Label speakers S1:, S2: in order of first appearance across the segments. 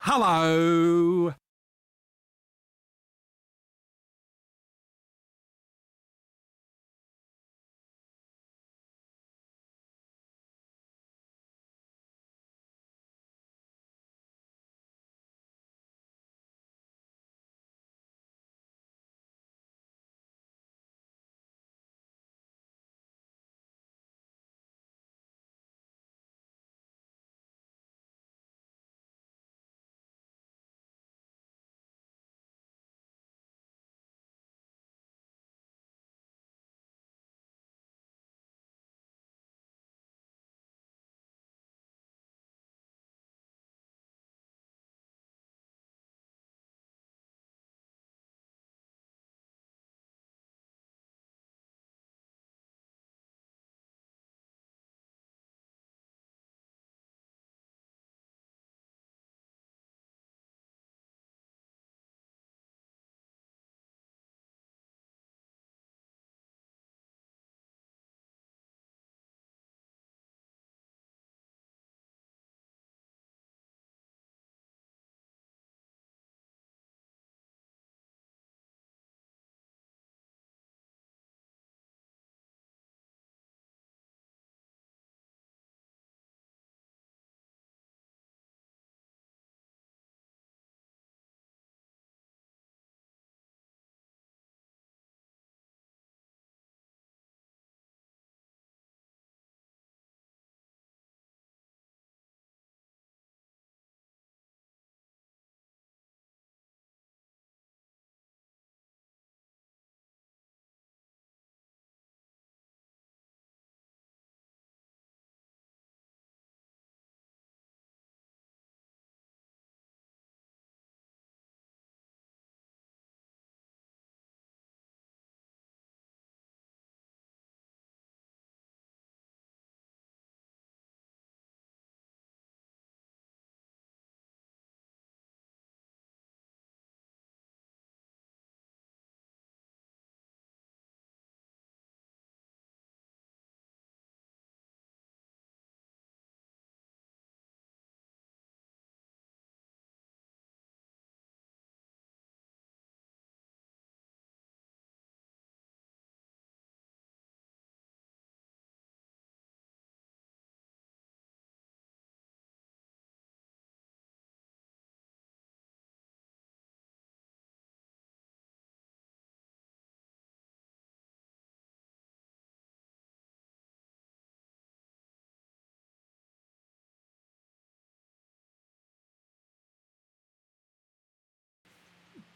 S1: Hello.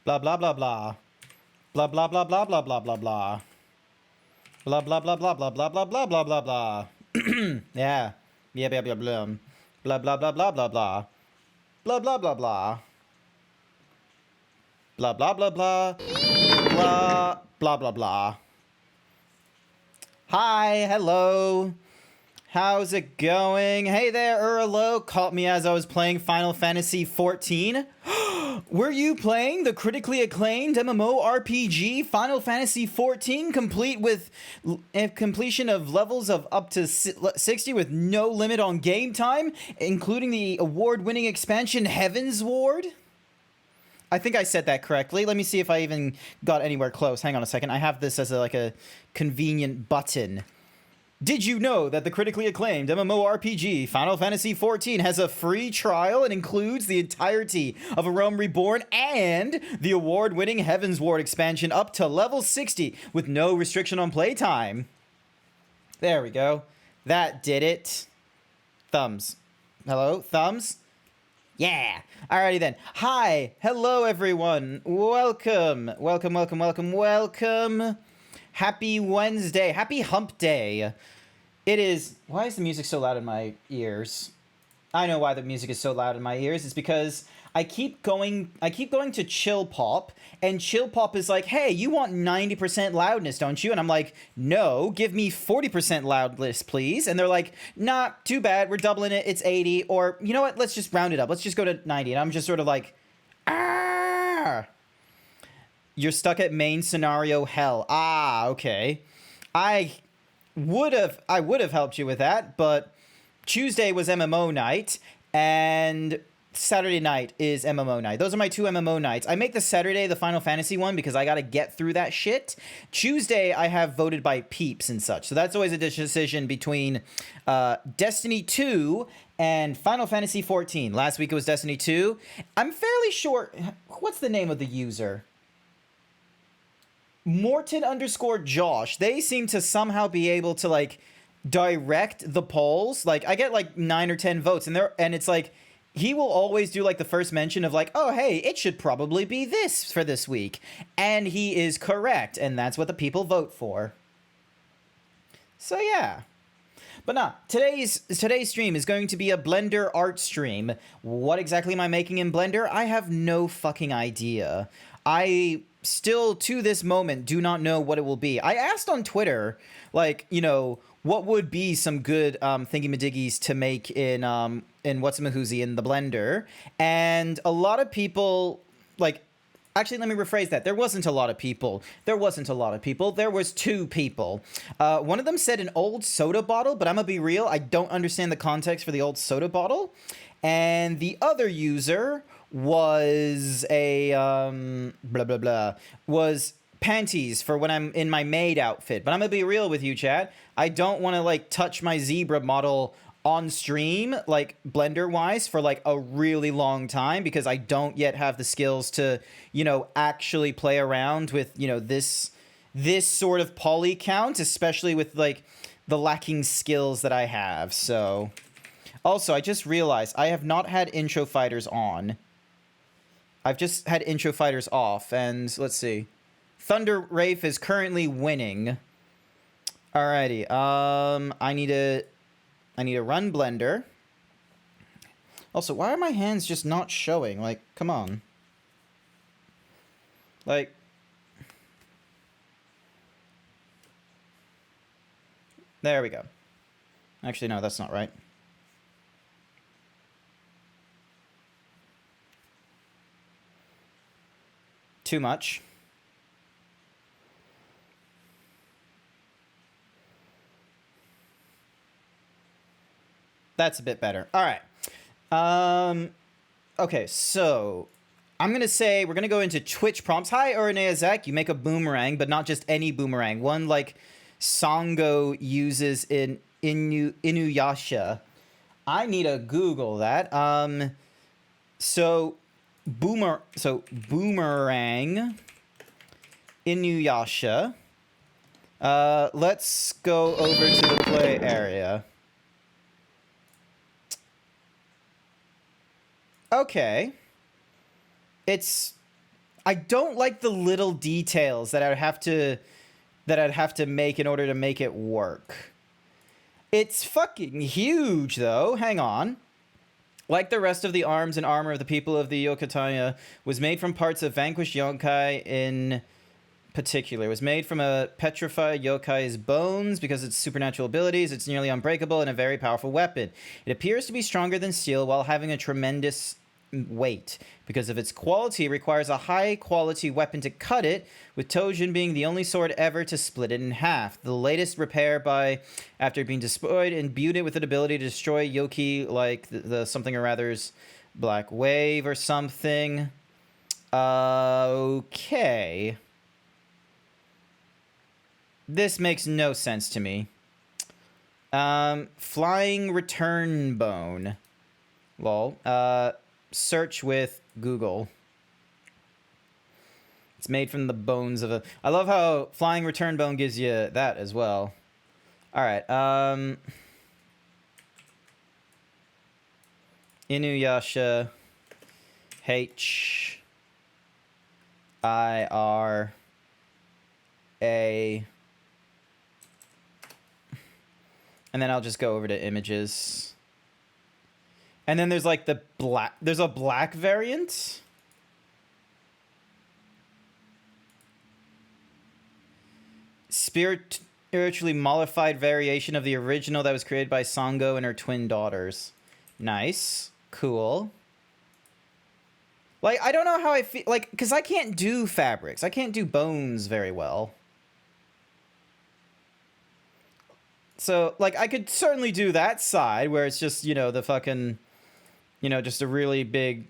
S2: Blah blah blah blah. Blah blah blah blah blah blah blah blah. Blah blah blah blah blah blah blah blah blah blah blah. Yeah. Yeah blah blah blah. Blah blah blah blah blah blah. Blah blah blah blah. Blah blah blah blah. Blah blah blah blah. Hi, hello. How's it going? Hey there, Urlo. Caught me as I was playing Final Fantasy XIV. Were you playing the critically acclaimed MMORPG Final Fantasy XIV, complete with completion of levels of up to 60 with no limit on game time, including the award-winning expansion Heaven's Ward? I think I said that correctly. Let me see if I even got anywhere close. Hang on a second. I have this as like a convenient button. Did you know that the critically acclaimed MMORPG Final Fantasy XIV has a free trial and includes the entirety of A Realm Reborn and the award-winning Heaven's Ward expansion up to level 60 with no restriction on playtime? There we go. That did it. Thumbs. Hello? Thumbs? Yeah. Alrighty then. Hi. Hello, everyone. Welcome. Welcome, welcome, welcome, welcome. Happy Wednesday. Happy Hump Day. It is... Why is the music so loud in my ears? I know why the music is so loud in my ears. It's because I keep going to Chill Pop, and Chill Pop is like, hey, you want 90% loudness, don't you? And I'm like, no, give me 40% loudness, please. And they're like, nah, too bad, we're doubling it, it's 80. Or, you know what, let's just round it up. Let's just go to 90. And I'm just sort of like, ah. You're stuck at main scenario hell. Ah, okay. I would have helped you with that, but Tuesday was MMO night, and Saturday night is MMO night. Those are my two MMO nights. I make the Saturday the Final Fantasy one because I gotta get through that shit. Tuesday, I have voted by peeps and such. So that's always a decision between Destiny 2 and Final Fantasy 14. Last week it was Destiny 2. I'm fairly sure... What's the name of the user? Morton_Josh. They seem to somehow be able to, like, direct the polls. Like, I get, like, 9 or 10 votes, and it's like... He will always do, like, the first mention of, like, oh, hey, it should probably be this for this week. And he is correct, and that's what the people vote for. So, yeah. But nah, today's stream is going to be a Blender art stream. What exactly am I making in Blender? I have no fucking idea. I still, to this moment, do not know what it will be. I asked on Twitter, like, you know, what would be some good thingy-madiggies to make in What's-a-Mahoozy in the Blender, and a lot of people, like, actually, let me rephrase that. There wasn't a lot of people. There was two people. One of them said an old soda bottle, but I'm gonna be real, I don't understand the context for the old soda bottle. And the other user was a, was panties for when I'm in my maid outfit. But I'm gonna be real with you, chat. I don't want to, like, touch my zebra model on stream, like, Blender-wise, for, like, a really long time, because I don't yet have the skills to, you know, actually play around with, you know, this sort of poly count, especially with, like, the lacking skills that I have, so... Also, I just realized I have not had intro fighters on. I've just had intro fighters off, and let's see. Thunder Wraith is currently winning. Alrighty, I need to run Blender. Also, why are my hands just not showing? Like, come on. Like... There we go. Actually, no, that's not right. Too much. That's a bit better. All right. Okay, so I'm going to say we're going to go into Twitch prompts. Hi, Uraneazek. You make a boomerang, but not just any boomerang. One like Sango uses in Inuyasha. I need to Google that. So boomerang Inuyasha. Let's go over to the play area. Okay. I don't like the little details that I'd have to make in order to make it work. It's fucking huge, though. Hang on. Like the rest of the arms and armor of the people of the Yokotaya, was made from parts of vanquished yokai in particular. It was made from a petrified yokai's bones because of its supernatural abilities. It's nearly unbreakable and a very powerful weapon. It appears to be stronger than steel while having a tremendous weight. Because of its quality, it requires a high-quality weapon to cut it, with Tojin being the only sword ever to split it in half. The latest repair after being destroyed, imbued it with an ability to destroy Yoki, like the something or other's Black Wave or something. Okay. This makes no sense to me. Flying return bone. Lol. Search with Google. It's made from the bones of a... I love how flying return bone gives you that as well. Alright, Inuyasha H-I-R-A... And then I'll just go over to images. And then there's like the black... There's a black variant? Spiritually modified variation of the original that was created by Sango and her twin daughters. Nice. Cool. Like, I don't know how I feel... Like, because I can't do fabrics. I can't do bones very well. So, like, I could certainly do that side where it's just, you know, the fucking... you know, just a really big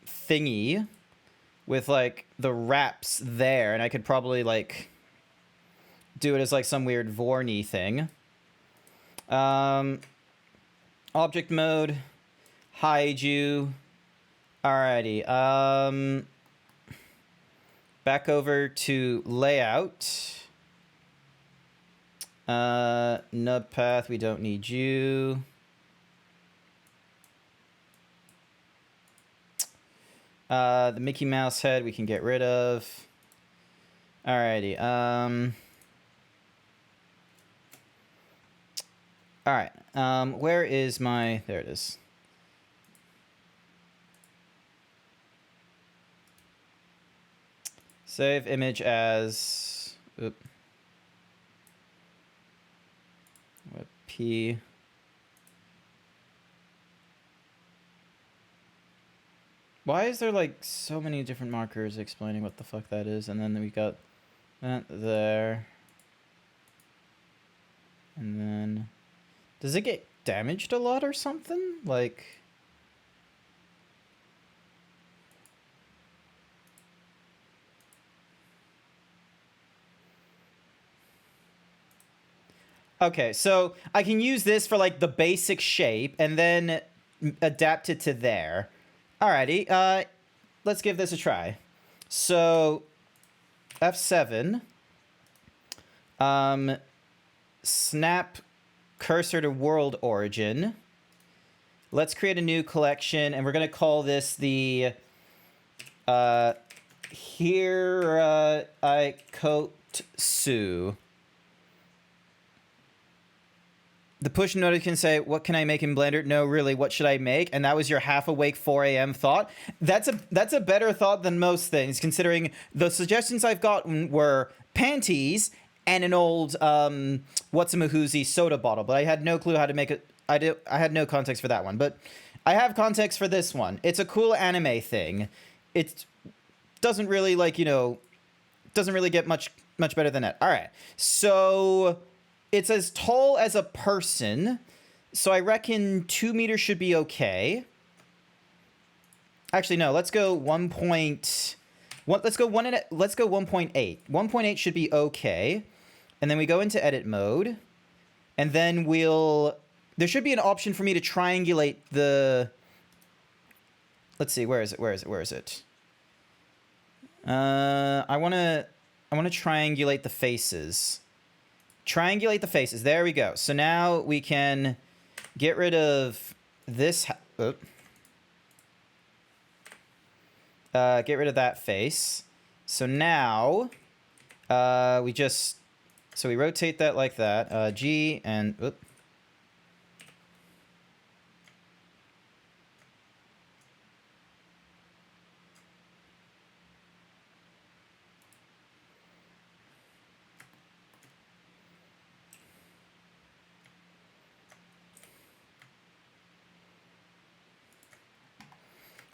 S2: thingy with like the wraps there, and I could probably like do it as like some weird Vorny thing. Object mode, hide you. Alrighty. Back over to layout. Nub path, we don't need you. The Mickey Mouse head we can get rid of. Alrighty. Alright. Where is my... There it is. Save image as... Oop. What, P... Why is there like so many different markers explaining what the fuck that is? And then we got that there. And then... Does it get damaged a lot or something? Like... Okay, so I can use this for like the basic shape and then adapt it to there. Alrighty, let's give this a try. So, F7. Snap cursor to world origin. Let's create a new collection, and we're going to call this the Hirikotsu. The push notice can say, what can I make in Blender? No, really, what should I make? And that was your half-awake 4 a.m. thought. That's a better thought than most things, considering the suggestions I've gotten were panties and an old what's-a-mahoozy soda bottle. But I had no clue how to make it. I had no context for that one. But I have context for this one. It's a cool anime thing. It doesn't really, like, you know, doesn't really get much better than that. All right, so... It's as tall as a person, so I reckon 2 meters should be okay. Actually, no. Let's go 1.8. 1.8 should be okay, and then we go into edit mode, and then there should be an option for me to triangulate the. Let's see. Where is it? I want to triangulate the faces. Triangulate the faces. There we go. So now we can get rid of this. Get rid of that face. So now we rotate that like that. G and oop.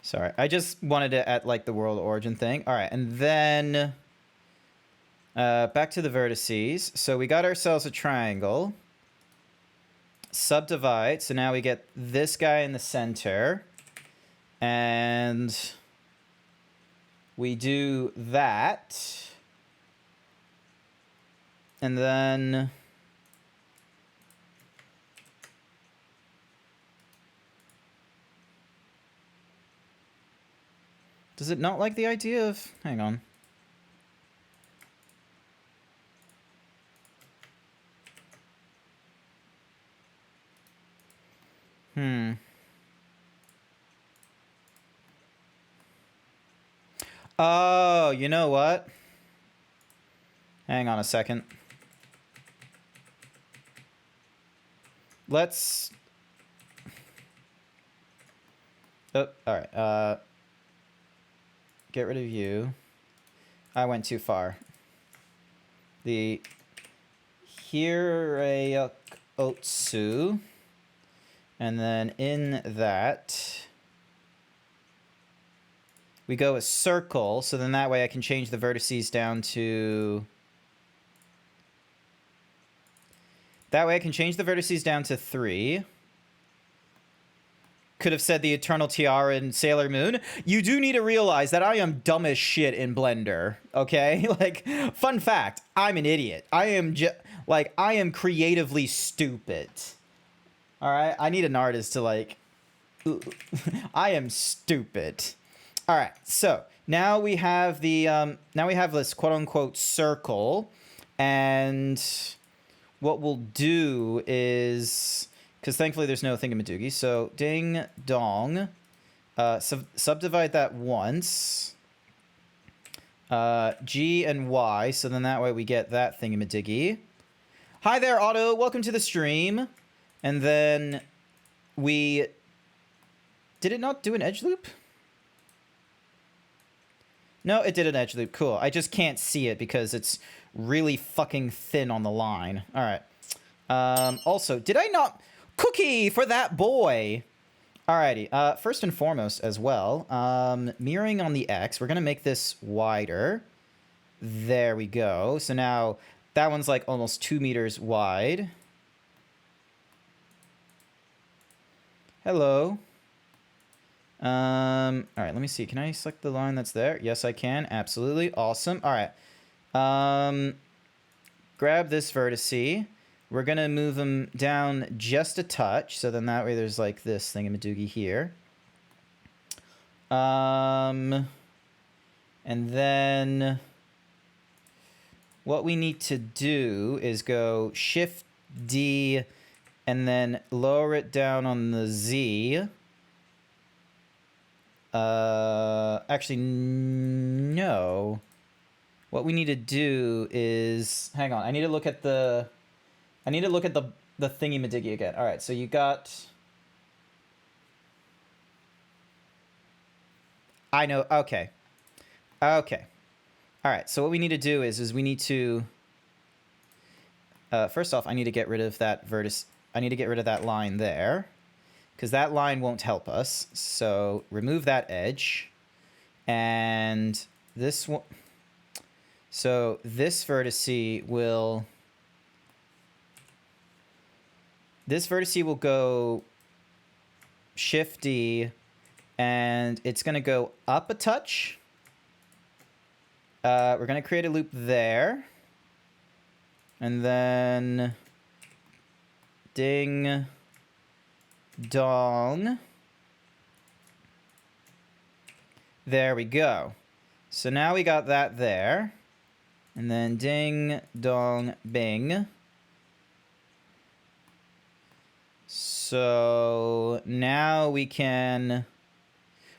S2: Sorry, I just wanted to add like the world origin thing. All right, and then back to the vertices. So we got ourselves a triangle. Subdivide. So now we get this guy in the center. And we do that. And then... Does it not like the idea of... Hang on. Oh, you know what? Hang on a second. Let's... Oh, alright. Get rid of you. I went too far. The Hirikotsu. And then in that, we go a circle. So then that way I can change the vertices down to... That way I can change the vertices down to 3. could have said the Eternal Tiara in Sailor Moon. You do need to realize that I am dumb as shit in Blender, okay? Like, fun fact, I'm an idiot. I am creatively stupid. All right? I need an artist to, like... I am stupid. All right, so now we have the... now we have this quote-unquote circle, and what we'll do is... Because thankfully there's no thingamadoogie. So ding dong. Subdivide that once. G and Y. So then that way we get that thingamadoogie. Hi there, Otto. Welcome to the stream. And then we... Did it not do an edge loop? No, it did an edge loop. Cool. I just can't see it because it's really fucking thin on the line. All right. Also, did I not... Cookie for that boy. Alrighty. First and foremost as well, mirroring on the X, we're going to make this wider. There we go. So now that one's like almost 2 meters wide. Hello. Alright, let me see. Can I select the line that's there? Yes, I can. Absolutely. Awesome. Alright. Grab this vertice. We're going to move them down just a touch. So then that way there's like this thingamadoogie here. And then what we need to do is go Shift D and then lower it down on the Z. Actually, no. What we need to do is... Hang on. I need to look at the thingy-madiggy again. All right, so you got... I know. Okay. Okay. All right, so what we need to do is we need to... first off, I need to get rid of that vertex. I need to get rid of that line there, because that line won't help us. So remove that edge. And this one... So this vertice will... This vertice will go Shift D, and it's going to go up a touch. We're going to create a loop there. And then ding dong. There we go. So now we got that there. And then ding dong bing. So now we can...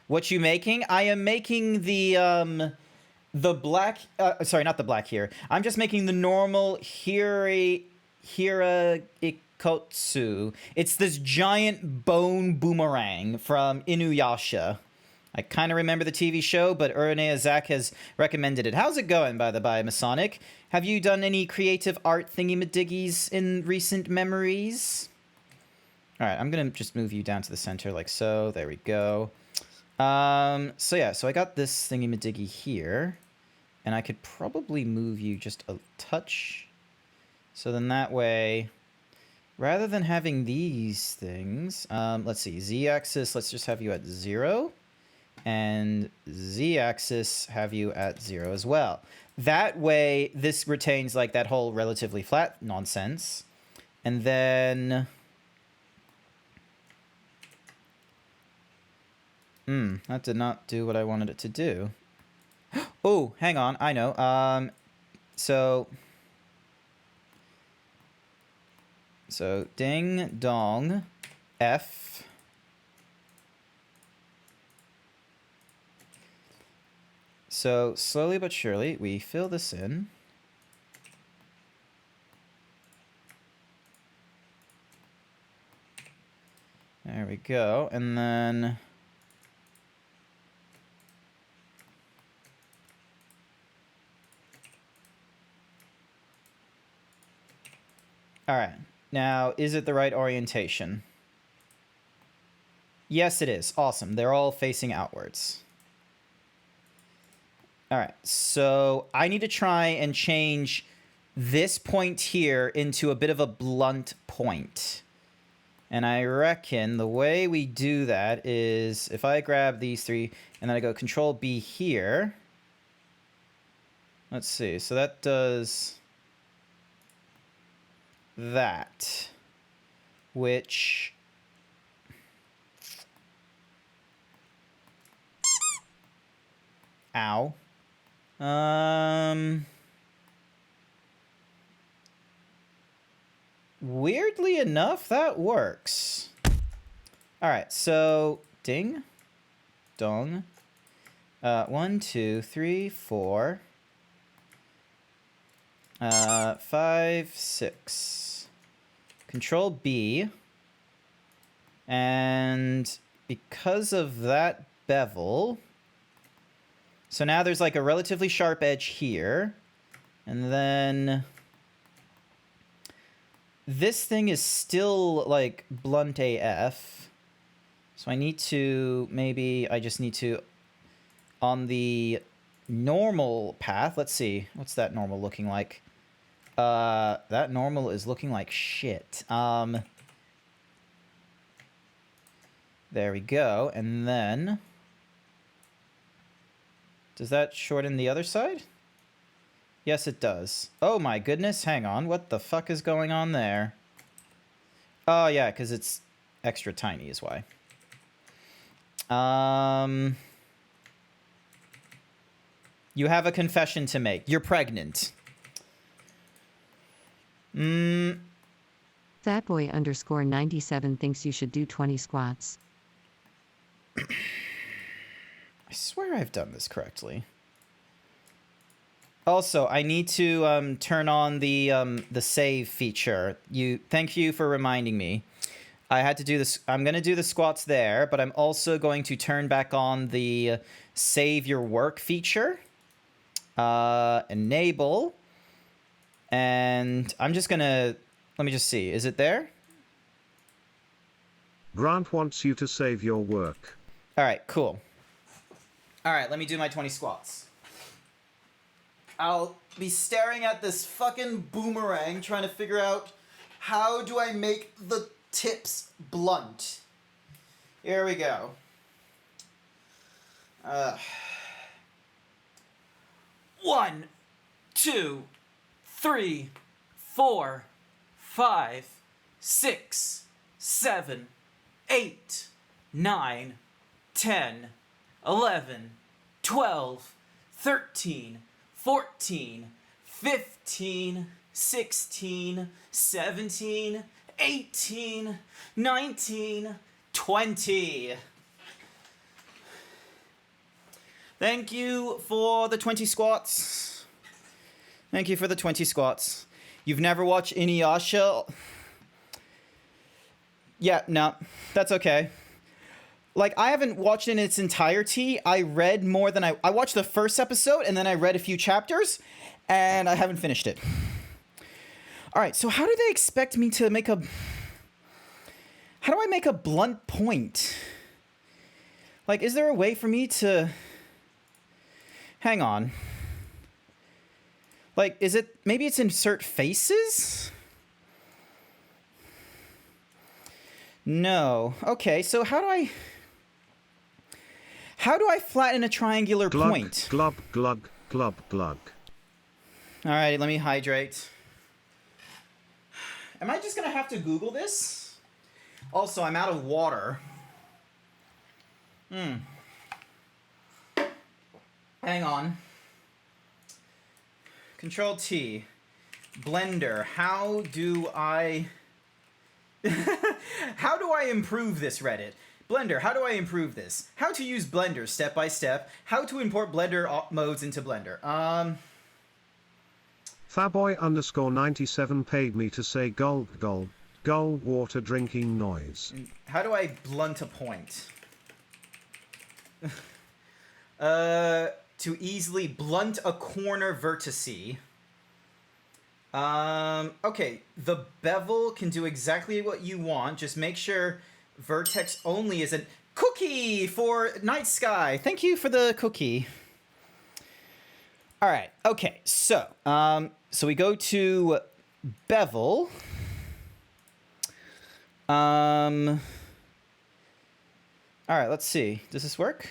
S2: What you making? I am making the black... sorry, not the black here. I'm just making the normal Hiraikotsu. It's this giant bone boomerang from Inuyasha. I kind of remember the TV show, but Uranea Zach has recommended it. How's it going, by the by, Masonic? Have you done any creative art thingy-madiggies in recent memories? All right, I'm going to just move you down to the center like so. There we go. So yeah, so I got this thingy-madiggy here. And I could probably move you just a touch. So then that way, rather than having these things, let's see, Z-axis, let's just have you at 0. And Z-axis, have you at 0 as well. That way, this retains like that whole relatively flat nonsense. And then... that did not do what I wanted it to do. Oh, hang on, I know. So ding dong F. So slowly but surely we fill this in. There we go, and then all right, now, is it the right orientation? Yes, it is. Awesome. They're all facing outwards. All right, so I need to try and change this point here into a bit of a blunt point. And I reckon the way we do that is if I grab these three and then I go Control B here. Let's see. So that does that, which ow. Weirdly enough, that works. All right, so ding, dong. 1, 2, 3, 4, 5, 6. Control B. And because of that bevel, so now there's like a relatively sharp edge here. And then this thing is still like blunt AF. So I need to, maybe I just need to, on the normal path, let's see, what's that normal looking like? That normal is looking like shit. There we go. And then, does that shorten the other side? Yes, it does. Oh my goodness, hang on. What the fuck is going on there? Oh yeah, because it's extra tiny is why. You have a confession to make. You're pregnant.
S1: Fatboy _97 thinks you should do 20 squats.
S2: I swear I've done this correctly. Also, I need to turn on the save feature. Thank you for reminding me. I had to do this. I'm going to do the squats there, but I'm also going to turn back on the save your work feature. Enable. And I'm just going to, let me just see. Is it there?
S3: Grant wants you to save your work.
S2: All right, cool. All right, let me do my 20 squats. I'll be staring at this fucking boomerang trying to figure out how do I make the tips blunt. Here we go. 1, 2, 3, 4, 5, 6, 7, 8, 9, 10, 11, 12, 13, 14, 15, 16, 17, 18, 19, 20. Thank you for the 20 squats. Thank you for the 20 squats. You've never watched Inuyasha? Yeah, no, that's okay. Like, I haven't watched it in its entirety. I read more than I watched the first episode, and then I read a few chapters, and I haven't finished it. All right, so how do they expect me to make a... How do I make a blunt point? Like, is there a way for me to... Hang on. Like, is it... Maybe it's insert faces? No. Okay, so how do I... How do I flatten a triangular
S3: Glug,
S2: point?
S3: glub, glug, glub, glug.
S2: All right, let me hydrate. Am I just going to have to Google this? Also, I'm out of water. Hang on. Control T. Blender. How do I... How do I improve this, Reddit? Blender, how do I improve this? How to use Blender step by step. How to import Blender modes into Blender.
S3: Fatboy _97 paid me to say gulp, gulp, gulp water drinking noise.
S2: How do I blunt a point? To easily blunt a corner vertice. Okay, the bevel can do exactly what you want. Just make sure vertex only isn't... Cookie for Night Sky. Thank you for the cookie. All right, okay, so we go to bevel. All right, let's see. Does this work?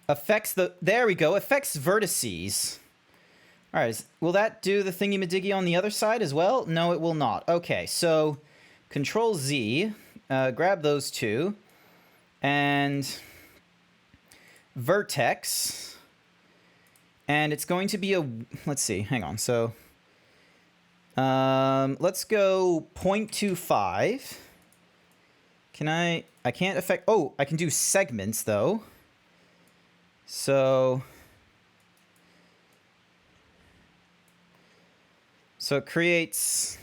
S2: Affects the... There we go. Affects vertices. All right, will that do the thingy-majiggy on the other side as well? No, it will not. Okay, so Control Z, grab those two, and vertex, and it's going to be a... Let's see, hang on. So let's go 0.25. Can I can't affect... Oh, I can do segments, though. So it creates...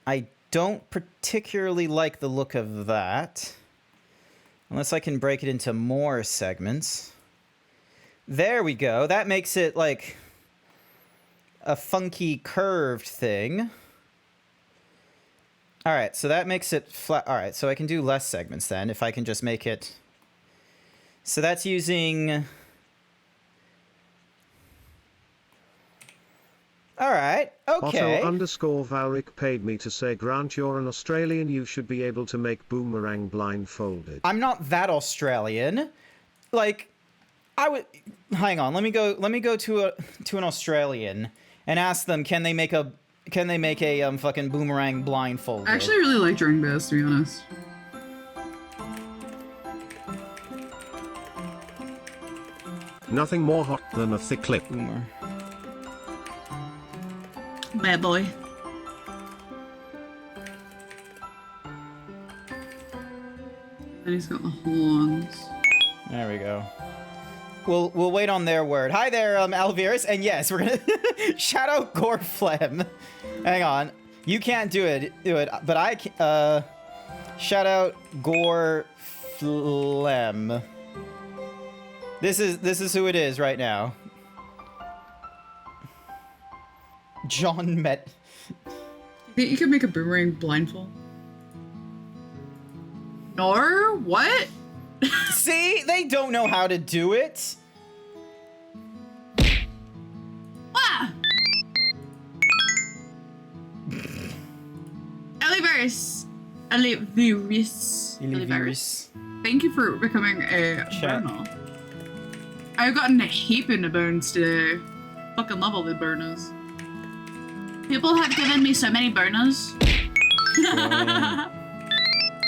S2: I don't particularly like the look of that. Unless I can break it into more segments. There we go. That makes it like a funky curved thing. All right, so that makes it flat. All right, so I can do less segments then if I can just make it... So that's using... All right, okay.
S3: Otto_Valric paid me to say, Grant, you're an Australian, you should be able to make boomerang blindfolded.
S2: I'm not that Australian. Like, I would... Hang on, let me go to an Australian and ask them, can they make a fucking boomerang blindfolded?
S4: I actually really like drawing bears, to be honest.
S3: Nothing more hot than a thick lip.
S2: Boomer.
S4: Bad boy. And he's got the horns.
S2: There we go. We'll wait on their word. Hi there, Alvirus, and yes, we're gonna shout out Goreflem. Hang on, you can't do it, but I can. Shout out Goreflem. This is who it is right now. John Met.
S4: You think you could make a boomerang blindfold? No? What?
S2: See, they don't know how to do it.
S4: Ah! Elivirus. Thank you for becoming a burner. I've gotten a heap in the bones today. Fucking love all the burners. People have given me so many burners.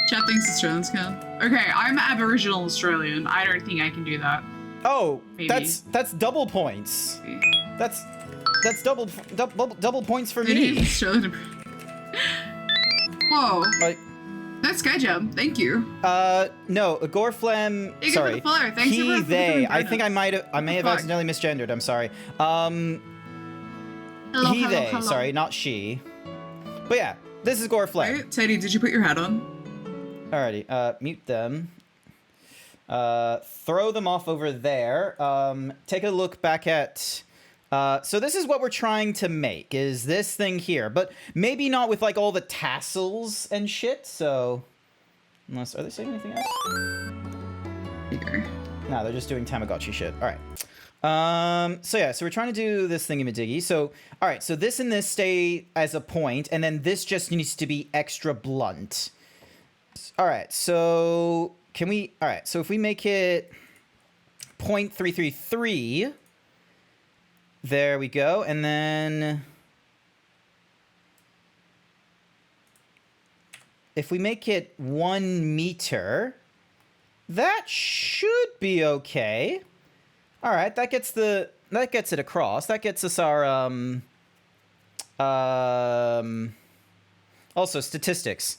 S4: Chat thinks Australians can. Okay, I'm Aboriginal Australian. I don't think I can do that.
S2: Oh,
S4: maybe.
S2: that's double points.
S4: Maybe.
S2: That's double points for
S4: Maybe
S2: me.
S4: Australian. Whoa.
S2: Like,
S4: that's Skyjump. Thank you.
S2: No, Goreflem.
S4: Thank you
S2: Sorry.
S4: for the follow. Thanks
S2: He,
S4: for
S2: they.
S4: the
S2: I think I may have
S4: fuck?
S2: accidentally misgendered. I'm sorry.
S4: Hello,
S2: He,
S4: hello,
S2: they.
S4: hello.
S2: Sorry, not she. But yeah, this is Goreflem.
S4: Wait, Teddy, did you put your hat on?
S2: Alrighty, mute them. Throw them off over there. Take a look back at... so this is what we're trying to make, is this thing here. But maybe not with, like, all the tassels and shit, so... Unless... Are they saying anything else?
S4: Here.
S2: No, they're just doing Tamagotchi shit. Alright. So yeah, so we're trying to do this thingy-majiggy. So, alright, so this and this stay as a point, and then this just needs to be extra blunt. Alright, so... Can we... Alright, so if we make it 0.333... There we go, and then... If we make it 1 meter... That should be okay. Alright, that gets it across. That gets us our, also, statistics.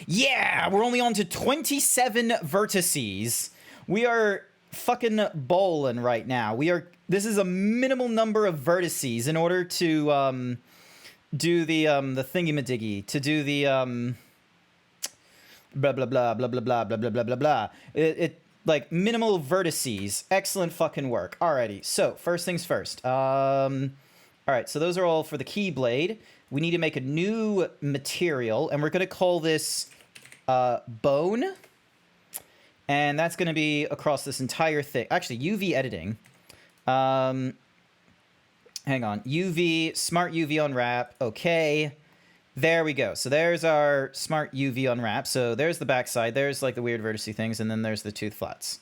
S2: Yeah! We're only on to 27 vertices. We are fucking bowling right now. This is a minimal number of vertices in order to, do the thingy-majiggy. To do the, blah, blah, blah, blah, blah, blah, blah, blah, blah, blah, blah. Like, minimal vertices. Excellent fucking work. Alrighty, so, first things first. Alright, so those are all for the Keyblade. We need to make a new material, and we're gonna call this, bone. And that's gonna be across this entire thing. Actually, UV editing. hang on, UV, smart UV unwrap, okay. There we go. So there's our smart UV unwrap. So there's the backside, there's like the weird verticey things, and then there's the tooth flats.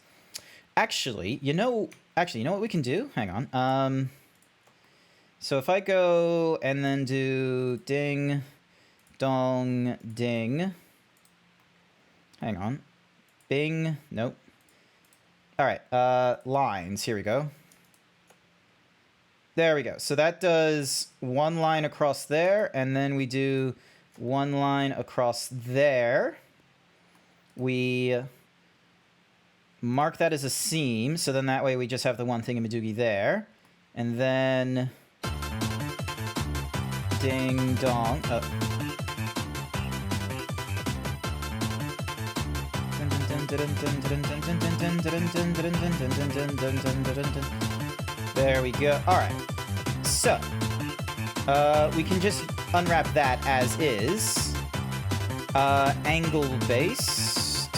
S2: Actually, you know what we can do? Hang on. So if I go and then do ding, dong, ding. Hang on. Bing, nope. All right, lines, here we go. There we go. So that does one line across there, and then we do one line across there. We mark that as a seam, so then that way we just have the one thingamadoogie there. And then ding dong. There we go. All right. So, we can just unwrap that as is. Angle based.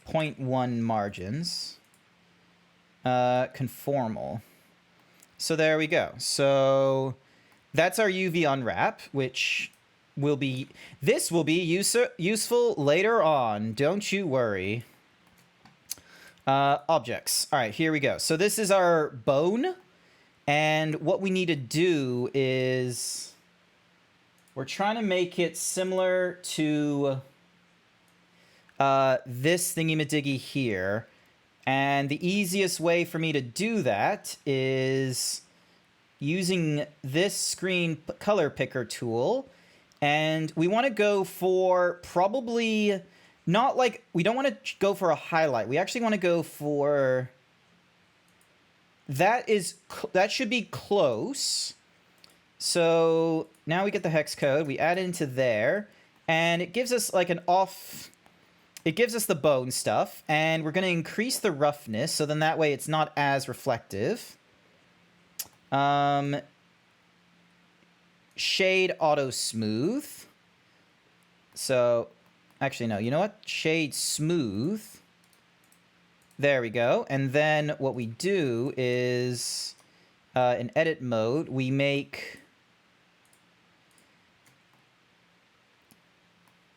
S2: .1 margins. Conformal. So there we go. So that's our UV unwrap, which will be, this will be useful later on. Don't you worry. Objects. All right, here we go. So this is our bone. And what we need to do is we're trying to make it similar to this thingy-majiggy here. And the easiest way for me to do that is using this screen color picker tool. And we want to go for probably not like, we don't want to go for a highlight. We actually want to go for, that should be close. So now we get the hex code, we add it into there, and it gives us like an off, it gives us the bone stuff, and we're going to increase the roughness, so then that way it's not as reflective. Shade auto smooth. So, actually no, you know what? Shade smooth. There we go. And then what we do is, in edit mode, we make...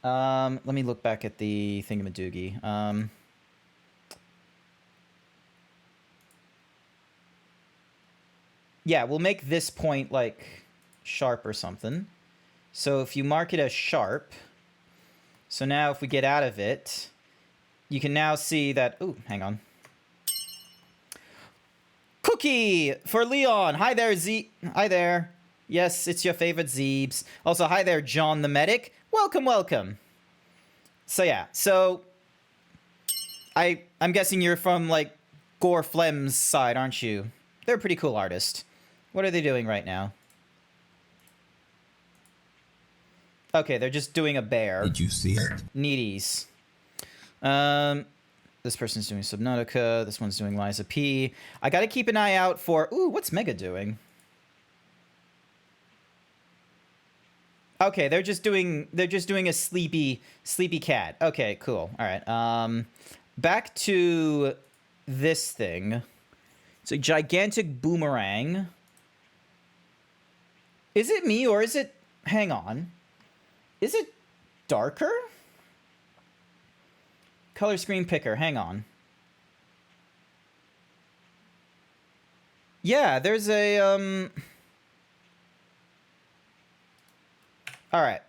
S2: let me look back at the thingamadoogie. Yeah, we'll make this point, like, sharp or something. So if you mark it as sharp, so now if we get out of it, you can now see that... Ooh, hang on. Cookie for Leon. Hi there, Hi there. Yes, it's your favorite Zeebs. Also, hi there, John the Medic. Welcome, welcome. So yeah, so I'm guessing you're from like Gore Flem's side, aren't you? They're a pretty cool artist. What are they doing right now? Okay, they're just doing a bear.
S5: Did you see it?
S2: Needies. This person's doing Subnautica. This one's doing Liza P. I gotta keep an eye out for... Ooh, what's Mega doing? Okay, they're just doing a sleepy cat. Okay, cool. All right. Back to this thing. It's a gigantic boomerang. Is it me or is it... Hang on. Is it darker? Color screen picker, hang on. Yeah, there's a, Alright,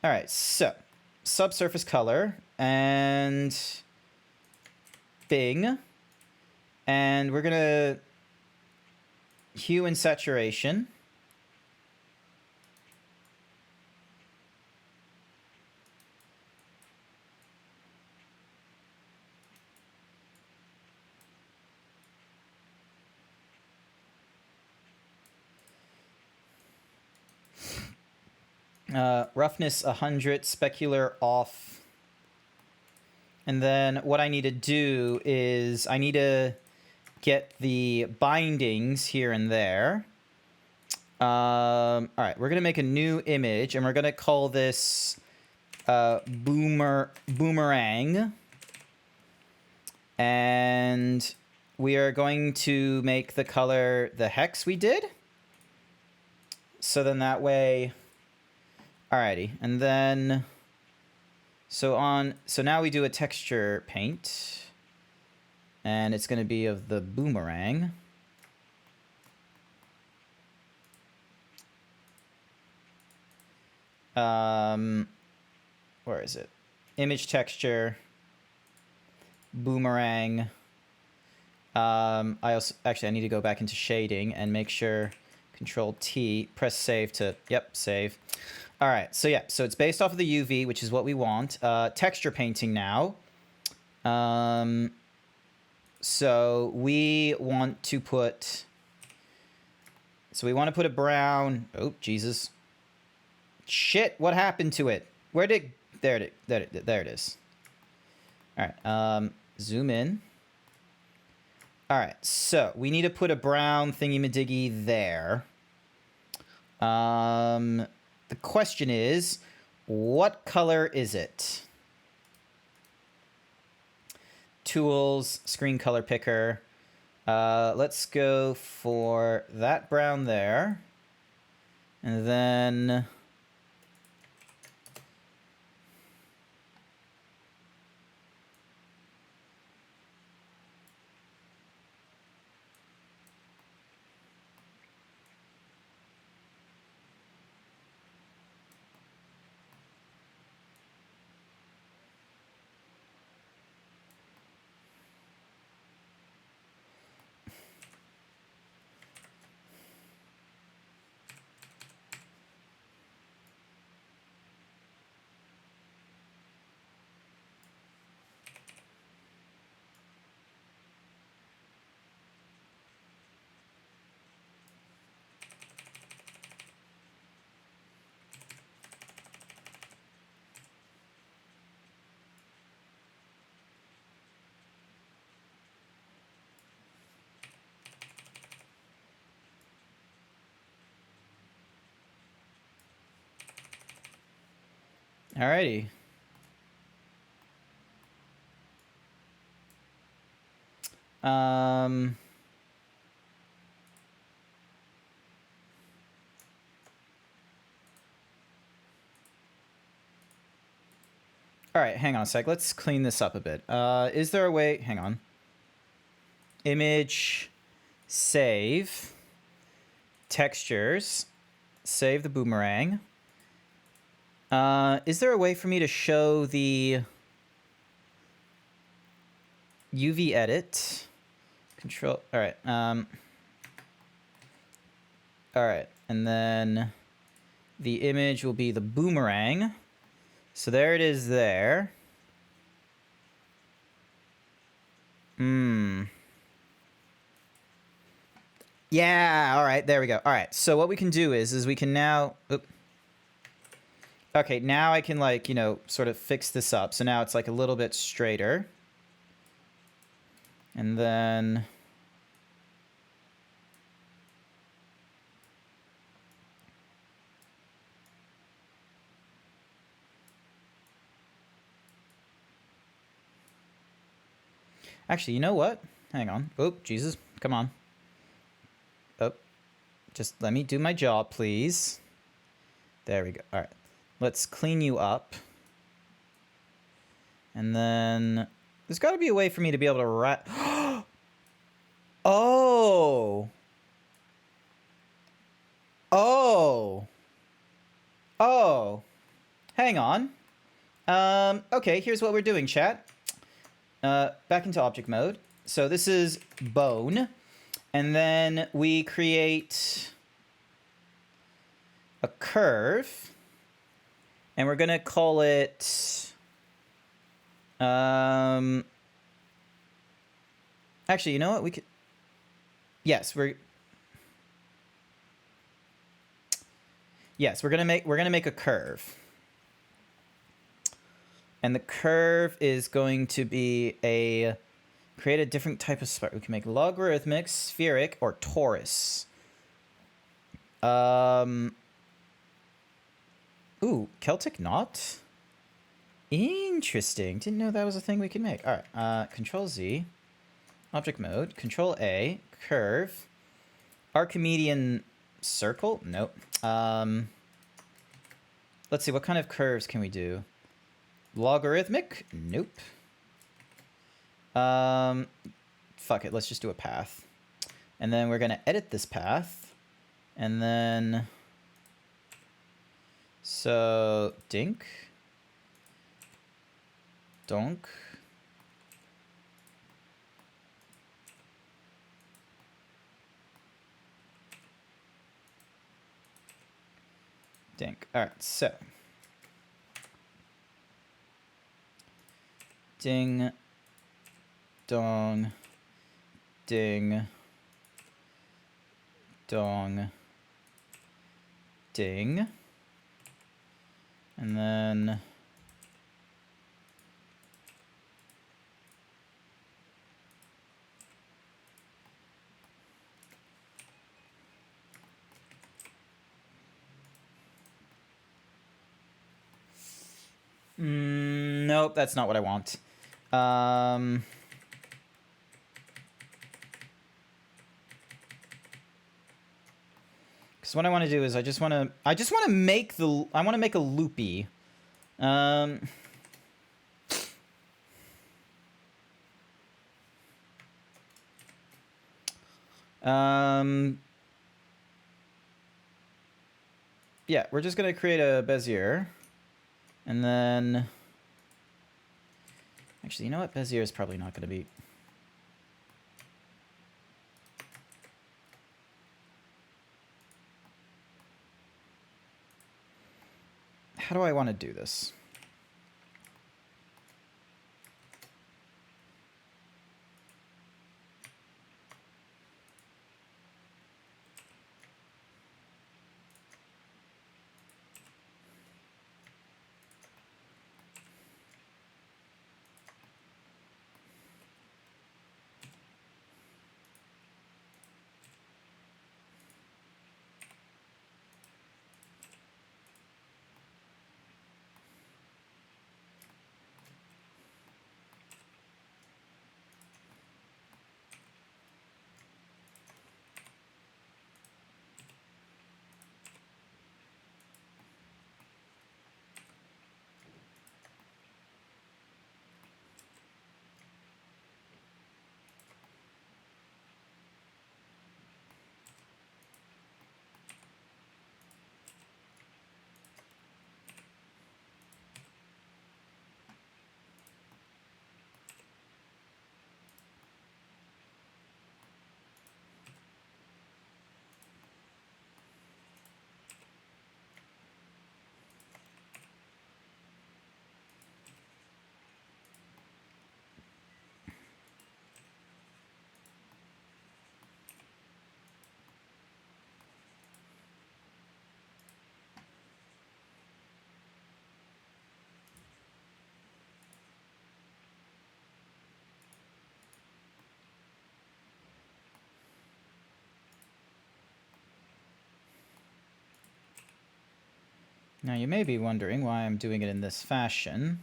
S2: Alright, so, subsurface color, and Bing, and we're gonna hue and saturation. Roughness 100, specular off. And then what I need to do is I need to get the bindings here and there. All right, we're gonna make a new image, and we're gonna call this boomerang. And we are going to make the color the hex we did. So then that way, alrighty, and then so now we do a texture paint, and it's going to be of the boomerang. Where is it? Image texture, boomerang. I need to go back into shading and make sure Control T, press save to, yep, save. All right, so yeah, so it's based off of the UV, which is what we want. Texture painting now. So we want to put a brown, oh, Jesus. Shit, what happened to it? There it is. All right, zoom in. All right, so we need to put a brown thingy-madiggy there. The question is, what color is it? Tools, screen color picker. Let's go for that brown there. And then... Alrighty. All right, hang on a sec. Let's clean this up a bit. Is there a way... Hang on. Image, save, textures, save the boomerang. Is there a way for me to show the UV edit? Control... All right. All right, and then the image will be the boomerang. So there it is there. Yeah, all right, there we go. All right, so what we can do is we can now... Okay, now I can, like, you know, sort of fix this up. So now it's, like, a little bit straighter. And then... Actually, you know what? Hang on. Oh, Jesus. Come on. Oh. Just let me do my job, please. There we go. All right. Let's clean you up. And then... There's got to be a way for me to be able to wrap... Oh! Oh! Oh! Hang on. Okay, here's what we're doing, chat. Back into object mode. So this is bone. And then we create a curve. And we're going to call it... Actually, you know what? We could... Yes, we're gonna make a curve. And the curve is going to be create a different type of spark. We can make logarithmic, spheric, or torus. Ooh, Celtic knot? Interesting. Didn't know that was a thing we could make. Alright, Control Z. Object mode. Control A. Curve. Archimedean circle? Nope. Let's see, what kind of curves can we do? Logarithmic? Nope. Fuck it, let's just do a path. And then we're gonna edit this path. And then... So, dink. Donk. Dink. Alright, so. Ding. Dong. Ding. Dong. Ding. And then... nope, that's not what I want. Because what I want to do is I just want to make a loopy. Yeah, we're just gonna create a Bezier. And then... Actually, you know what? Bezier is probably not going to be... How do I want to do this? Now you may be wondering why I'm doing it in this fashion.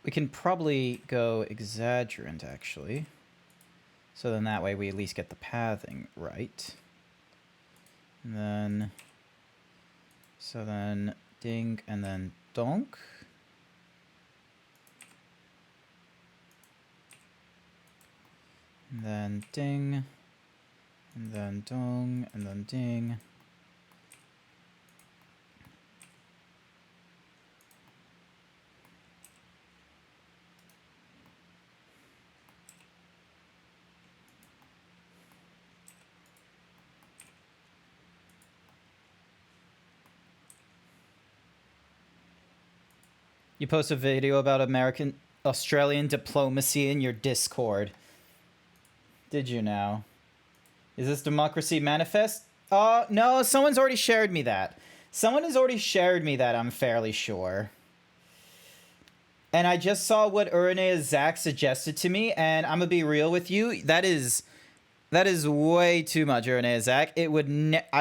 S2: We can probably go exaggerant, actually. So then that way we at least get the pathing right. And then, so then ding, and then donk. And then ding, and then dong, and then ding. You post a video about Australian diplomacy in your Discord. Did you now? Is this Democracy Manifest? No, someone's already shared me that. Someone has already shared me that, I'm fairly sure. And I just saw what Urane Zach suggested to me, and I'm gonna be real with you. That is way too much, Urane Zach. I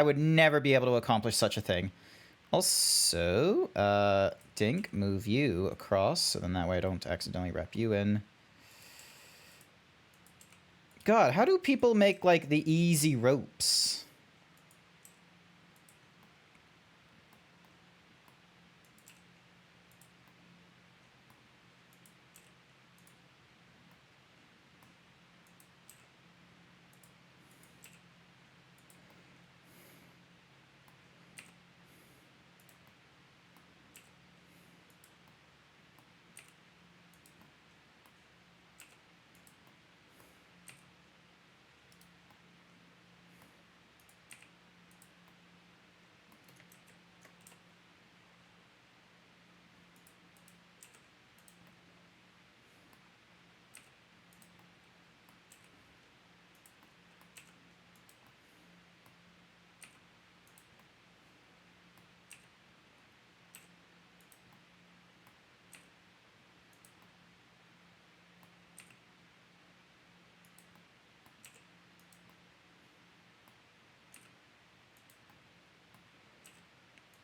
S2: would never be able to accomplish such a thing. Also, Dink, move you across, so then that way I don't accidentally wrap you in. God, how do people make, like, the easy ropes?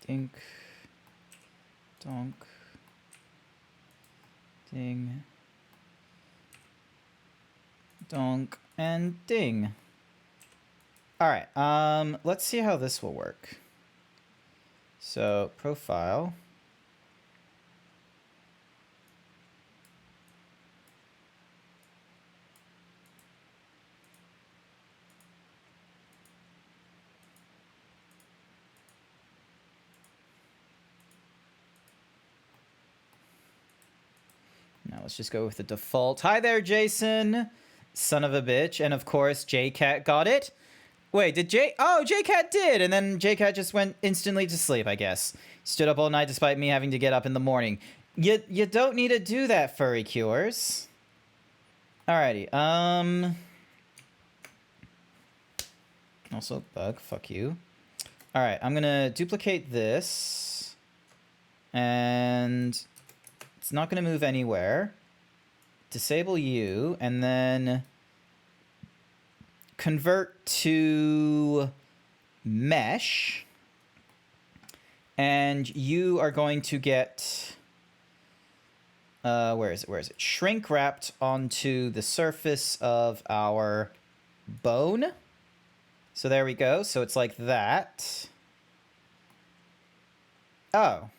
S2: Dink. Donk. Ding. Donk. And ding. Alright, let's see how this will work. So, profile. Now let's just go with the default. Hi there, Jason! Son of a bitch. And of course, JCat got it. Wait, did Oh, JCat did! And then JCat just went instantly to sleep, I guess. Stood up all night despite me having to get up in the morning. You don't need to do that, Furry Cures. Alrighty, also, bug, fuck you. Alright, I'm gonna duplicate this. And it's not gonna move anywhere. Disable you, and then convert to mesh. And you are going to get... where is it? Shrink wrapped onto the surface of our bone. So there we go. So it's like that. Oh.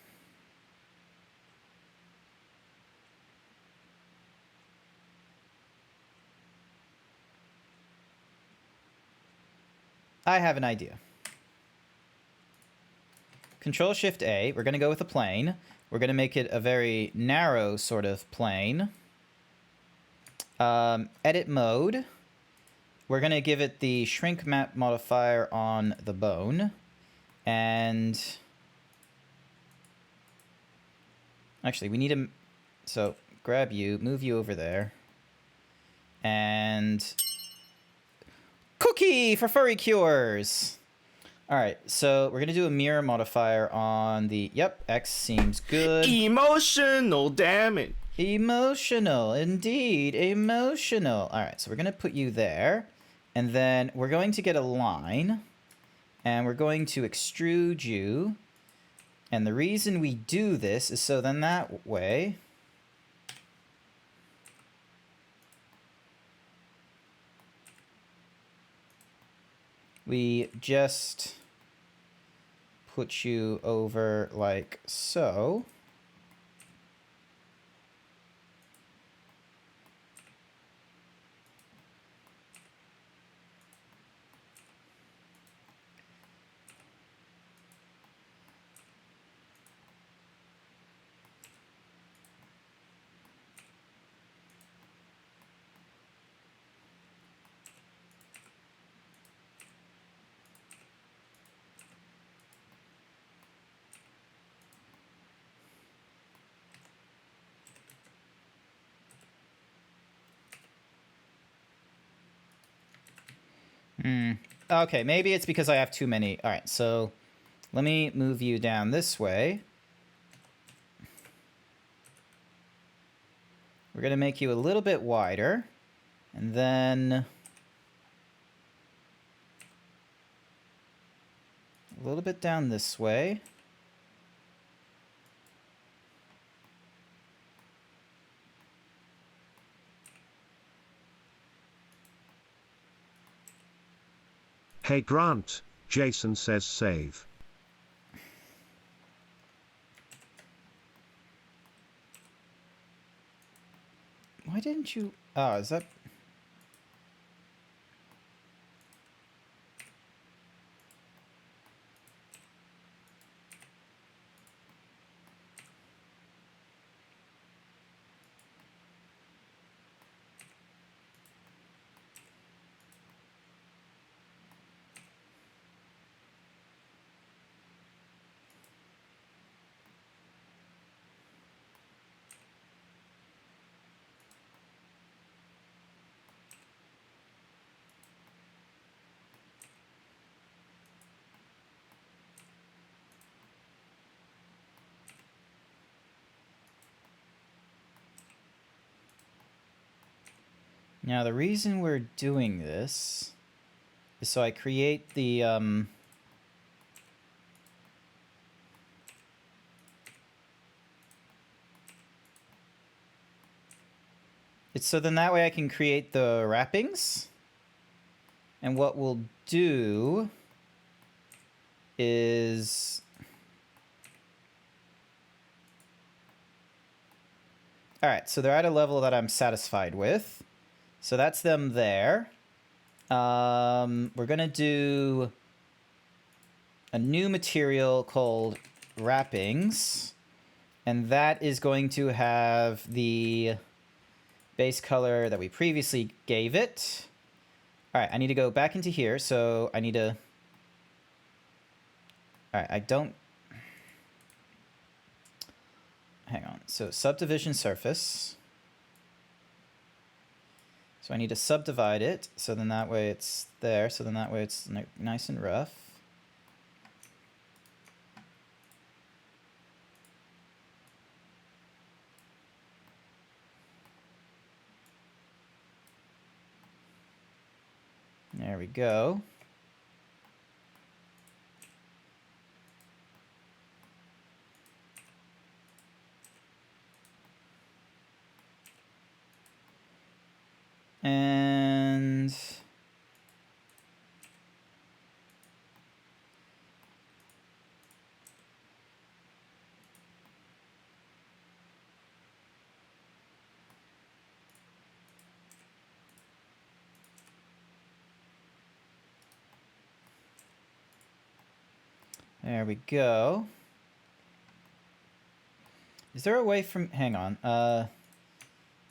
S2: I have an idea. Control-Shift-A. We're going to go with a plane. We're going to make it a very narrow sort of plane. Edit mode. We're going to give it the shrink map modifier on the bone. And... actually, we need to... so, grab you, move you over there. And... cookie for Furry Cures! Alright, so we're going to do a mirror modifier on the... yep, X seems good.
S5: Emotional, damn it.
S2: Emotional, indeed. Emotional. Alright, so we're going to put you there. And then we're going to get a line. And we're going to extrude you. And the reason we do this is so then that way... we just put you over like so. Okay, maybe it's because I have too many. All right, so let me move you down this way. We're going to make you a little bit wider. And then a little bit down this way.
S3: Hey Grant, Jason says save.
S2: Why didn't you... Oh, is that... Now, the reason we're doing this is so I create the, it's so then that way I can create the wrappings. And what we'll do is... Alright, so they're at a level that I'm satisfied with. So that's them there. We're going to do a new material called wrappings. And that is going to have the base color that we previously gave it. All right, I need to go back into here. So I need to... All right, I don't... Hang on. So subdivision surface. So I need to subdivide it, so then that way it's there, so then that way it's nice and rough. There we go. And there we go. Is there a way from, hang on,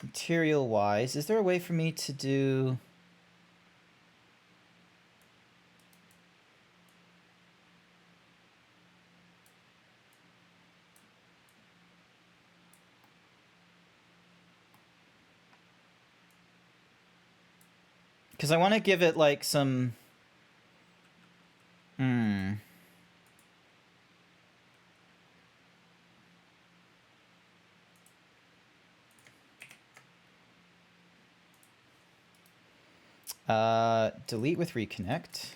S2: material wise, is there a way for me to do... Because I want to give it like some... delete with reconnect.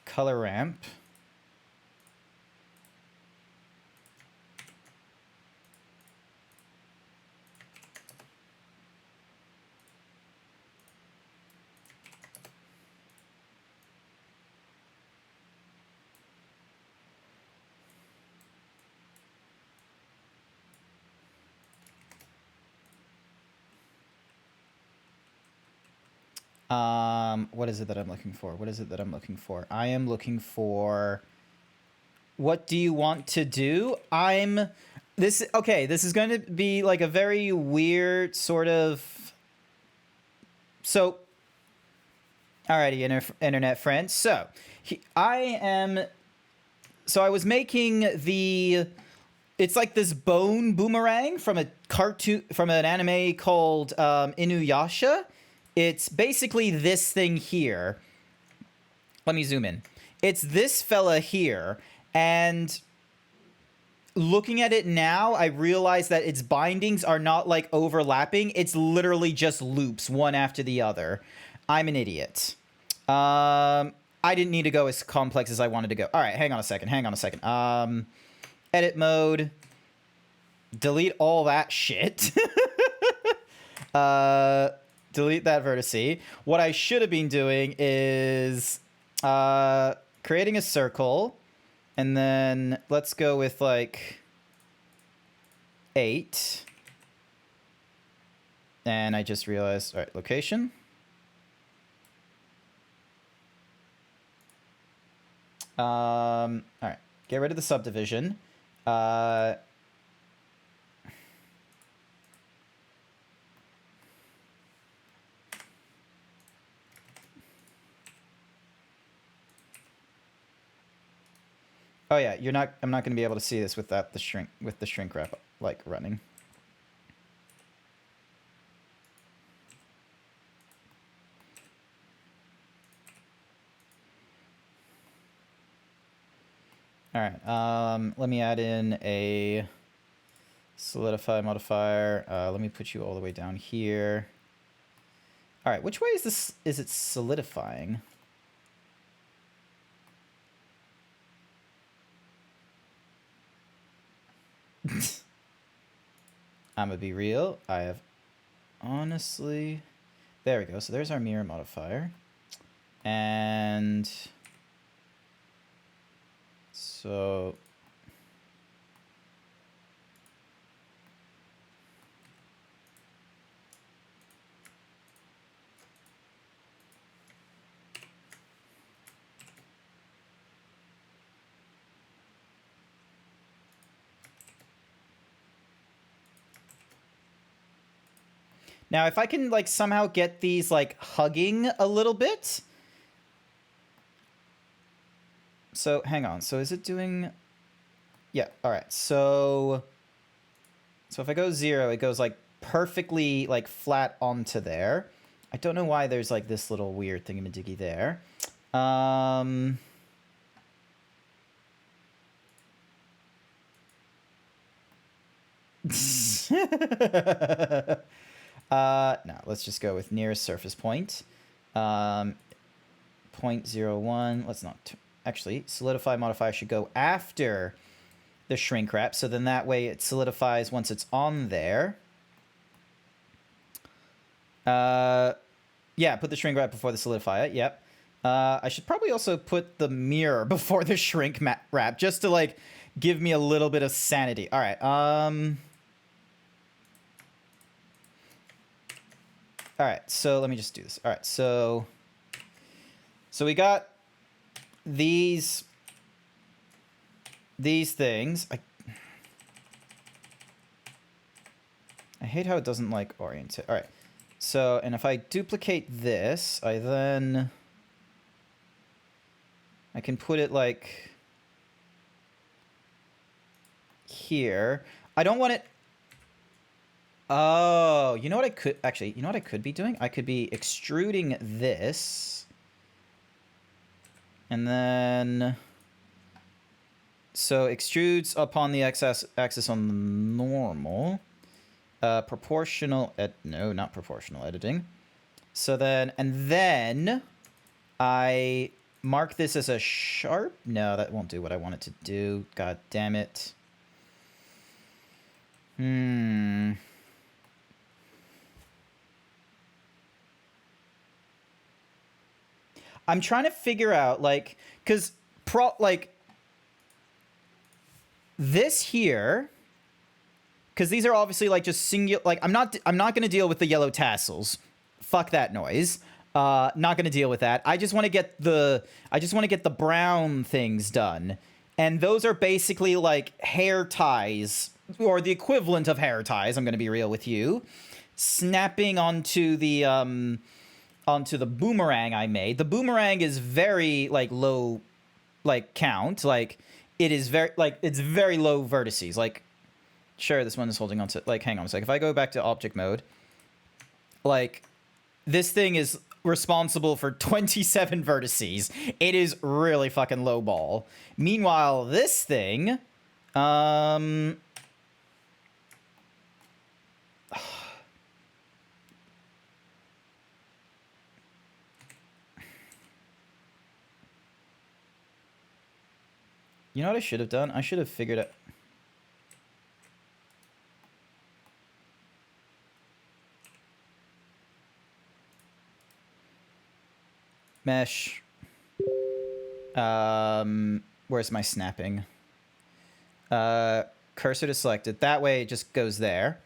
S2: Color ramp. What is it that I'm looking for? What is it that I'm looking for? I am looking for... What do you want to do? Okay, this is going to be like a very weird sort of... So, alrighty, internet friends. So, I was making the... It's like this bone boomerang from a cartoon, from an anime called Inuyasha. It's basically this thing here. Let me zoom in. It's this fella here, and looking at it now, I realize that its bindings are not like overlapping. It's literally just loops, one after the other. I'm an idiot. I didn't need to go as complex as I wanted to go. All right, hang on a second. Edit mode. Delete all that shit. Delete that vertice. What I should have been doing is creating a circle, and then let's go with like 8. And I just realized, all right, location. All right, get rid of the subdivision. Oh yeah, I'm not going to be able to see this without the shrink wrap like running. All right, let me add in a solidify modifier. Let me put you all the way down here. All right, which way is it solidifying? I'm gonna be real. I have honestly... There we go. So there's our mirror modifier. And... So... Now, if I can, like, somehow get these, like, hugging a little bit. So, hang on. So, is it doing... Yeah, all right. So if I go 0, it goes, like, perfectly, like, flat onto there. I don't know why there's, like, this little weird thingamadiggy there. No, let's just go with nearest surface point. 0.01. Let's not... Actually, solidify modifier should go after the shrink wrap, so then that way it solidifies once it's on there. Yeah, put the shrink wrap before the solidifier. Yep. I should probably also put the mirror before the shrink wrap, just to, like, give me a little bit of sanity. All right. All right, so let me just do this. All right, so we got these things. I hate how it doesn't, like, orient it. All right, so, and if I duplicate this, I can put it, like, here. I don't want it... Oh, you know what I could... Actually, you know what I could be doing? I could be extruding this. And then... So, extrudes upon the axis on the normal. Proportional... No, not proportional editing. So then... And then... I mark this as a sharp... No, that won't do what I want it to do. God damn it. I'm trying to figure out, like, because, like, this here, because these are obviously, like, just singular, like, I'm not going to deal with the yellow tassels. Fuck that noise. Not gonna deal with that. I just want to get the brown things done. And those are basically like hair ties, or the equivalent of hair ties, I'm gonna be real with you. Snapping onto the boomerang I made. The boomerang is very like low like count. Like it is very like it's very low vertices. Like sure, this one is holding on to like hang on a sec. If I go back to object mode, like this thing is responsible for 27 vertices. It is really fucking low ball. Meanwhile, this thing you know what I should have done? I should have figured it. Mesh. Where's my snapping? Cursor to selected. That way it just goes there.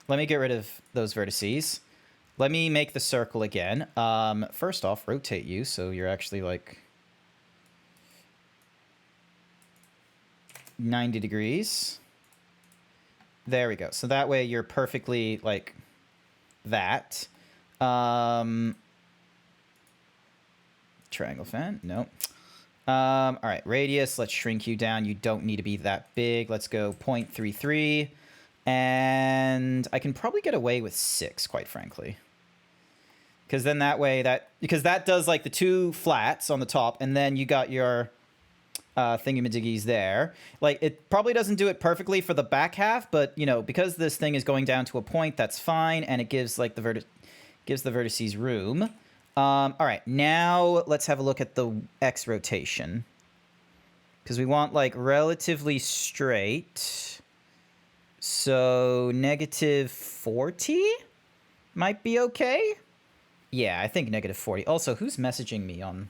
S2: Let me get rid of those vertices. Let me make the circle again. First off, rotate you so you're actually like 90 degrees. There we go. So that way you're perfectly like that. Triangle fan? No. All right, radius. Let's shrink you down. You don't need to be that big. Let's go 0.33. And I can probably get away with 6, quite frankly. Because then that way, because that does like the 2 flats on the top, and then you got your thingy-majiggies there. Like, it probably doesn't do it perfectly for the back half, but, you know, because this thing is going down to a point, that's fine, and it gives, like, the vertices room. All right, now let's have a look at the X rotation. Because we want, like, relatively straight. So, -40 might be okay. Yeah, I think -40. Also, who's messaging me on...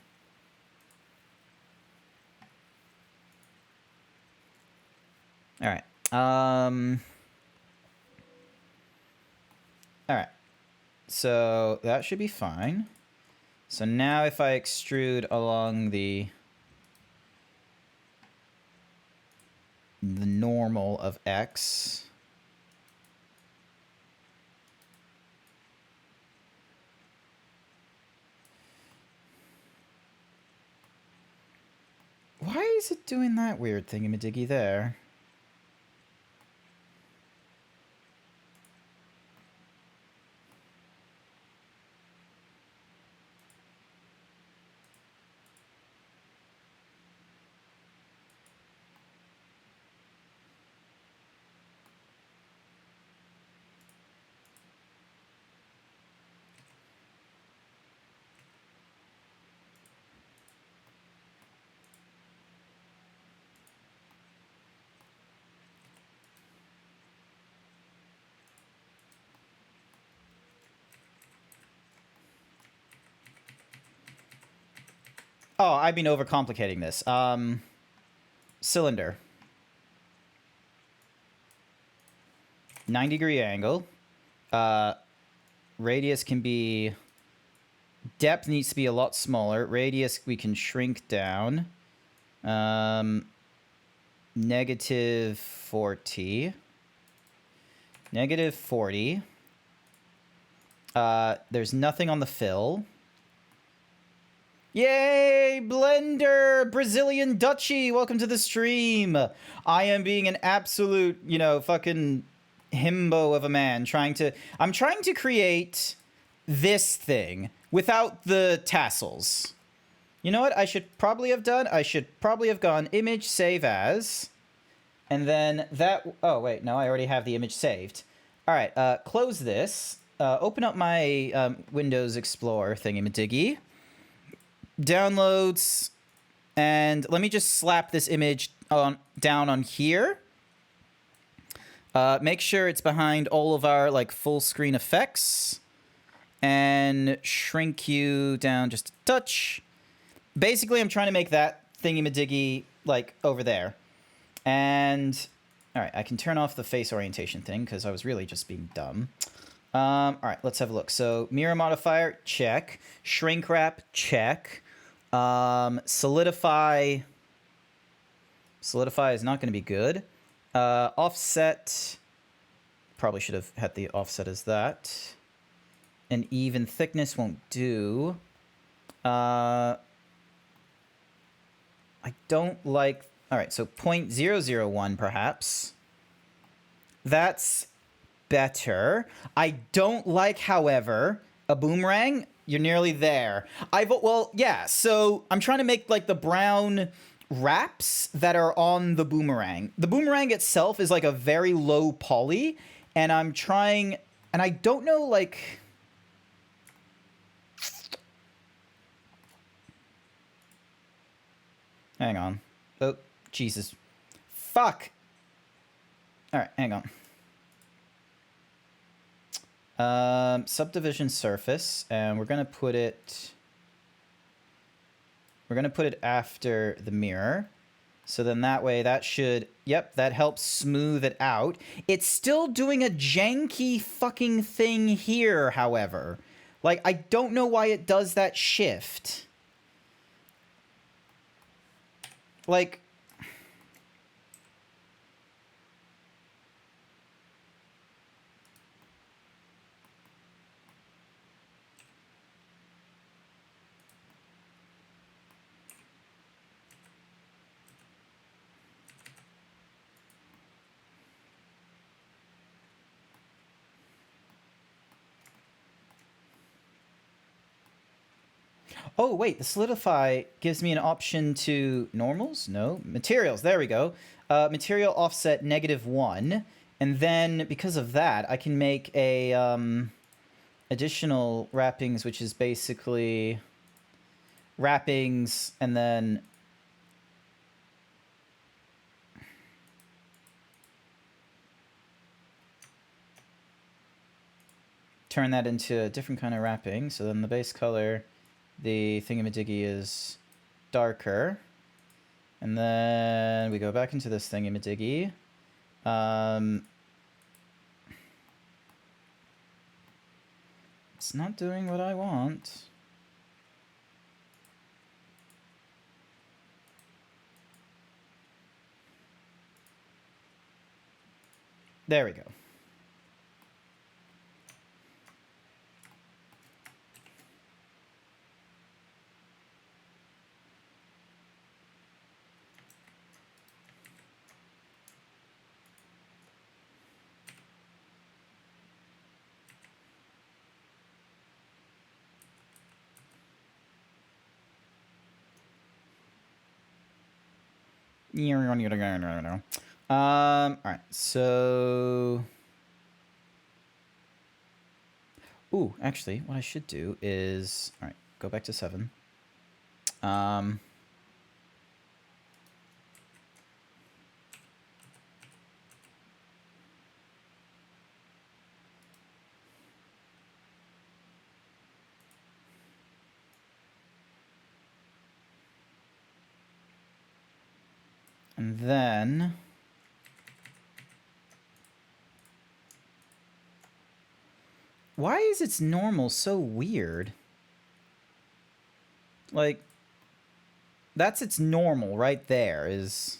S2: All right. All right. So that should be fine. So now if I extrude along the normal of X, why is it doing that weird thingy-majiggy there? Oh, I've been overcomplicating this. Cylinder. 90-degree angle. Radius can be... Depth needs to be a lot smaller. Radius we can shrink down. -40. -40. There's nothing on the fill. Yay, Blender! Brazilian Dutchie, welcome to the stream! I am being an absolute, you know, fucking himbo of a man I'm trying to create this thing without the tassels. You know what I should probably have done? I should probably have gone image save as, and then that, oh wait, no, I already have the image saved. All right, close this, open up my Windows Explorer thingy-majiggy. Downloads, and let me just slap this image down on here. Make sure it's behind all of our like full screen effects, and shrink you down just a touch. Basically, I'm trying to make that thingy-majiggy like over there. And all right, I can turn off the face orientation thing because I was really just being dumb. All right, let's have a look. So mirror modifier, check. Shrink wrap, check. Solidify. Solidify is not going to be good. Offset. Probably should have had the offset as that. And even thickness won't do. I don't like... All right, so 0.001 perhaps. That's better. I don't like, however, a boomerang. You're nearly there. Well, yeah, so I'm trying to make like the brown wraps that are on the boomerang. The boomerang itself is like a very low poly, and I'm trying... And I don't know, like... Hang on. Oh, Jesus. Fuck! Alright, hang on. Subdivision surface, and we're gonna put it... We're gonna put it after the mirror. So then that way, that should... Yep, that helps smooth it out. It's still doing a janky fucking thing here, however. Like, I don't know why it does that shift. Like... Oh, wait, the solidify gives me an option to normals? No. Materials, there we go. Material offset -1. And then, because of that, I can make a additional wrappings, which is basically wrappings and then... turn that into a different kind of wrapping. So then the base color... The thingamadiggy is darker. And then we go back into this thingamadiggy. It's not doing what I want. There we go. Alright, so... Ooh, actually, what I should do is... Alright, go back to 7. And then... Why is its normal so weird? Like, that's its normal right there, is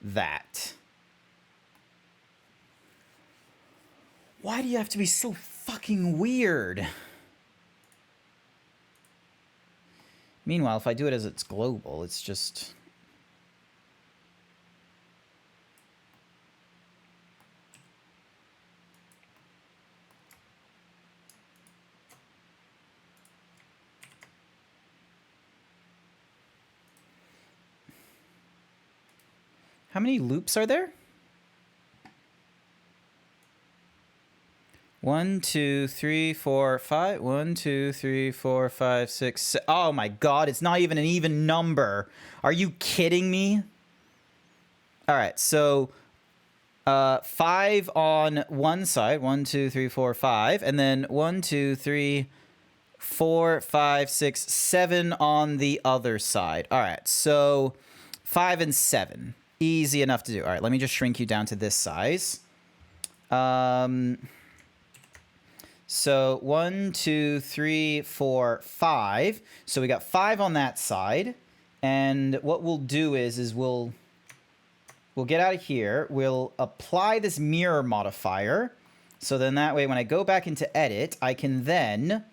S2: that. Why do you have to be so fucking weird? Meanwhile, if I do it as it's global, it's just... How many loops are there? 1, 2, 3, 4, 5. 1, 2, 3, 4, 5, 6. Oh my god, it's not even an even number. Are you kidding me? Alright, so 5 on one side. 1, 2, 3, 4, 5. And then 1, 2, 3, 4, 5, 6, 7 on the other side. Alright, so 5 and 7. Easy enough to do. All right, let me just shrink you down to this size. So 1, 2, 3, 4, 5. So we got 5 on that side. And what we'll do is we'll get out of here. We'll apply this mirror modifier. So then that way when I go back into edit, I can then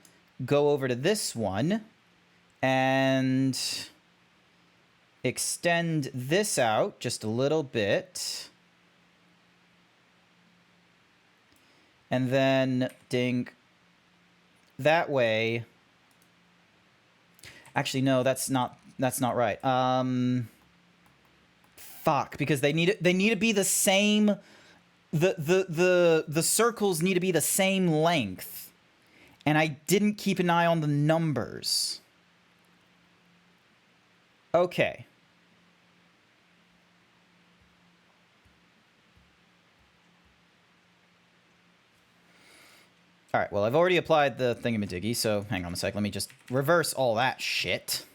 S2: go over to this one and extend this out just a little bit. And then ding. That way. Actually, no, that's not right. Fuck, because they need to be the same. The circles need to be the same length. And I didn't keep an eye on the numbers. Okay. All right, well, I've already applied the thingamadiggy, so hang on a sec. Let me just reverse all that shit.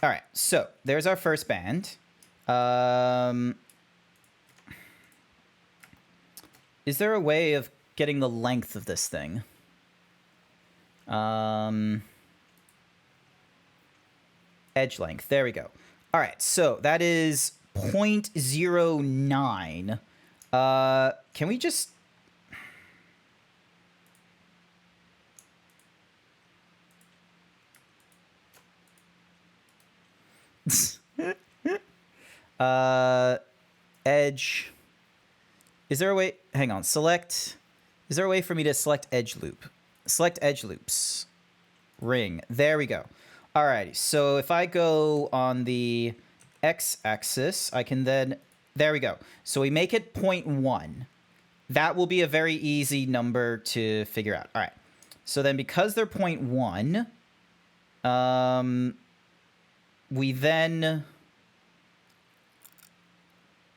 S2: All right, so there's our first band. Is there a way of getting the length of this thing? Edge length. There we go. All right, so that is 0.09. Can we just... edge. Is there a way? Hang on. Select. Is there a way for me to select edge loop? Select edge loops. Ring. There we go. Alrighty. So if I go on the x-axis, I can then... There we go. So we make it 0.1. That will be a very easy number to figure out. All right. So then because they're 0.1, we then...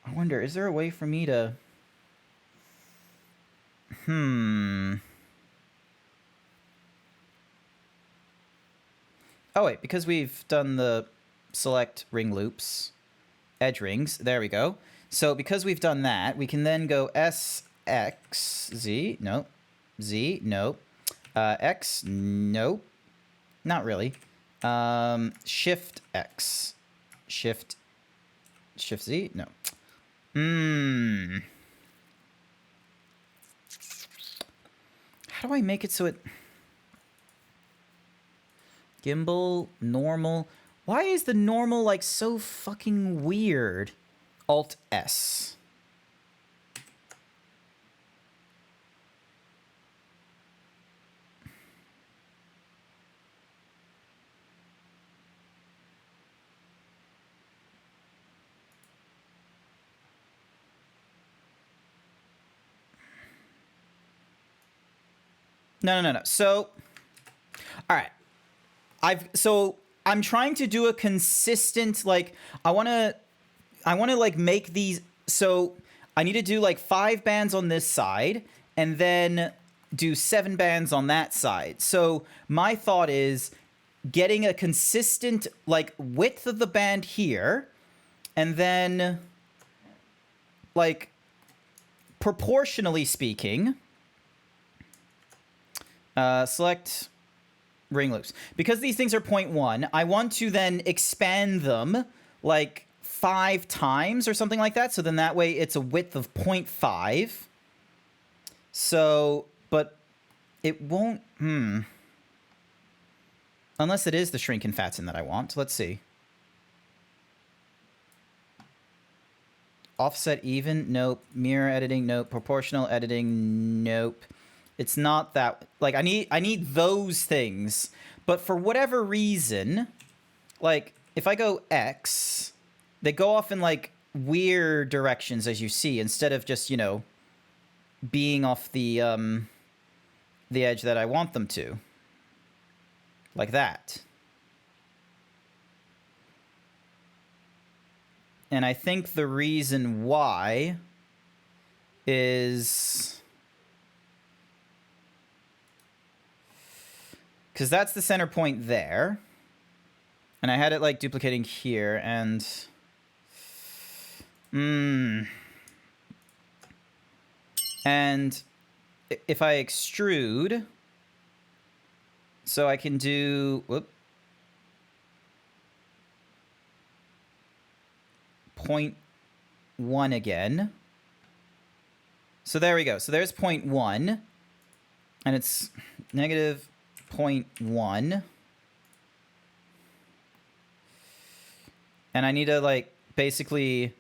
S2: I wonder, is there a way for me to... Oh, wait, because we've done the select ring loops, edge rings, there we go. So because we've done that, we can then go S, X, Z, nope, Z, nope, X, nope, not really. Shift X, Shift Z, no. How do I make it so it... Gimbal, normal. Why is the normal, like, so fucking weird? Alt S. No. So, all right. I'm trying to do a consistent, like, I want to like make these, so I need to do like 5 bands on this side and then do 7 bands on that side. So my thought is getting a consistent, like, width of the band here and then, like, proportionally speaking, select ring loops. Because these things are 0.1, I want to then expand them like 5 times or something like that. So then that way it's a width of 0.5. So, but it won't, unless it is the shrink and fatten that I want. Let's see. Offset even, nope. Mirror editing, nope. Proportional editing, nope. It's not that, like, I need those things, but for whatever reason, like, if I go X, they go off in, like, weird directions, as you see, instead of just, you know, being off the edge that I want them to. Like that. And I think the reason why is... because that's the center point there. And I had it, like, duplicating here, and... And if I extrude, so I can do, whoop, 0.1 again. So there we go. So there's 0.1, and it's negative 0.1. And I need to, like, basically,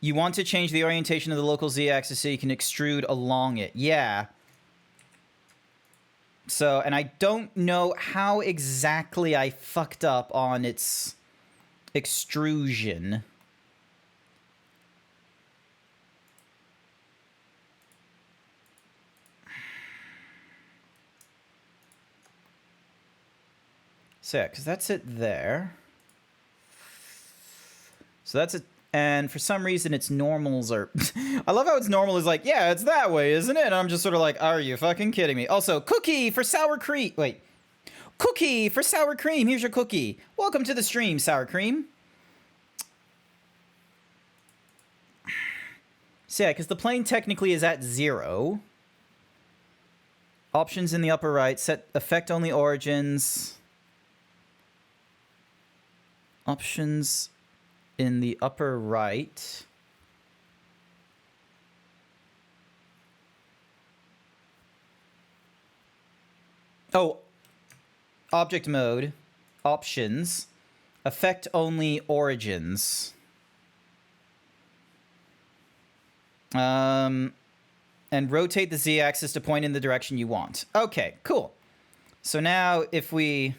S2: you want to change the orientation of the local z-axis so you can extrude along it. Yeah. So, and I don't know how exactly I fucked up on its extrusion. So, yeah, because that's it there. So that's it. And for some reason, its normals are... I love how its normal is like, yeah, it's that way, isn't it? And I'm just sort of like, are you fucking kidding me? Also, cookie for sour cream. Wait. Cookie for sour cream. Here's your cookie. Welcome to the stream, sour cream. So yeah, because the plane technically is at 0. Options in the upper right. Set effect only origins. Options in the upper right. Oh, object mode, options, effect only origins. And rotate the z-axis to point in the direction you want. Okay, cool. So now if we...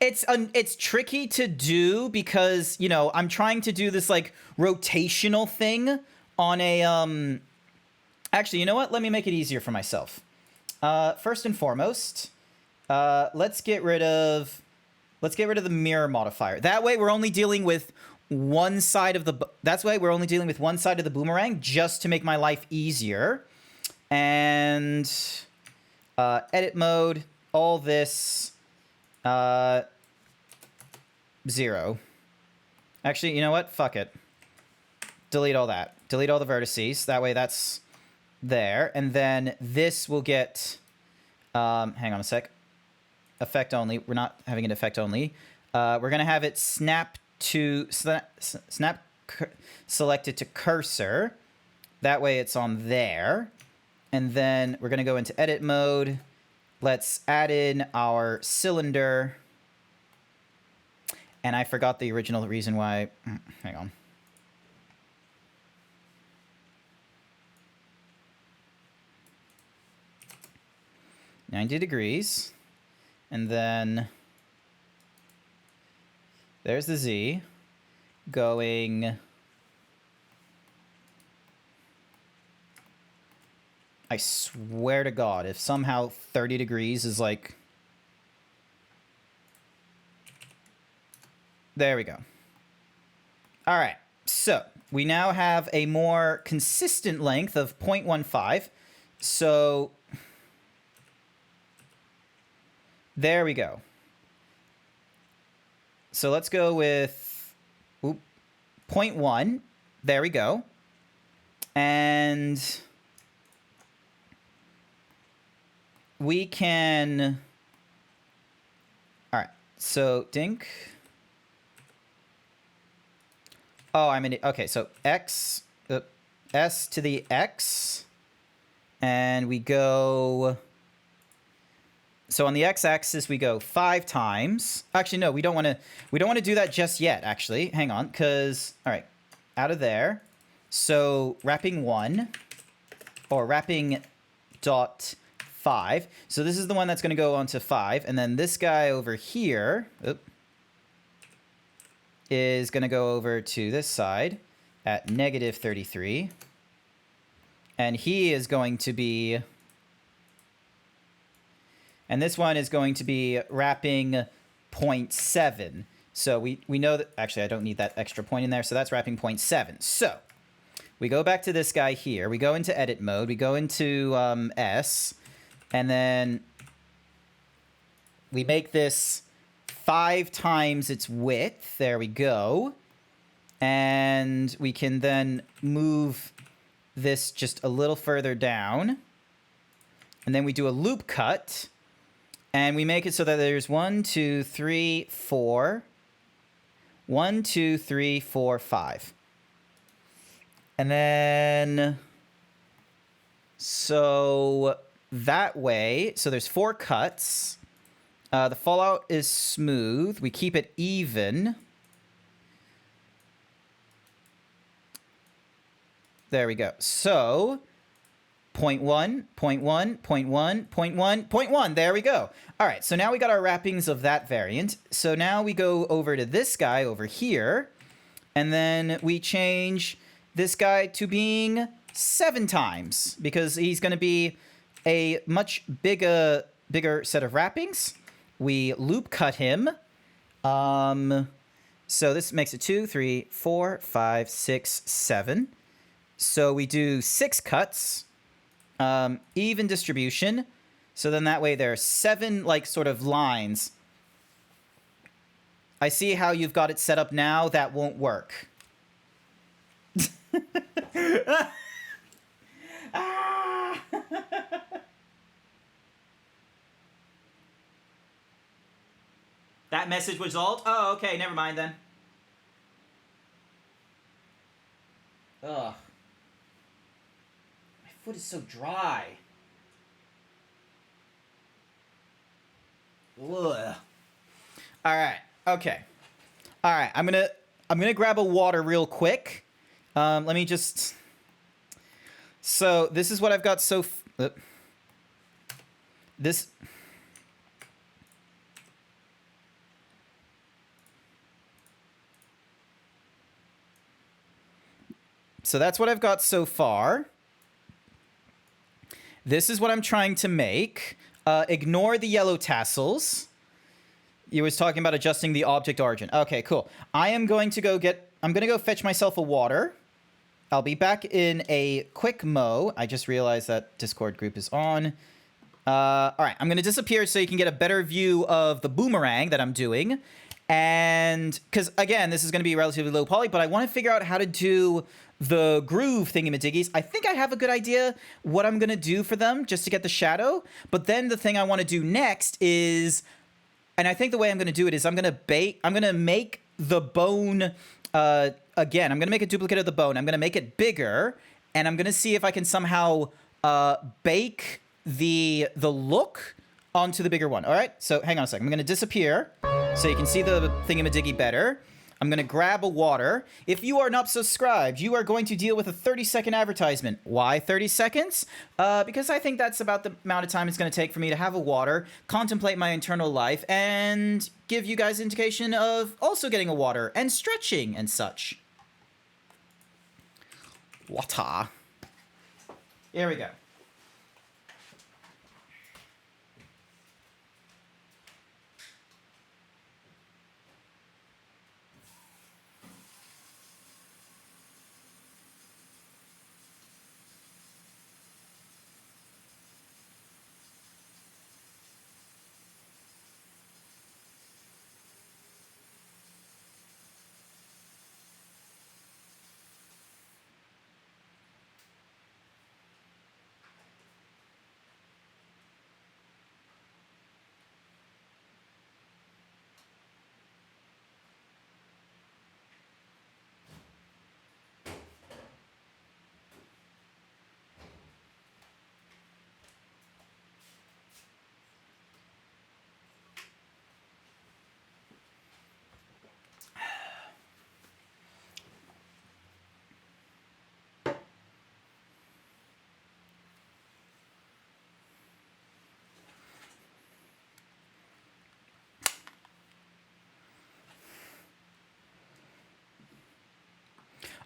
S2: It's tricky to do because, you know, I'm trying to do this, like, rotational thing on a, Actually, you know what? Let me make it easier for myself. First and foremost, let's get rid of the mirror modifier. That way we're only dealing with one side of the... That's why we're only dealing with one side of the boomerang, just to make my life easier. And edit mode, all this... 0. Actually, you know what? Fuck it. Delete all that. Delete all the vertices. That way that's there. And then this will get... hang on a sec. Effect only. We're not having an effect only. We're going to have it snap selected to cursor. That way it's on there. And then we're going to go into edit mode. Let's add in our cylinder. And I forgot the original reason why. Hang on. "90 degrees. And then there's the Z going... I swear to God, if somehow 30 degrees is like... There we go. All right, so we now have a more consistent length of 0.15. So there we go. So let's go with 0.1. There we go. And we can... All right, so dink... Oh, I'm in it. Okay, so X, S to the X, and we go... So on the X-axis, we go 5 times. Actually, no, we don't want to do that just yet, actually. Hang on, because... All right, out of there. So wrapping 1, or wrapping dot 5. So this is the one that's going to go onto 5, and then this guy over here... is going to go over to this side at negative 33. And he is going to be... And this one is going to be wrapping 0.7. So we know that... Actually, I don't need that extra point in there, so that's wrapping 0.7. So we go back to this guy here. We go into edit mode. We go into S. And then we make this 5 times its width. There we go. And we can then move this just a little further down. And then we do a loop cut. And we make it so that there's 1, 2, 3, 4. 1, 2, 3, 4, 5. And then... So that way... So there's 4 cuts. The fallout is smooth. We keep it even. There we go. So, 0.1, 0.1, 0.1, 0.1, 0.1. There we go. All right, so now we got our wrappings of that variant. So now we go over to this guy over here, and then we change this guy to being 7 times, because he's going to be a much bigger set of wrappings. We loop cut him. So this makes it 2, 3, 4, 5, 6, 7. So we do 6 cuts, even distribution. So then that way there are 7, like, sort of lines. I see how you've got it set up now. That won't work. Ah! That message was alt? Oh, okay, never mind then. Ugh. My foot is so dry. Ugh. Alright, okay. Alright, I'm gonna grab a water real quick. Let me just... So, this is what I've got so... This... So that's what I've got so far. This is what I'm trying to make. Ignore the yellow tassels. You was talking about adjusting the object origin. Okay, cool. I'm going to go fetch myself a water. I'll be back in a quick mo. I just realized that Discord group is on. All right, I'm going to disappear so you can get a better view of the boomerang that I'm doing. And because, again, this is going to be relatively low poly, but I want to figure out how to do the groove thingy-majiggies. I think I have a good idea what I'm going to do for them just to get the shadow. But then the thing I want to do next is, and I think the way I'm going to do it is I'm going to make the bone, again, I'm going to make a duplicate of the bone. I'm going to make it bigger, and I'm going to see if I can somehow bake the look onto the bigger one. All right, so hang on a second. I'm going to disappear so you can see the thingy-majiggy better. I'm going to grab a water. If you are not subscribed, you are going to deal with a 30-second advertisement. Why 30 seconds? Because I think that's about the amount of time it's going to take for me to have a water, contemplate my internal life, and give you guys indication of also getting a water and stretching and such. Water. Here we go.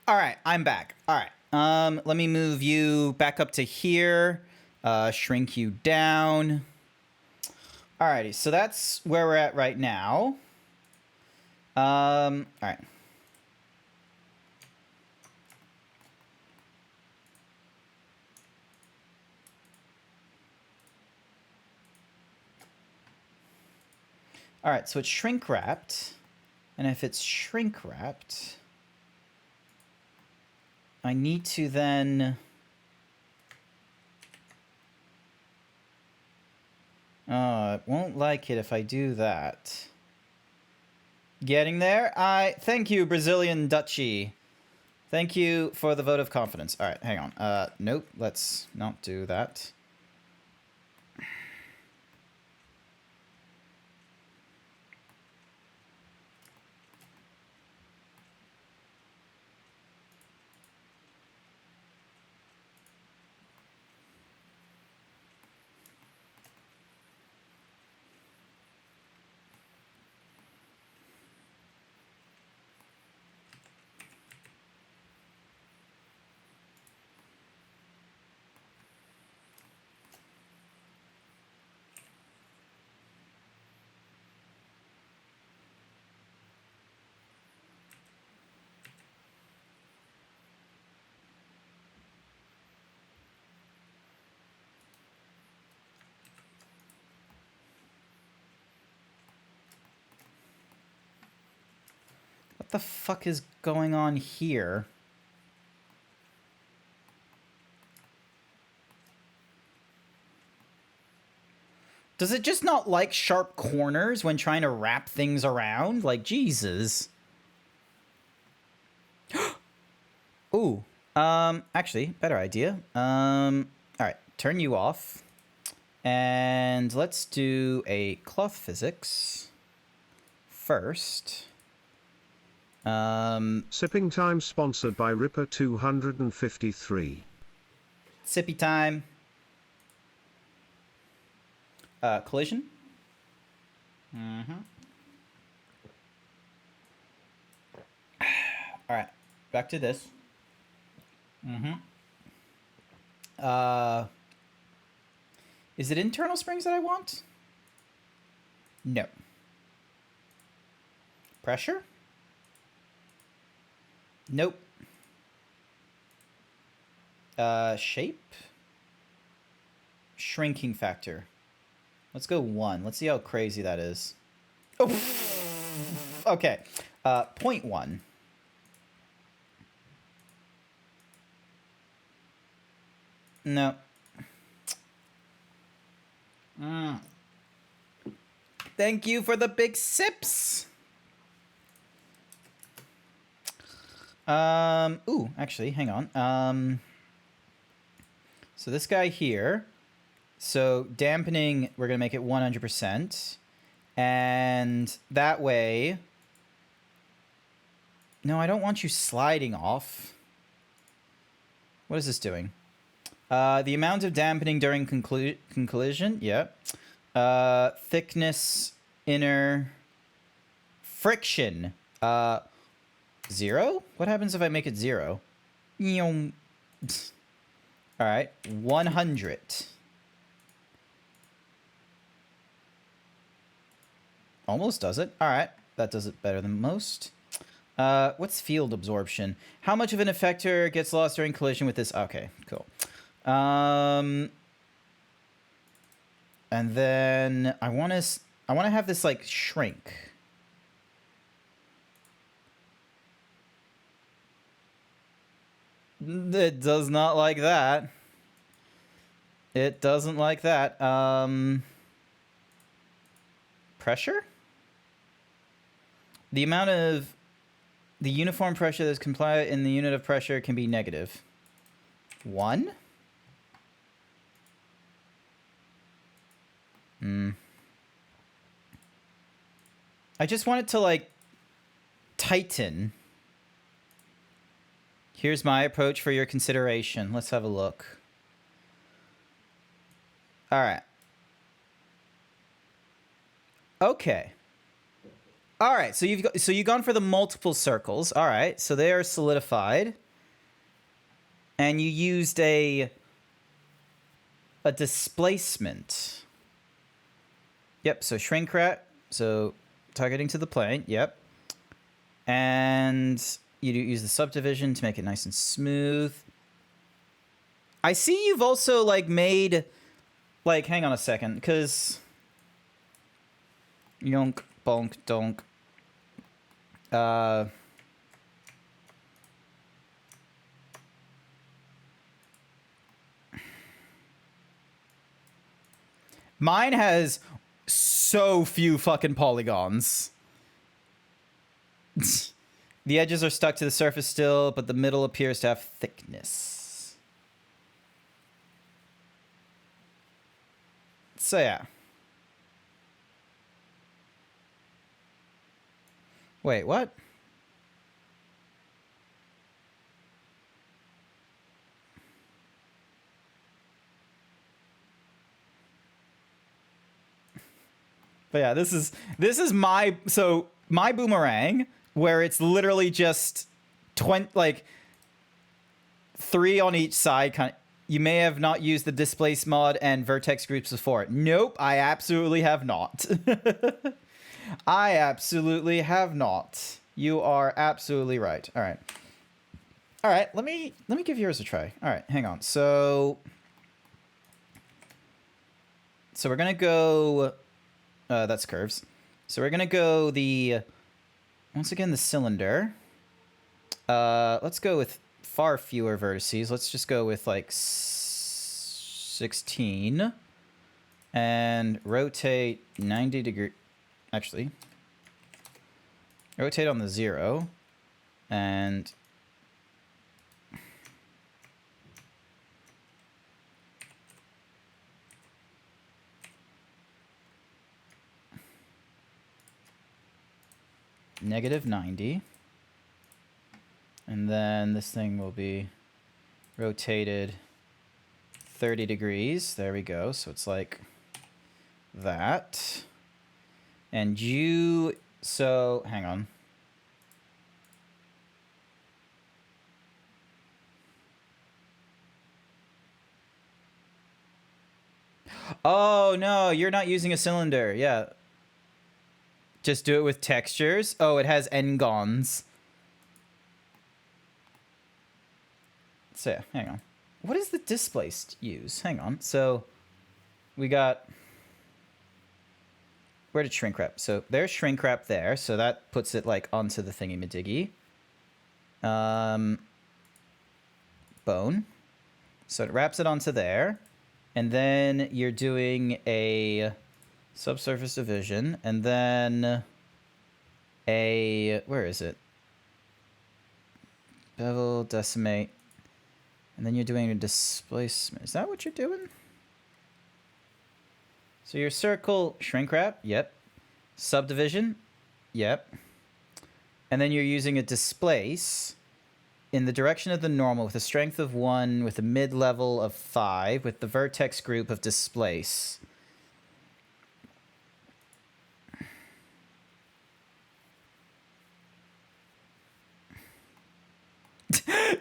S2: All right, I'm back. All right, let me move you back up to here, shrink you down. Alrighty, so that's where we're at right now. All right. All right, so it's shrink wrapped. And if it's shrink wrapped, I need to then... it won't like it if I do that. Getting there? Thank you, Brazilian Dutchy. Thank you for the vote of confidence. All right, hang on. Nope, let's not do that. What the fuck is going on here? Does it just not like sharp corners when trying to wrap things around? Like, Jesus. Ooh. Actually, better idea. Alright, turn you off. And let's do a cloth physics first.
S3: Sipping time sponsored by Ripper 253.
S2: Sippy time. Collision. Alright, back to this. Is it internal springs that I want? No. Pressure? Nope. Shape? Shrinking factor. Let's go 1. Let's see how crazy that is. Oh, okay. 0.1. No. Thank you for the big sips. Ooh, actually, hang on. So this guy here, so dampening, we're going to make it 100%. And that way, no, I don't want you sliding off. What is this doing? The amount of dampening during collision, yeah. Thickness, inner, friction, 0? What happens if I make it 0? Alright, 100. Almost does it. Alright, that does it better than most. What's field absorption? How much of an effector gets lost during collision with this? Okay, cool. And then I want to have this like shrink. It does not like that. It doesn't like that. Pressure? The amount of the uniform pressure that's compliant in the unit of pressure can be negative. 1? I just want it to, like, tighten. Here's my approach for your consideration. Let's have a look. All right. Okay. All right, so you've gone for the multiple circles. All right, so they are solidified. And you used a displacement. Yep, so shrink wrap, so targeting to the plane, yep. And you use the subdivision to make it nice and smooth. I see you've also, like, made, like, hang on a second, because... Yonk. bonk donk. Mine has so few fucking polygons. The edges are stuck to the surface still, but the middle appears to have thickness. So yeah. Wait, what? But yeah, this is my my boomerang, where it's literally just 20, like 3 on each side. Kind of, you may have not used the displace mod and vertex groups before. Nope, I absolutely have not. I absolutely have not. You are absolutely right. All right. All right, let me give yours a try. All right, hang on. So we're going to go that's curves. So we're going to go once again the cylinder. Let's go with far fewer vertices. Let's just go with like 16 and rotate 90 degree. Actually, rotate on the 0 and -90. And then this thing will be rotated 30 degrees. There we go. So it's like that. And so hang on. Oh, no, you're not using a cylinder. Yeah. Just do it with textures. Oh, it has n-gons. So yeah, hang on. What does the displaced use? Hang on. So we got... Where did shrink wrap? So there's shrink wrap there. So that puts it like onto the thingy-majiggy. Bone. So it wraps it onto there. And then you're doing a subsurface division. And then where is it? Bevel, decimate. And then you're doing a displacement. Is that what you're doing? So your circle, shrink wrap, yep. Subdivision, yep. And then you're using a displace in the direction of the normal with a strength of 1, with a mid-level of 5, with the vertex group of displace.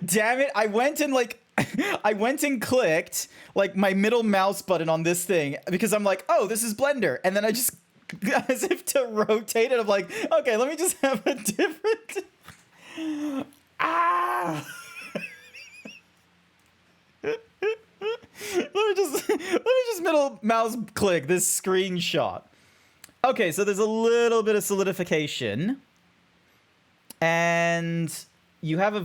S2: Damn it, I went and clicked like my middle mouse button on this thing because I'm like, oh, this is Blender. And then I just, as if to rotate it, I'm like, okay, let me just have a different... Ah! let me just middle mouse click this screenshot. Okay, so there's a little bit of solidification. And... you have a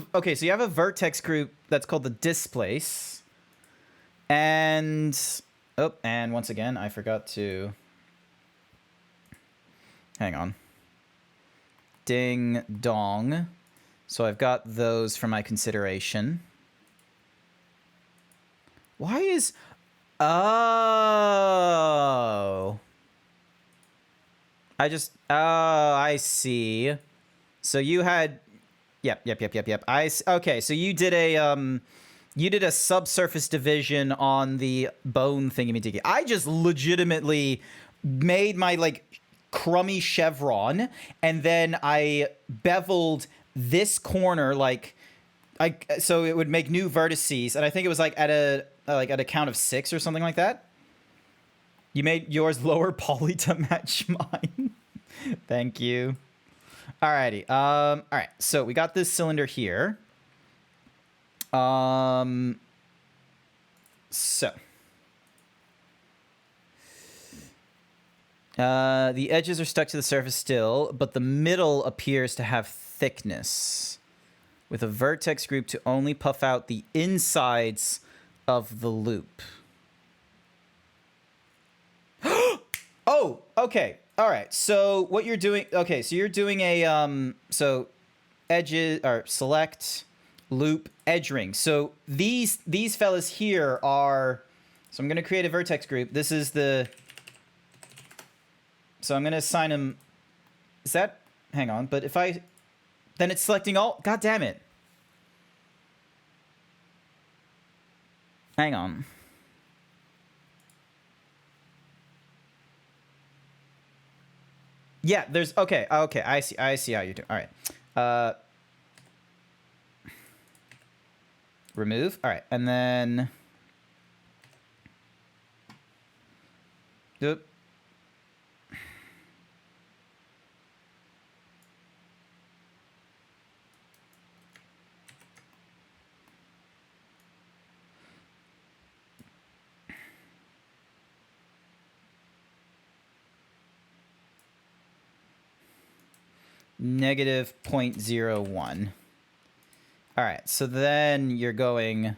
S2: vertex group that's called the displace. And once again, I forgot to hang on. Ding dong. So I've got those for my consideration. Why is I see. So you had Yep. Okay, so you did a subsurface division on the bone thingy-majiggy. I just legitimately made my like crummy chevron, and then I beveled this corner so it would make new vertices, and I think it was like at a count of 6 or something like that. You made yours lower poly to match mine. Thank you. Alrighty. All right. So we got this cylinder here. So The edges are stuck to the surface still, but the middle appears to have thickness. With a vertex group to only puff out the insides of the loop. Oh, okay. All right. So what you're doing... Okay, so you're doing a... So edges... Or select, loop, edge ring. So these fellas here are... So I'm going to create a vertex group. This is the... So I'm going to assign them... Is that... Hang on. But if I... Then it's selecting all... God damn it. Hang on. Yeah, there's... Okay, okay. I see how you're doing. All right. Remove. All right. And then... Oop. Negative 0.01. All right, so then you're going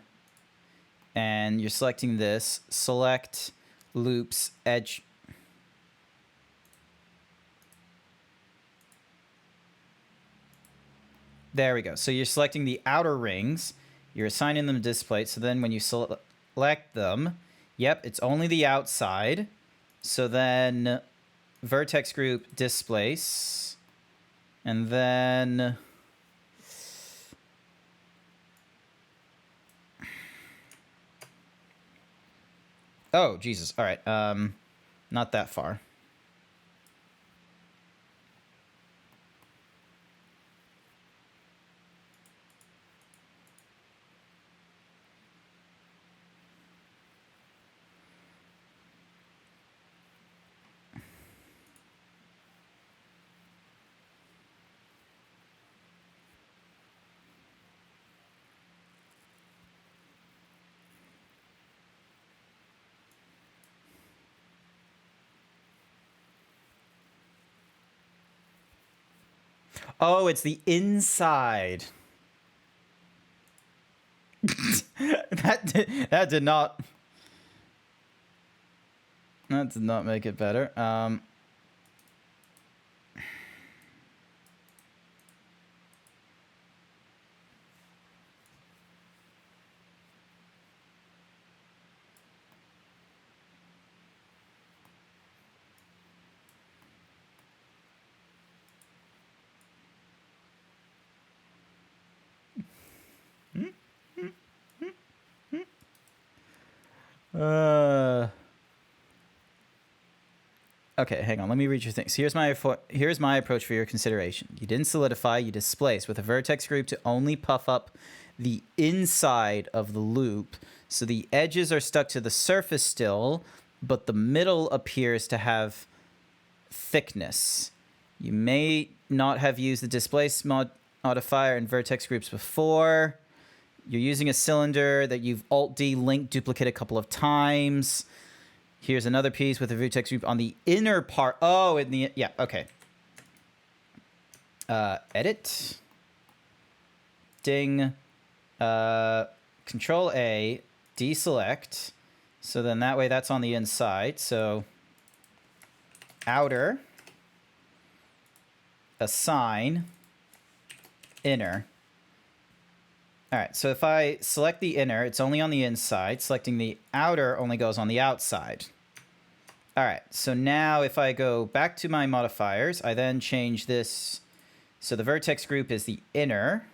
S2: and you're selecting this. Select loops, edge. There we go. So you're selecting the outer rings. You're assigning them a display. So then when you select them, yep, it's only the outside. So then vertex group displace. And then... Oh, Jesus. All right. Not that far. Oh, it's the inside. That did not make it better. Okay, hang on. Let me read your things. Here's my approach for your consideration. You didn't solidify, you displace with a vertex group to only puff up the inside of the loop. So the edges are stuck to the surface still, but the middle appears to have thickness. You may not have used the displace modifier in vertex groups before. You're using a cylinder that you've Alt-D linked duplicate a couple of times. Here's another piece with a vertex group on the inner part. Oh, in the... Yeah, okay. Edit. Ding. Control A. Deselect. So then that way that's on the inside. So outer. Assign. Inner. All right, so if I select the inner, it's only on the inside. Selecting the outer only goes on the outside. All right, so now if I go back to my modifiers, I then change this. So the vertex group is the inner.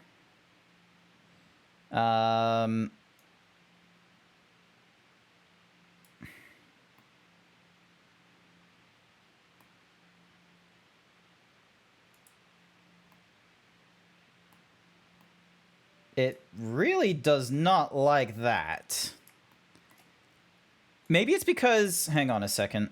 S2: It really does not like that. Maybe it's because... Hang on a second.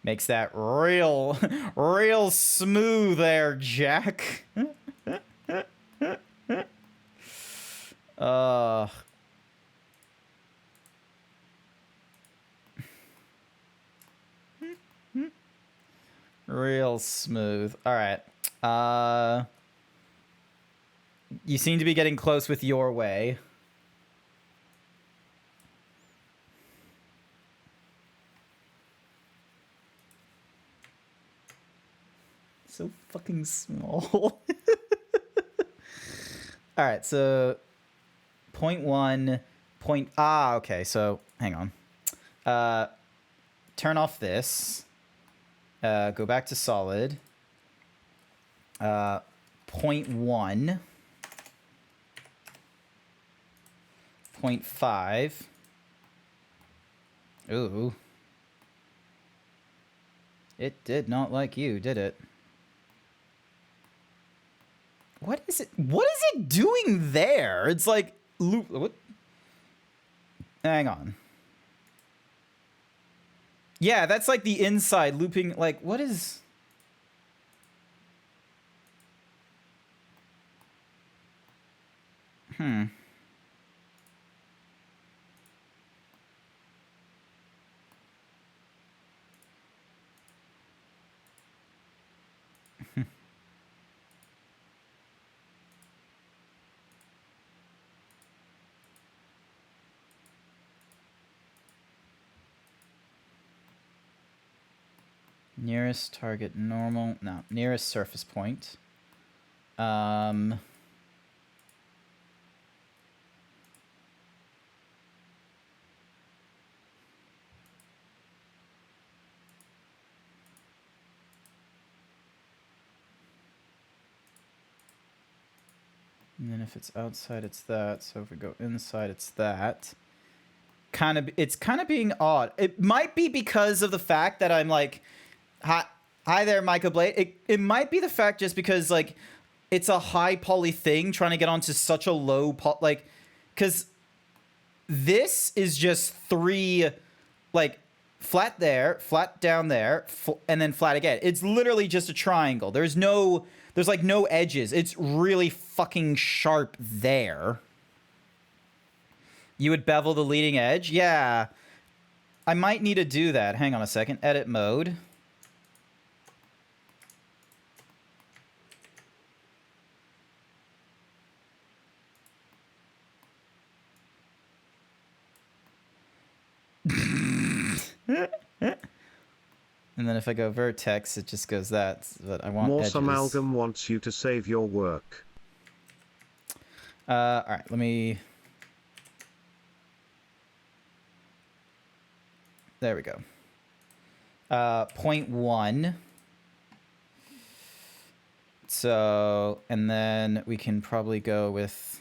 S2: Makes that real smooth there, Jack. Real smooth. All right. You seem to be getting close with your way. So fucking small. All right, so 0.1 point. Okay. So hang on. Turn off this. Go back to solid. 0.1. 0.5. Ooh. It did not like you, did it? What is it? What is it doing there? It's like loop. What? Hang on. Yeah, that's like the inside looping. Like, what is? Nearest target normal. No, nearest surface point. And then if it's outside, it's that. So if we go inside, it's that. It's kind of being odd. It might be because of the fact that I'm like, hi there, Micah Blade. It might be the fact just because like it's a high poly thing trying to get onto such a low like, because this is just 3 like flat there, flat down there, and then flat again. It's literally just a triangle. There's like no edges. It's really fucking sharp there. You would bevel the leading edge? Yeah. I might need to do that. Hang on a second. Edit mode. And then if I go vertex, it just goes that. But I want
S3: Morse
S2: edges.
S3: Amalgam wants you to save your work.
S2: All right, let me... There we go. 0.1. So, and then we can probably go with...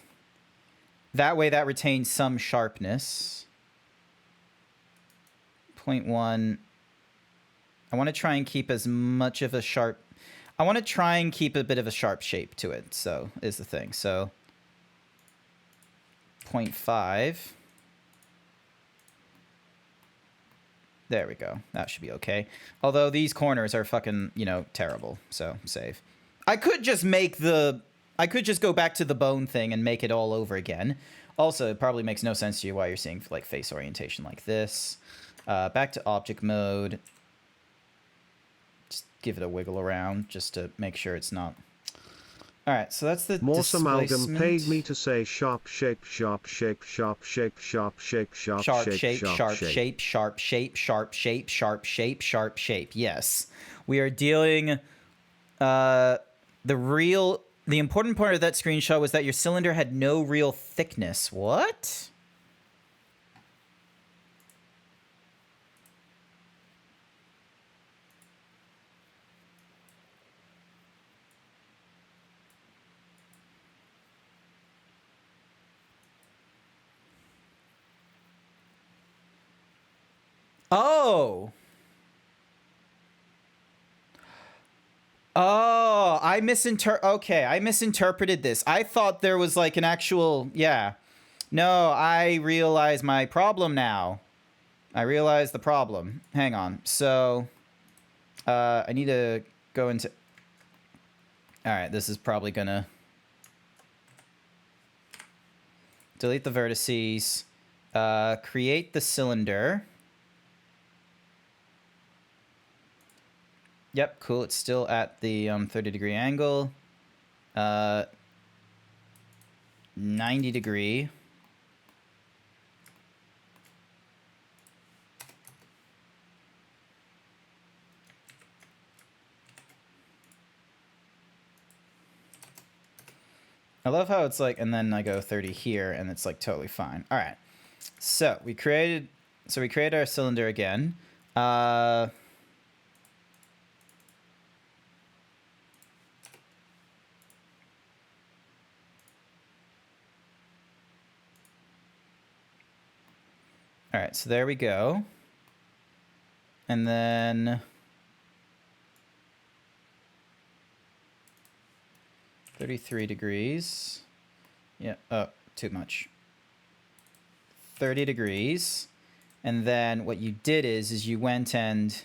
S2: That way that retains some sharpness. 0.1... I want to try and keep as much of a sharp... I want to try and keep a bit of a sharp shape to it, so, is the thing. So, 0.5. There we go. That should be okay. Although these corners are fucking, you know, terrible, so, save. I could just make the... I could just go back to the bone thing and make it all over again. Also, it probably makes no sense to you why you're seeing, like, face orientation like this. Back to object mode. Just give it a wiggle around just to make sure it's not. All right, so that's the
S3: Morse Amalgam paid me
S2: displacement.
S3: to say sharp shape, sharp shape, sharp shape, sharp shape, sharp
S2: Sharp
S3: shape,
S2: shape,
S3: sharp
S2: sharp
S3: shape.
S2: shape, sharp shape, sharp shape, sharp shape, sharp shape. Yes, we are dealing. The important part of that screenshot was that your cylinder had no real thickness. What? Oh. Oh, I misinterpreted this. I thought there was like an actual, yeah. No, I realize my problem now. I realize the problem. Hang on. So, I need to go into... All right, this is probably gonna... Delete the vertices. Create the cylinder. Yep, cool. It's still at the 30-degree angle. 90-degree. I love how it's like, and then I go 30 here, and it's like totally fine. All right, so we created our cylinder again. All right, so there we go, and then 33 degrees. Yeah, oh, too much. 30 degrees. And then what you did is you went and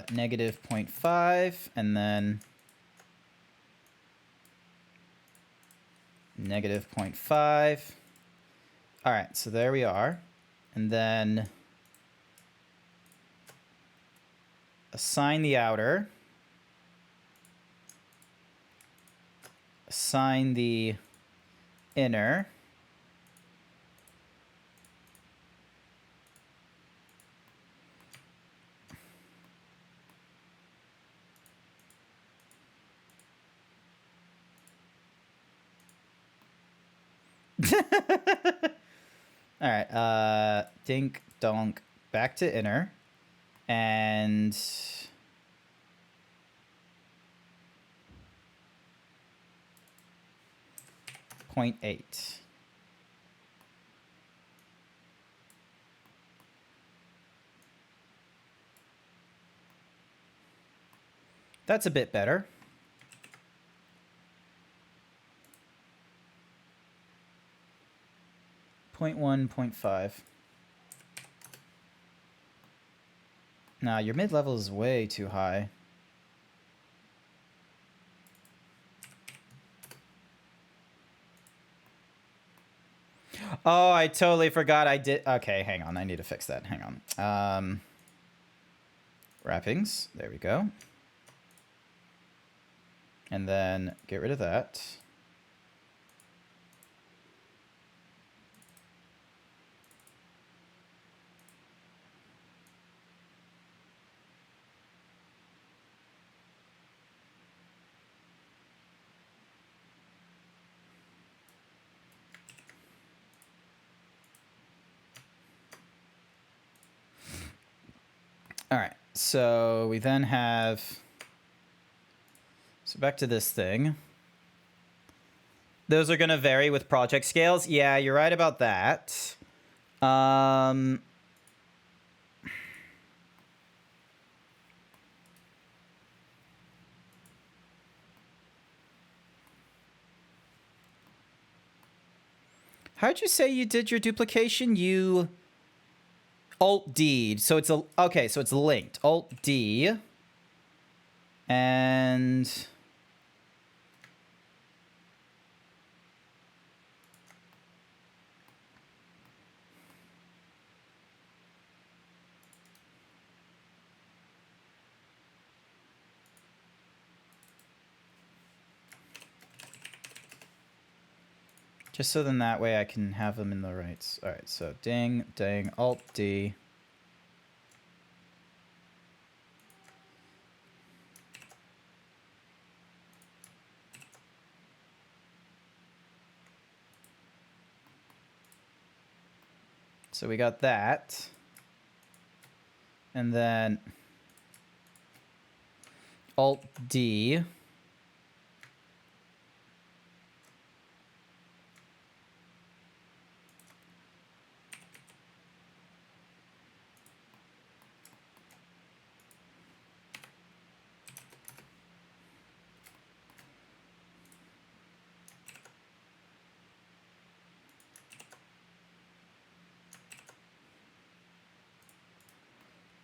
S2: negative 0.5, and then negative 0.5. All right, so there we are. And then assign the outer. Assign the inner. All right, dink donk back to inner, and 0.8. That's a bit better. 0.1, 0.5. Nah, your mid-level is way too high. Oh, I totally forgot I did. Okay, hang on. I need to fix that. Hang on. Wrappings. There we go. And then get rid of that. All right, so we then have, so back to this thing. Those are going to vary with project scales. Yeah, you're right about that. How'd you say you did your duplication? You Alt D. So it's okay, so it's linked. Alt D. And just so then that way I can have them in the rights. All right, so ding, ding, Alt D. So we got that. And then Alt D.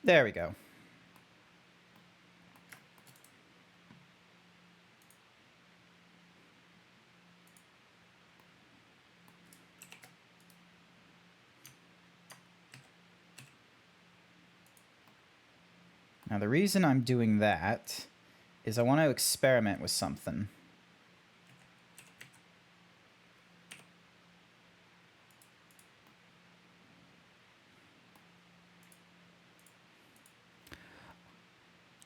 S2: There we go. Now the reason I'm doing that is I want to experiment with something.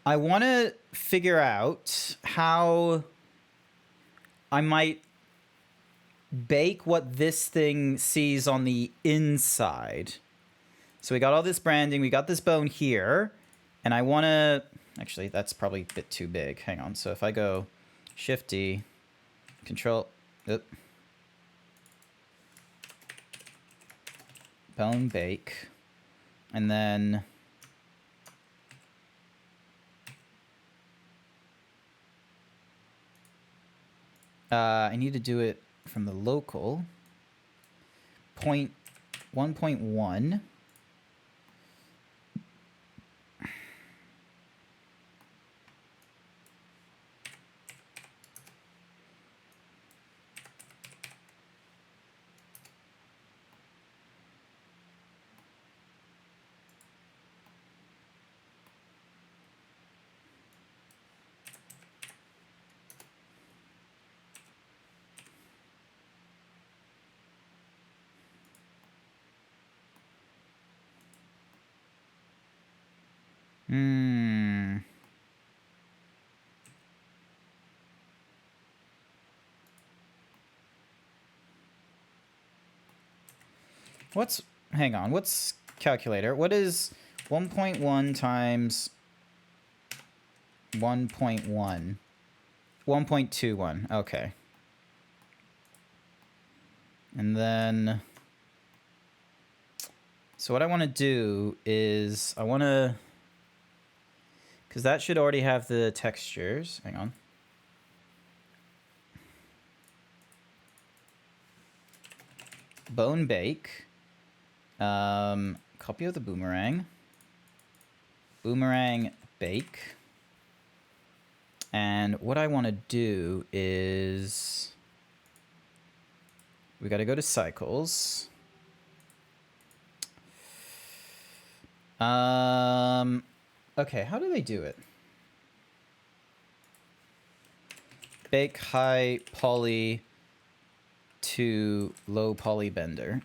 S2: I want to figure out how I might bake what this thing sees on the inside. So we got all this branding, we got this bone here, and I want to... Actually, that's probably a bit too big. Hang on. So if I go Shift-D, Control... Oop. Bone bake. And then... I need to do it from the local. 1.1. What's... Hang on. What's calculator? What is 1.1 times 1.1? 1.21. Okay. And then... So what I want to do is... I want to... Because that should already have the textures. Hang on. Bone bake. Copy of the boomerang. Boomerang bake. And what I want to do is... We got to go to cycles. Okay, how do they do it? Bake high poly to low poly blender.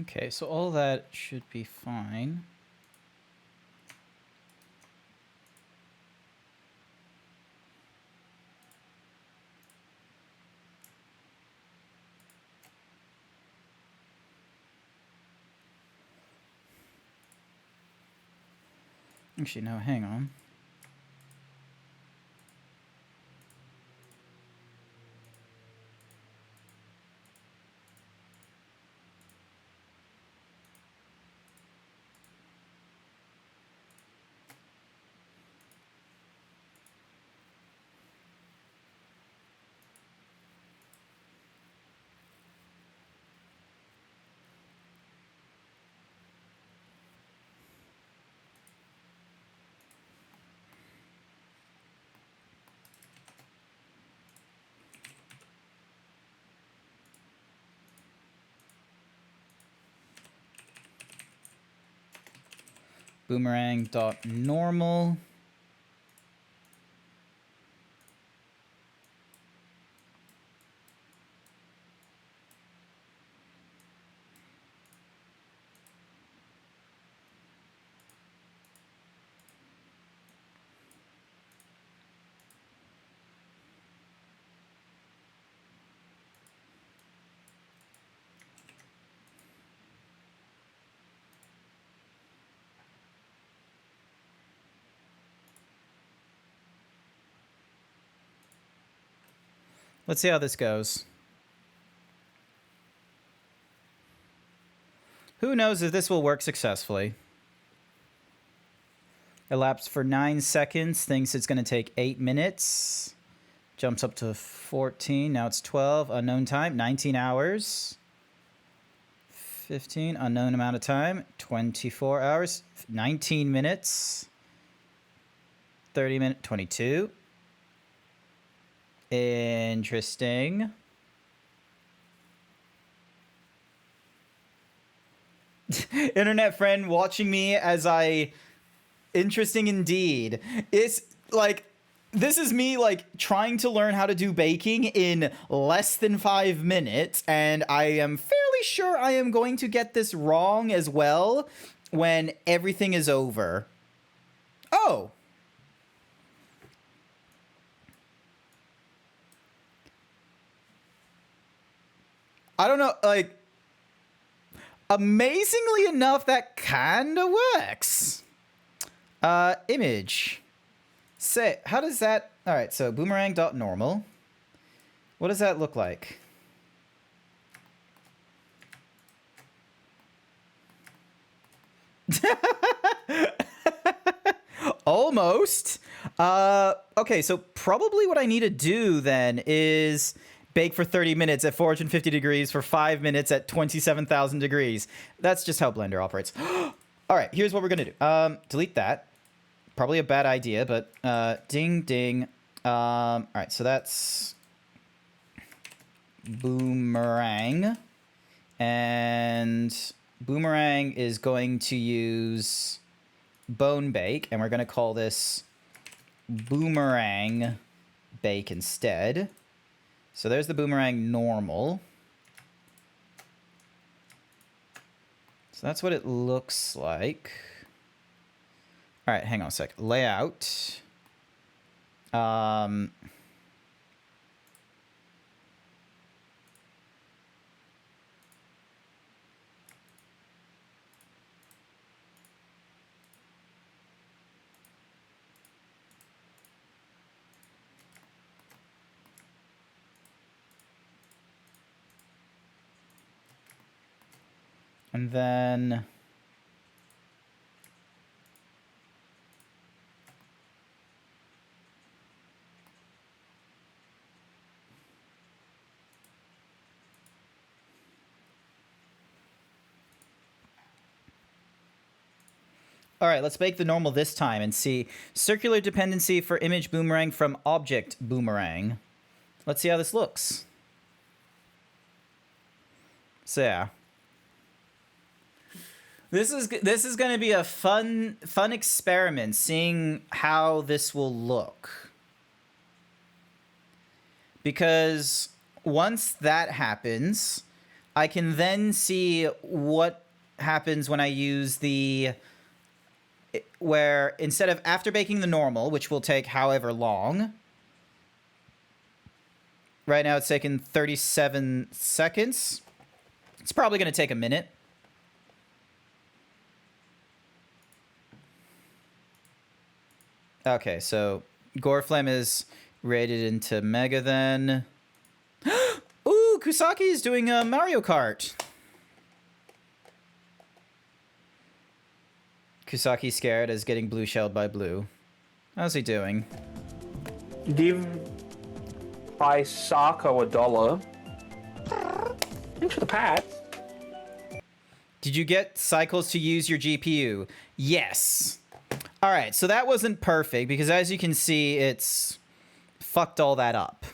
S2: Okay, so all that should be fine. Actually, no, hang on. Boomerang.normal. Let's see how this goes. Who knows if this will work successfully? Elapsed for 9 seconds. Thinks it's going to take 8 minutes. Jumps up to 14. Now it's 12. Unknown time. 19 hours. 15. Unknown amount of time. 24 hours. 19 minutes. 30 minutes. 22. Interesting. Internet friend watching me as I... Interesting indeed. It's like... This is me, like, trying to learn how to do baking in less than 5 minutes, and I am fairly sure I am going to get this wrong as well when everything is over. Oh! I don't know, like, amazingly enough, that kinda works. Image. Say, how does that, all right, so boomerang.normal. What does that look like? Almost. Okay, so probably what I need to do then is bake for 30 minutes at 450 degrees for 5 minutes at 27,000 degrees. That's just how Blender operates. All right, here's what we're going to do. Delete that. Probably a bad idea, but ding, ding. All right, so that's Boomerang. And Boomerang is going to use Bone Bake, and we're going to call this Boomerang Bake instead. So there's the Boomerang normal. So that's what it looks like. All right, hang on a sec. Layout. And then... All right, let's make the normal this time and see. Circular dependency for image boomerang from object boomerang. Let's see how this looks. So yeah. This is going to be a fun experiment, seeing how this will look. Because once that happens, I can then see what happens when I use the... where instead of after baking the normal, which will take however long, right now it's taking 37 seconds. It's probably going to take a minute. Okay, so Goreflame is rated into Mega then. Ooh, Kusaki is doing a Mario Kart. Kusaki scared as getting blue shelled by blue. How's he doing?
S6: Give Isako $1. Thanks for the pat.
S2: Did you get cycles to use your GPU? Yes. All right, so that wasn't perfect because as you can see, it's fucked all that up.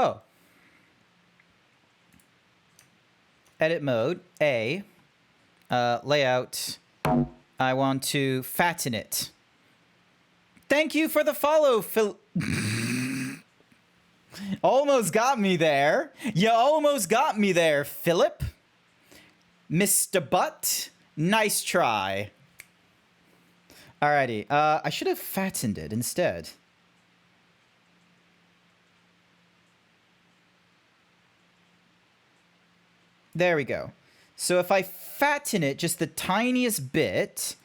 S2: Oh. Edit mode, A. Layout. I want to fatten it. Thank you for the follow, Phil. Almost got me there. You almost got me there, Philip. Mr. Butt, nice try. Alrighty, I should have fattened it instead. There we go. So if I fatten it just the tiniest bit,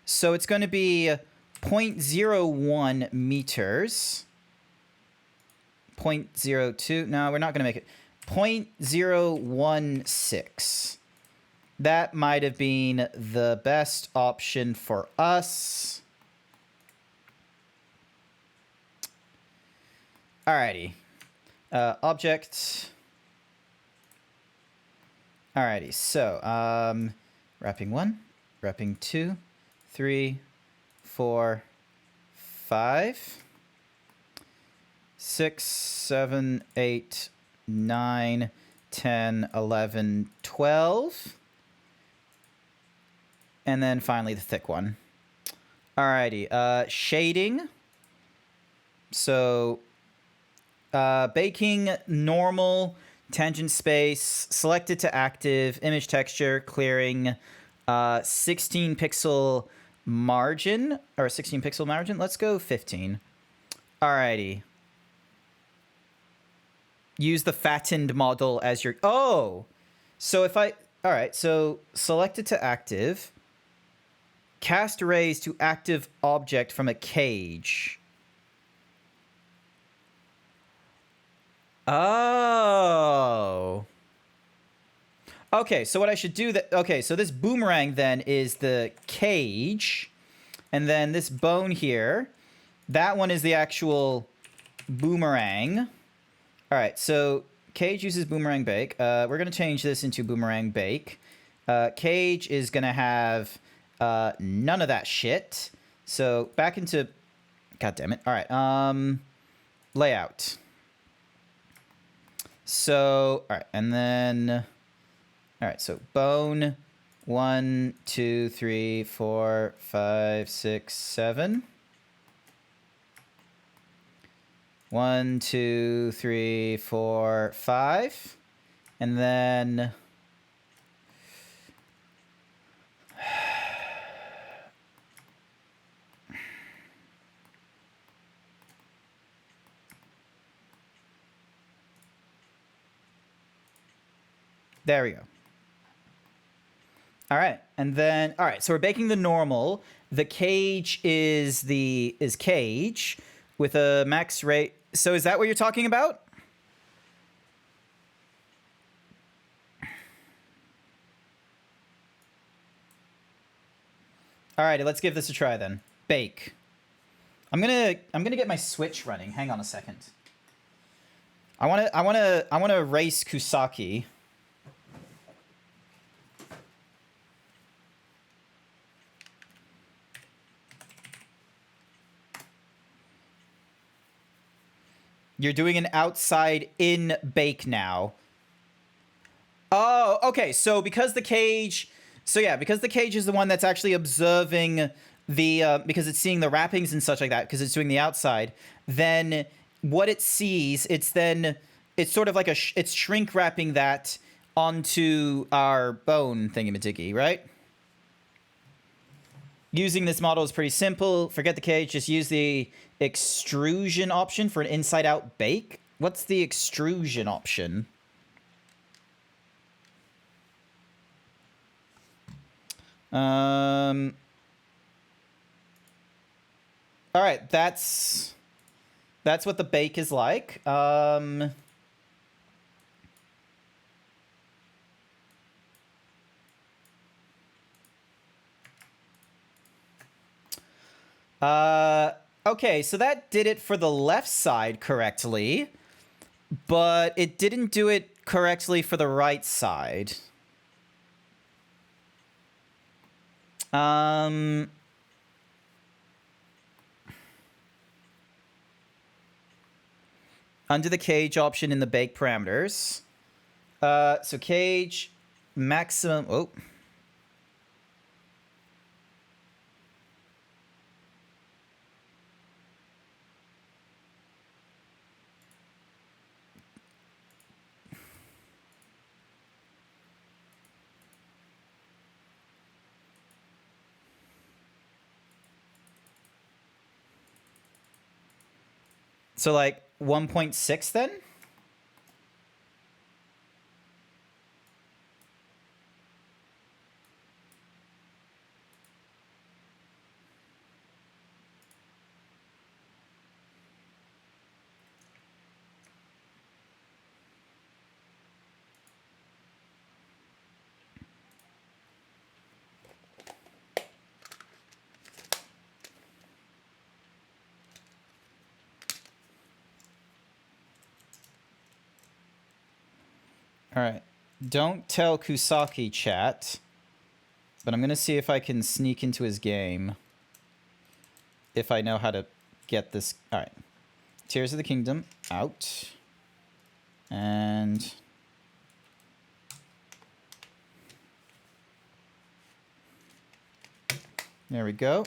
S2: so it's going to be 0.01 meters. 0.02. No, we're not going to make it. 0.016. That might have been the best option for us. Alrighty. Object. Alrighty, so, wrapping 1, wrapping 2, 3, 4, 5, 6, 7, 8, 9, 10, 11, 12. And then finally the thick one. Alrighty, shading. So, baking normal, tangent space, selected to active, image texture, clearing, 16 pixel margin, or 16 pixel margin. Let's go 15. Alrighty. Use the fattened model as your, oh! So if I, alright, so selected to active, cast rays to active object from a cage. Oh. Okay, so what I should do that, okay, so this boomerang then is the cage, and then this bone here, that one is the actual boomerang. All right, so cage uses boomerang bake. We're going to change this into boomerang bake. Cage is going to have none of that shit. So back into, god damn it. All right, layout. So, all right, and then, all right, so bone, 1, 2, 3, 4, 5, 6, 7. 1, 2, 3, 4, 5. And then, there we go. All right, and then, all right, so we're baking the normal. The cage is cage with a max rate. So is that what you're talking about? All right, let's give this a try then. Bake. I'm gonna get my Switch running. Hang on a second. I wanna erase Kusaki. You're doing an outside in bake now. Oh, okay. So because the cage, because the cage is the one that's actually observing the, because it's seeing the wrappings and such like that, because it's doing the outside, then what it sees, it's sort of like it's shrink wrapping that onto our bone thingamajiggy, right? Using this model is pretty simple. Forget the cage, just use the extrusion option for an inside-out bake. What's the extrusion option? All right, that's what the bake is like. Okay, so that did it for the left side correctly, but it didn't do it correctly for the right side. under the cage option in the bake parameters. So cage maximum. Oh. So like 1.6 then? All right. Don't tell Kusaki, chat. But I'm going to see if I can sneak into his game. If I know how to get this. All right. Tears of the Kingdom out. And there we go.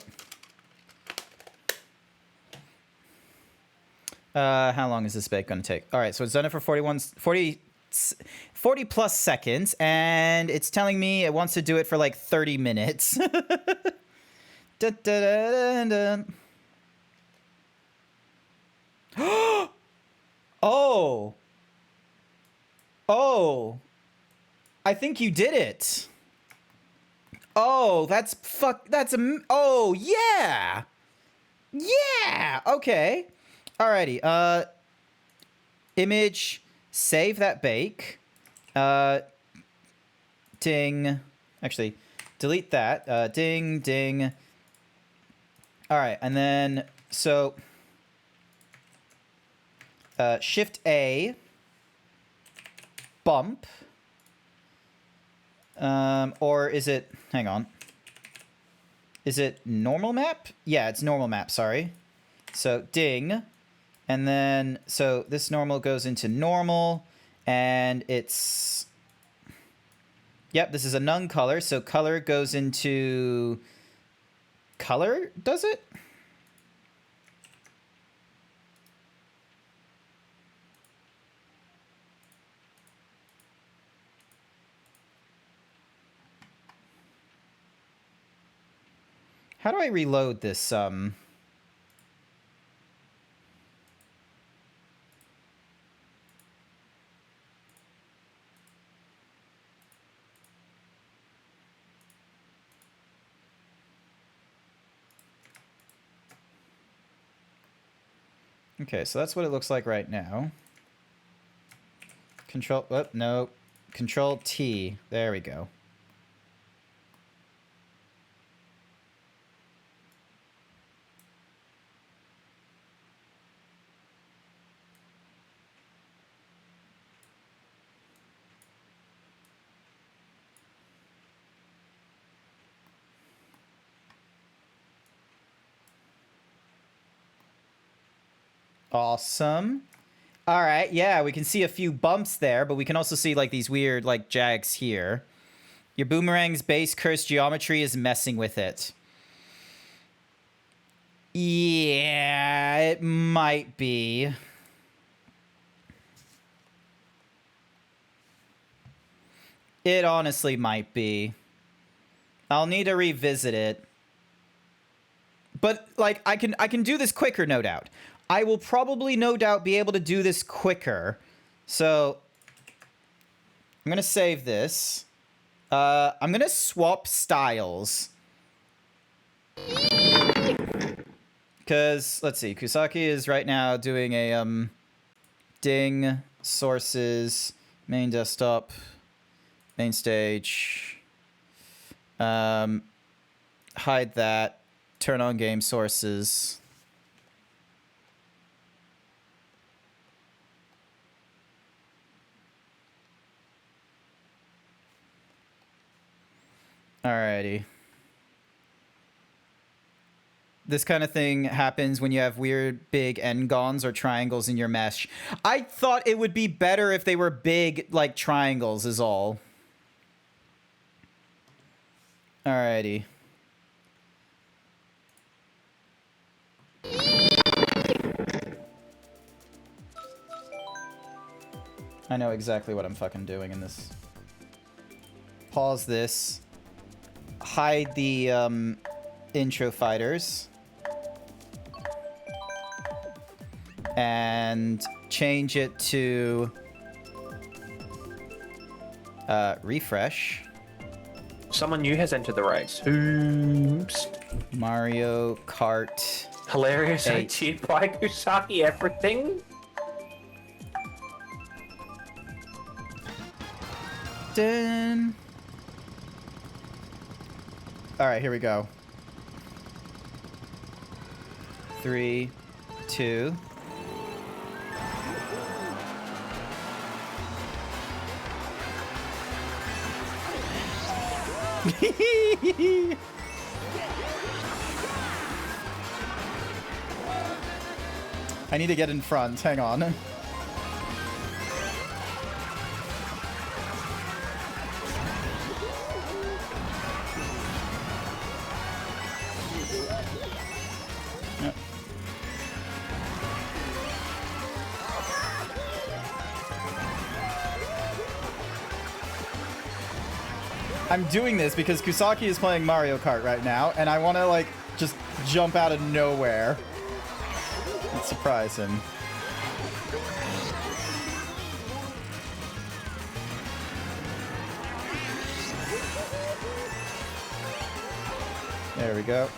S2: How long is this bake going to take? All right, so it's done it for 40 plus seconds, and it's telling me it wants to do it for like 30 minutes. Da, da, da, da, da. Oh. Oh. I think you did it. Oh, that's oh, yeah. Yeah. Okay. Alrighty. Image, save that bake. Ding. Actually, delete that. Ding, ding. Alright, and then, so, Shift A, bump, or is it, hang on, is it normal map? Yeah, it's normal map, sorry. So, ding, and then, so this normal goes into normal, and it's, yep, this is a none color, so color goes into color, does it? How do I reload this, Okay, so that's what it looks like right now. Control, oh, no. Control T. There we go. Awesome. All right, yeah, we can see a few bumps there, but we can also see like these weird like jags here. Your boomerang's base curse geometry is messing with it. Yeah, it might be. It honestly might be. I'll need to revisit it. But like I can do this quicker, no doubt. I will probably, no doubt, be able to do this quicker. So, I'm going to save this. I'm going to swap styles. Because, let's see, Kusaki is right now doing a, ding, sources, main desktop, main stage, hide that, turn on game sources. Alrighty. This kind of thing happens when you have weird big n-gons or triangles in your mesh. I thought it would be better if they were big, like, triangles is all. Alrighty. I know exactly what I'm fucking doing in this. Pause this. Hide the, intro fighters. And change it to refresh.
S6: Someone new has entered the race. Oops.
S2: Mario Kart.
S6: Hilarious
S2: 8.
S6: idea by Kusaki everything.
S2: Dun. All right, here we go. 3, 2. I need to get in front. Hang on. I'm doing this because Kusaki is playing Mario Kart right now, and I want to, like, just jump out of nowhere and surprise him. There we go.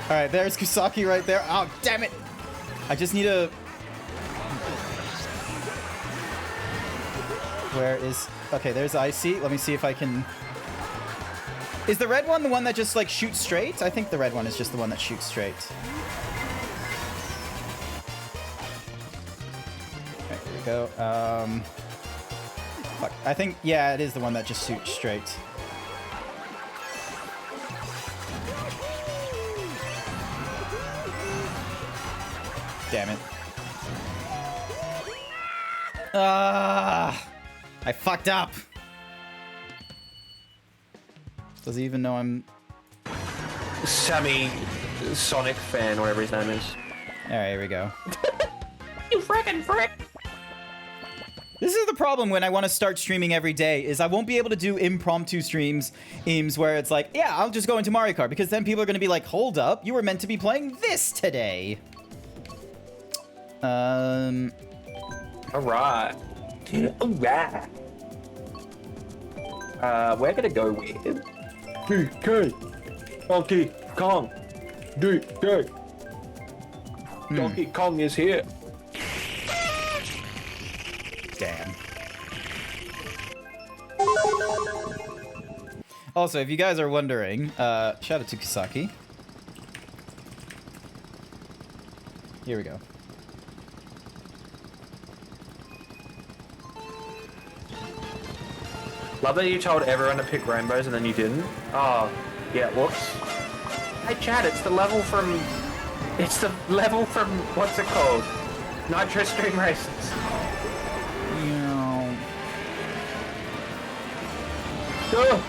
S2: All right, there's Kusaki right there. Oh, damn it! I just need a... Where is... Okay, there's Icy. Let me see if I can... Is the red one the one that just, like, shoots straight? I think the red one is just the one that shoots straight. Okay, here we go. Fuck. I think, yeah, it is the one that just shoots straight. Damn it. I fucked up. Does he even know I'm...
S6: Sammy Sonic fan, whatever his name is.
S2: Alright, here we go.
S6: You frickin' frick!
S2: This is the problem when I want to start streaming every day, is I won't be able to do impromptu streams where it's like, yeah, I'll just go into Mario Kart, because then people are going to be like, hold up, you were meant to be playing this today.
S6: Alright. Alright. We're gonna go with... Donkey Kong. Donkey Kong is here.
S2: Damn. Also, if you guys are wondering, shout out to Kusaki. Here we go.
S6: Love that you told everyone to pick rainbows and then you didn't. Oh, yeah, whoops. Hey Chad, it's the level from... It's the level from... What's it called? Nitro Stream Races.
S2: Yeah.
S6: Oh.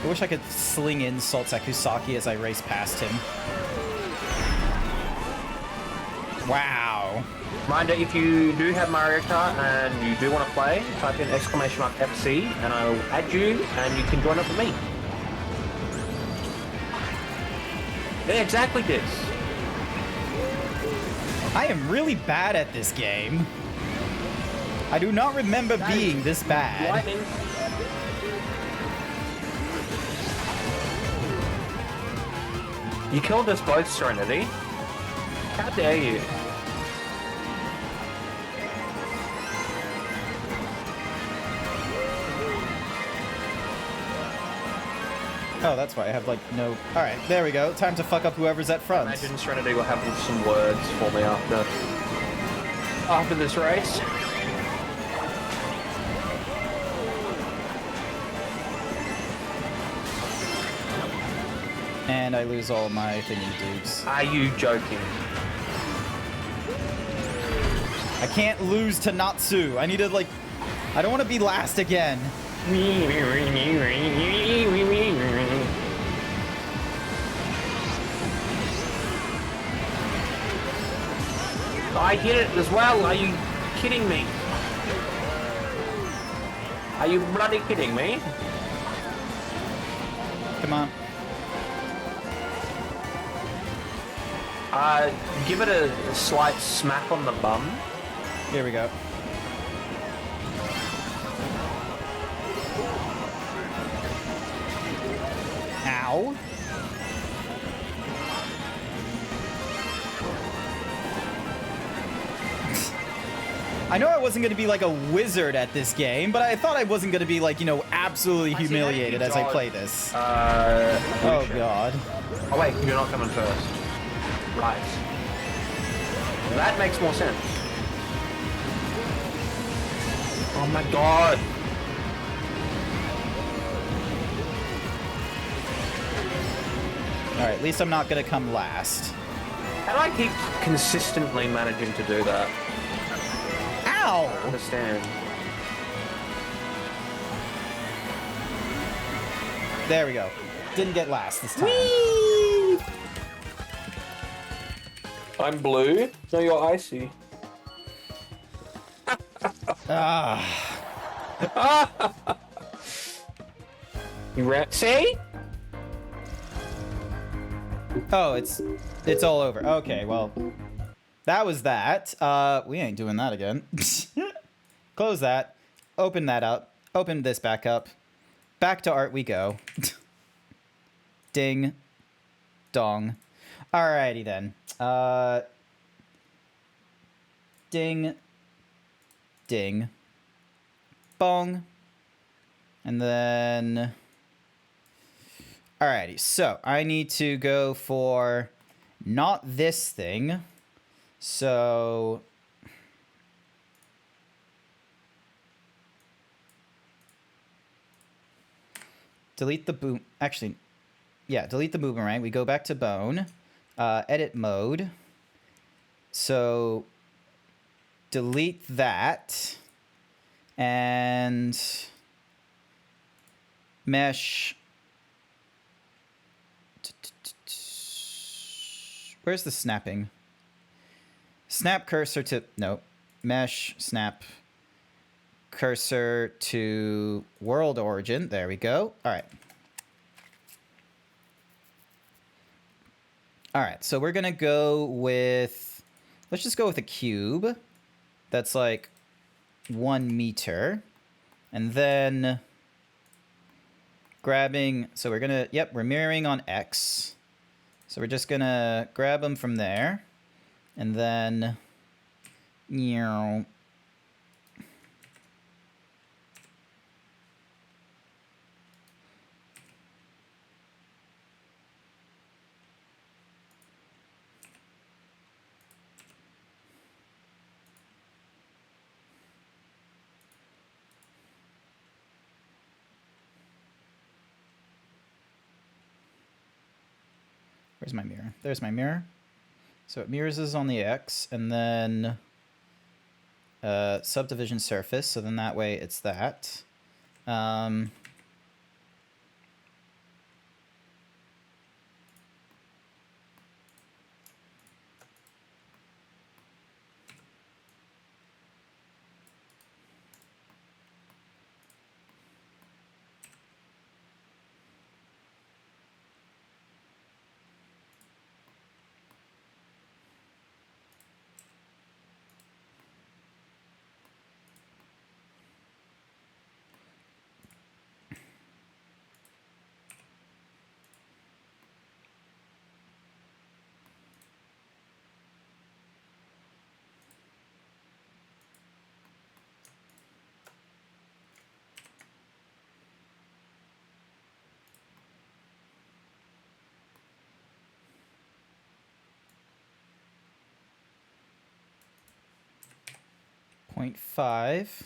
S2: I wish I could sling insults at Kusaki as I race past him. Wow.
S6: Reminder, if you do have Mario Kart and you do want to play, type in !FC and I will add you and you can join up with me. Yeah, exactly this.
S2: I am really bad at this game. I do not remember being this bad.
S6: Lightning. You killed us both, Serenity. How dare you?
S2: Oh, that's why I have, like, no... Alright, there we go. Time to fuck up whoever's at front.
S6: Imagine Serenity will have some words for me after this race.
S2: And I lose all my thingy dupes.
S6: Are you joking?
S2: I can't lose to Natsu. I need to, like... I don't want to be last again.
S6: I hit it as well. Are you kidding me? Are you bloody kidding me?
S2: Come on.
S6: Give it a slight smack on the bum.
S2: Here we go. Ow. I know I wasn't going to be like a wizard at this game, but I thought I wasn't going to be like, you know, absolutely humiliated as I play this. Oh god.
S6: Oh wait, you're not coming first. Right. That makes more sense. Oh my god.
S2: Alright, at least I'm not going to come last.
S6: How do I keep consistently managing to do that?
S2: Ow!
S6: I don't understand.
S2: There we go. Didn't get last this time.
S6: I'm blue. No, you're icy.
S2: Ah.
S6: You ran. See?
S2: Oh, it's all over. Okay, well, that was that. We ain't doing that again. Close that. Open that up. Open this back up. Back to art we go. Ding. Dong. Alrighty then. Ding. Ding. Bong. And then... Alrighty, so I need to go for not this thing. So... delete the boom... Actually, yeah, delete the boomerang. We go back to bone. Edit mode. So... delete that. And... mesh... Where's the snapping? Snap cursor to... no. Mesh, snap cursor to world origin. There we go. All right. All right, so we're going to go with... let's just go with a cube. That's like 1 meter. And then... grabbing... so we're going to... yep, we're mirroring on X. So we're just going to grab them from there. And then... where's my mirror? There's my mirror. So it mirrors us on the X, and then subdivision surface, so then that way it's that. 0.5.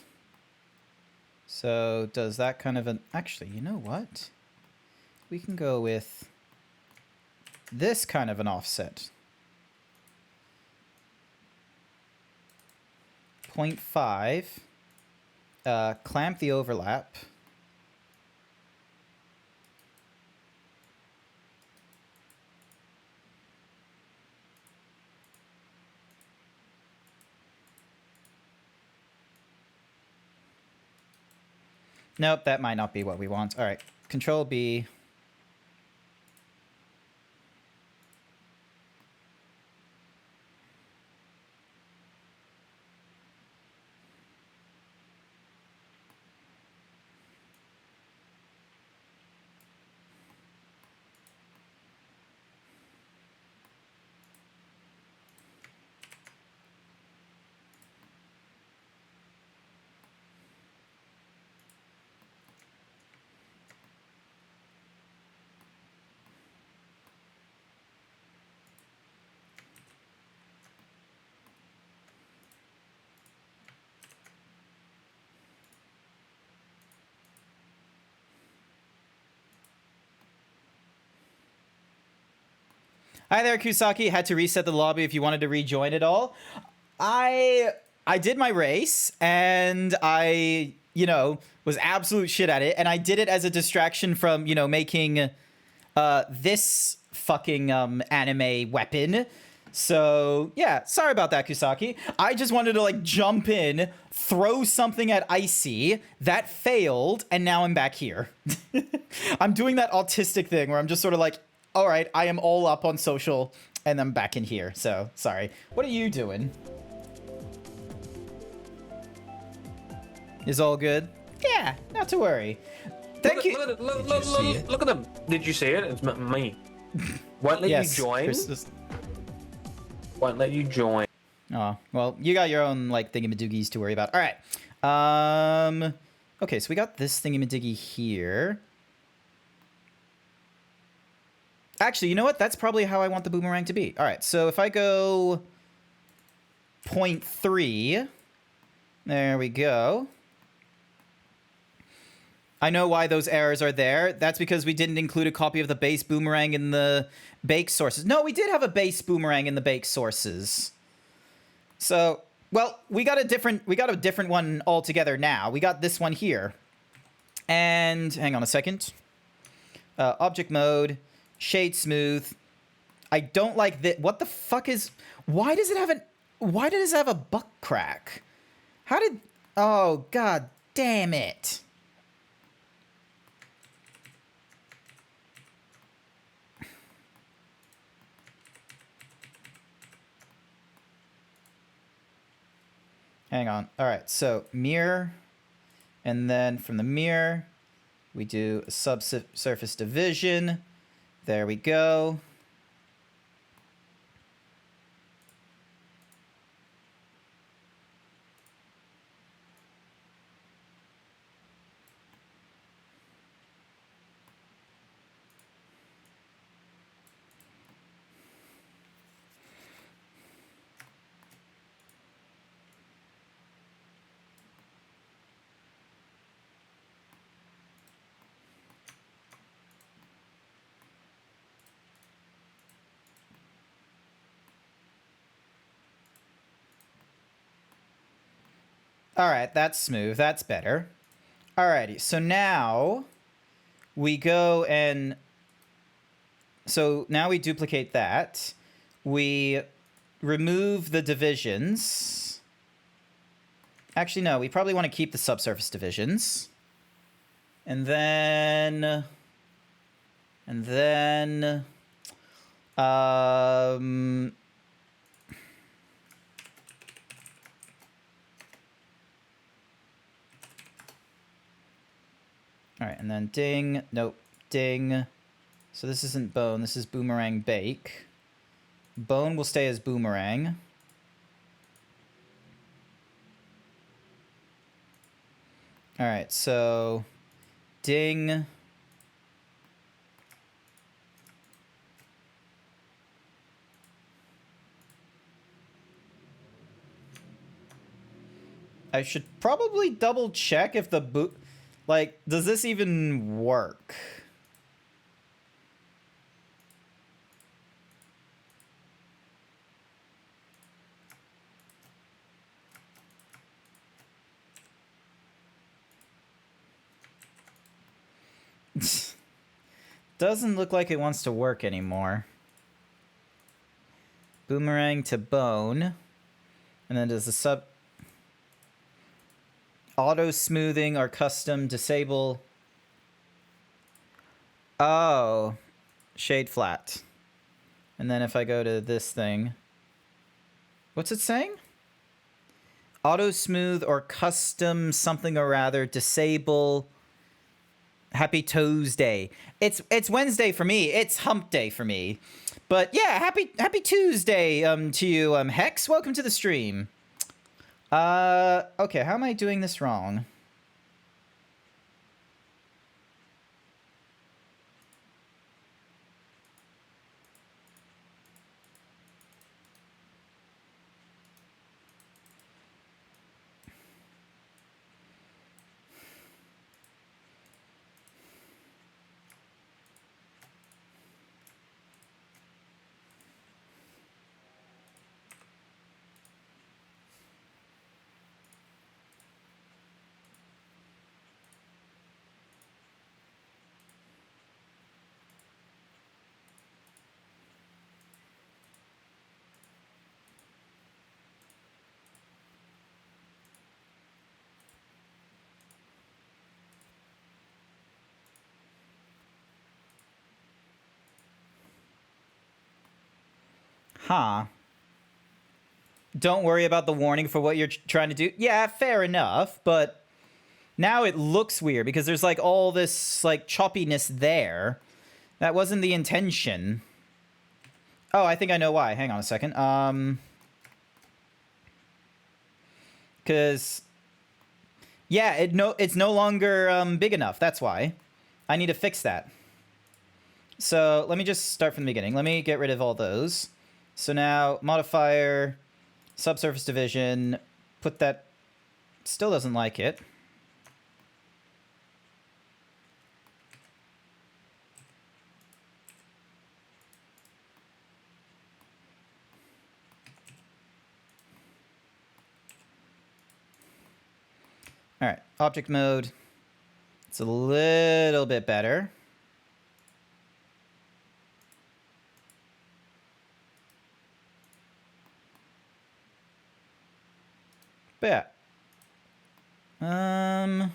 S2: So does that kind of an... Actually, you know what? We can go with this kind of an offset. 0.5. Clamp the overlap. Nope, that might not be what we want. All right, Control B. Hi there, Kusaki. Had to reset the lobby if you wanted to rejoin it all. I did my race, and I, you know, was absolute shit at it, and I did it as a distraction from, you know, making this fucking anime weapon. So, yeah, sorry about that, Kusaki. I just wanted to, like, jump in, throw something at Icy. That failed, and now I'm back here. I'm doing that autistic thing where I'm just sort of like, all right, I am all up on social, and I'm back in here. So, sorry. What are you doing? Is all good? Yeah, not to worry. Thank you.
S6: Look at them. Did you see it? It's me. Won't let you join. Won't let you join.
S2: Oh, well, you got your own, like, thingamadoogies to worry about. All right. Okay, so we got this thingamadoogie here. Actually, you know what? That's probably how I want the boomerang to be. All right, so if I go 0.3, there we go. I know why those errors are there. That's because we didn't include a copy of the base boomerang in the bake sources. No, we did have a base boomerang in the bake sources. So, well, we got a different one altogether now. We got this one here. And hang on a second. Object mode, shade smooth. I don't like that. What the fuck is... Why does it have a buck crack? How did... Oh, god damn it. Hang on. All right, so mirror, and then from the mirror, we do a subsurface division. There we go. All right, that's smooth. That's better. Alrighty, so now we go and... So now we duplicate that. We remove the divisions. Actually, no, we probably want to keep the subsurface divisions. And then... All right, and then ding, nope, ding. So this isn't bone, this is boomerang bake. Bone will stay as boomerang. All right, so ding. I should probably double check if the boot... Like, does this even work? Doesn't look like it wants to work anymore. Boomerang to bone. And then does the sub... Auto smoothing or custom disable... Oh. Shade flat. And then if I go to this thing... What's it saying? Auto smooth or custom something or rather disable... Happy Tuesday. It's Wednesday for me. It's hump day for me. But yeah, happy Tuesday to you, Hex. Welcome to the stream. Okay, how am I doing this wrong? Huh. Don't worry about the warning for what you're trying to do. Yeah, fair enough, but now it looks weird because there's like all this like choppiness there. That wasn't the intention. Oh, I think I know why. Hang on a second. Cause yeah, it's no longer big enough. That's why. I need to fix that. So let me just start from the beginning. Let me get rid of all those. So now, modifier, subsurface division, put that, still doesn't like it. All right, object mode, it's a little bit better. But yeah.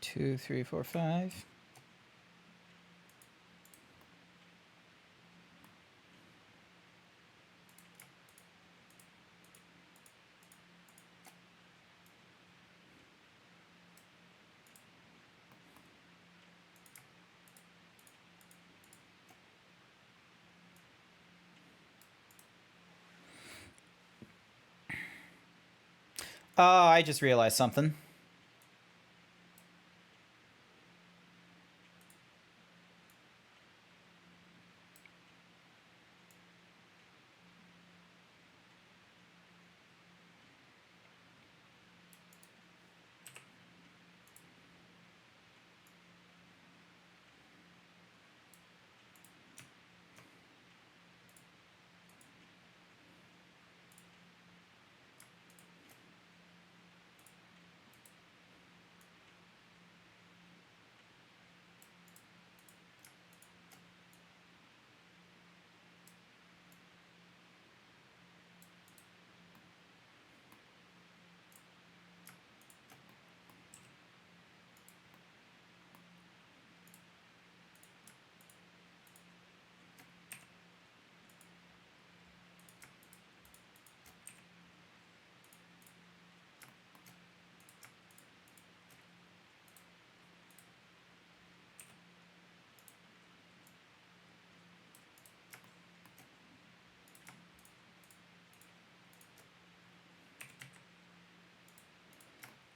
S2: Two, three, four, five. Oh, I just realized something.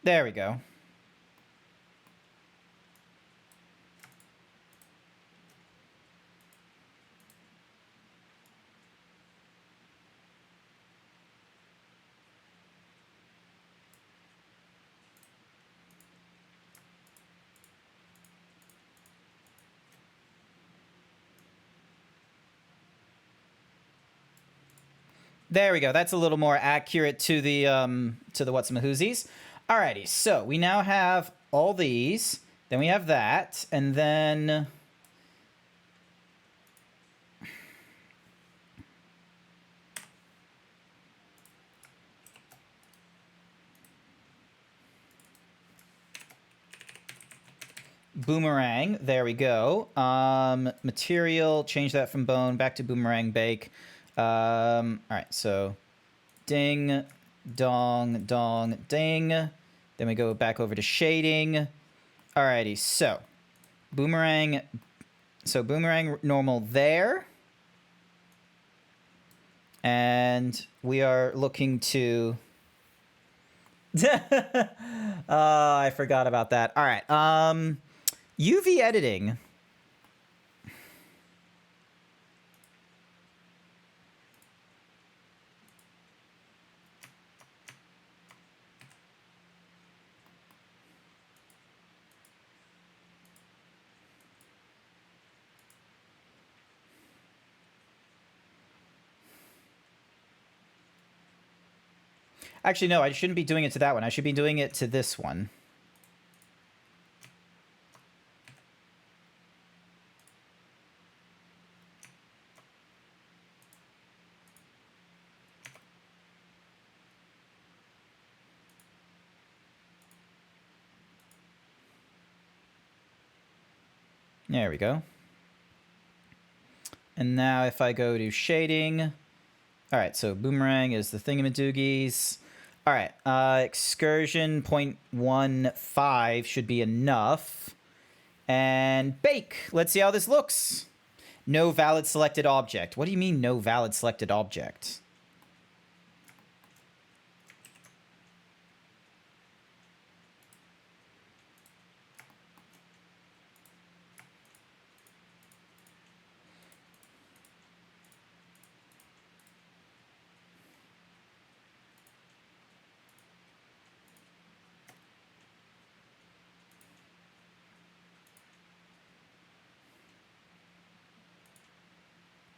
S2: There we go. There we go. That's a little more accurate to the whatsamahoozies. Alrighty, so we now have all these. Then we have that, and then boomerang. There we go. Material. Change that from bone back to boomerang bake. All right, so ding, dong, dong, ding. Then we go back over to shading. Alrighty, so boomerang. So boomerang normal there. And we are looking to... I forgot about that. All right, UV editing. Actually, no, I shouldn't be doing it to that one. I should be doing it to this one. There we go. And now if I go to shading... All right, so boomerang is the thingamadoogies. All right, excursion 0.15 should be enough. And bake. Let's see how this looks. No valid selected object. What do you mean no valid selected object?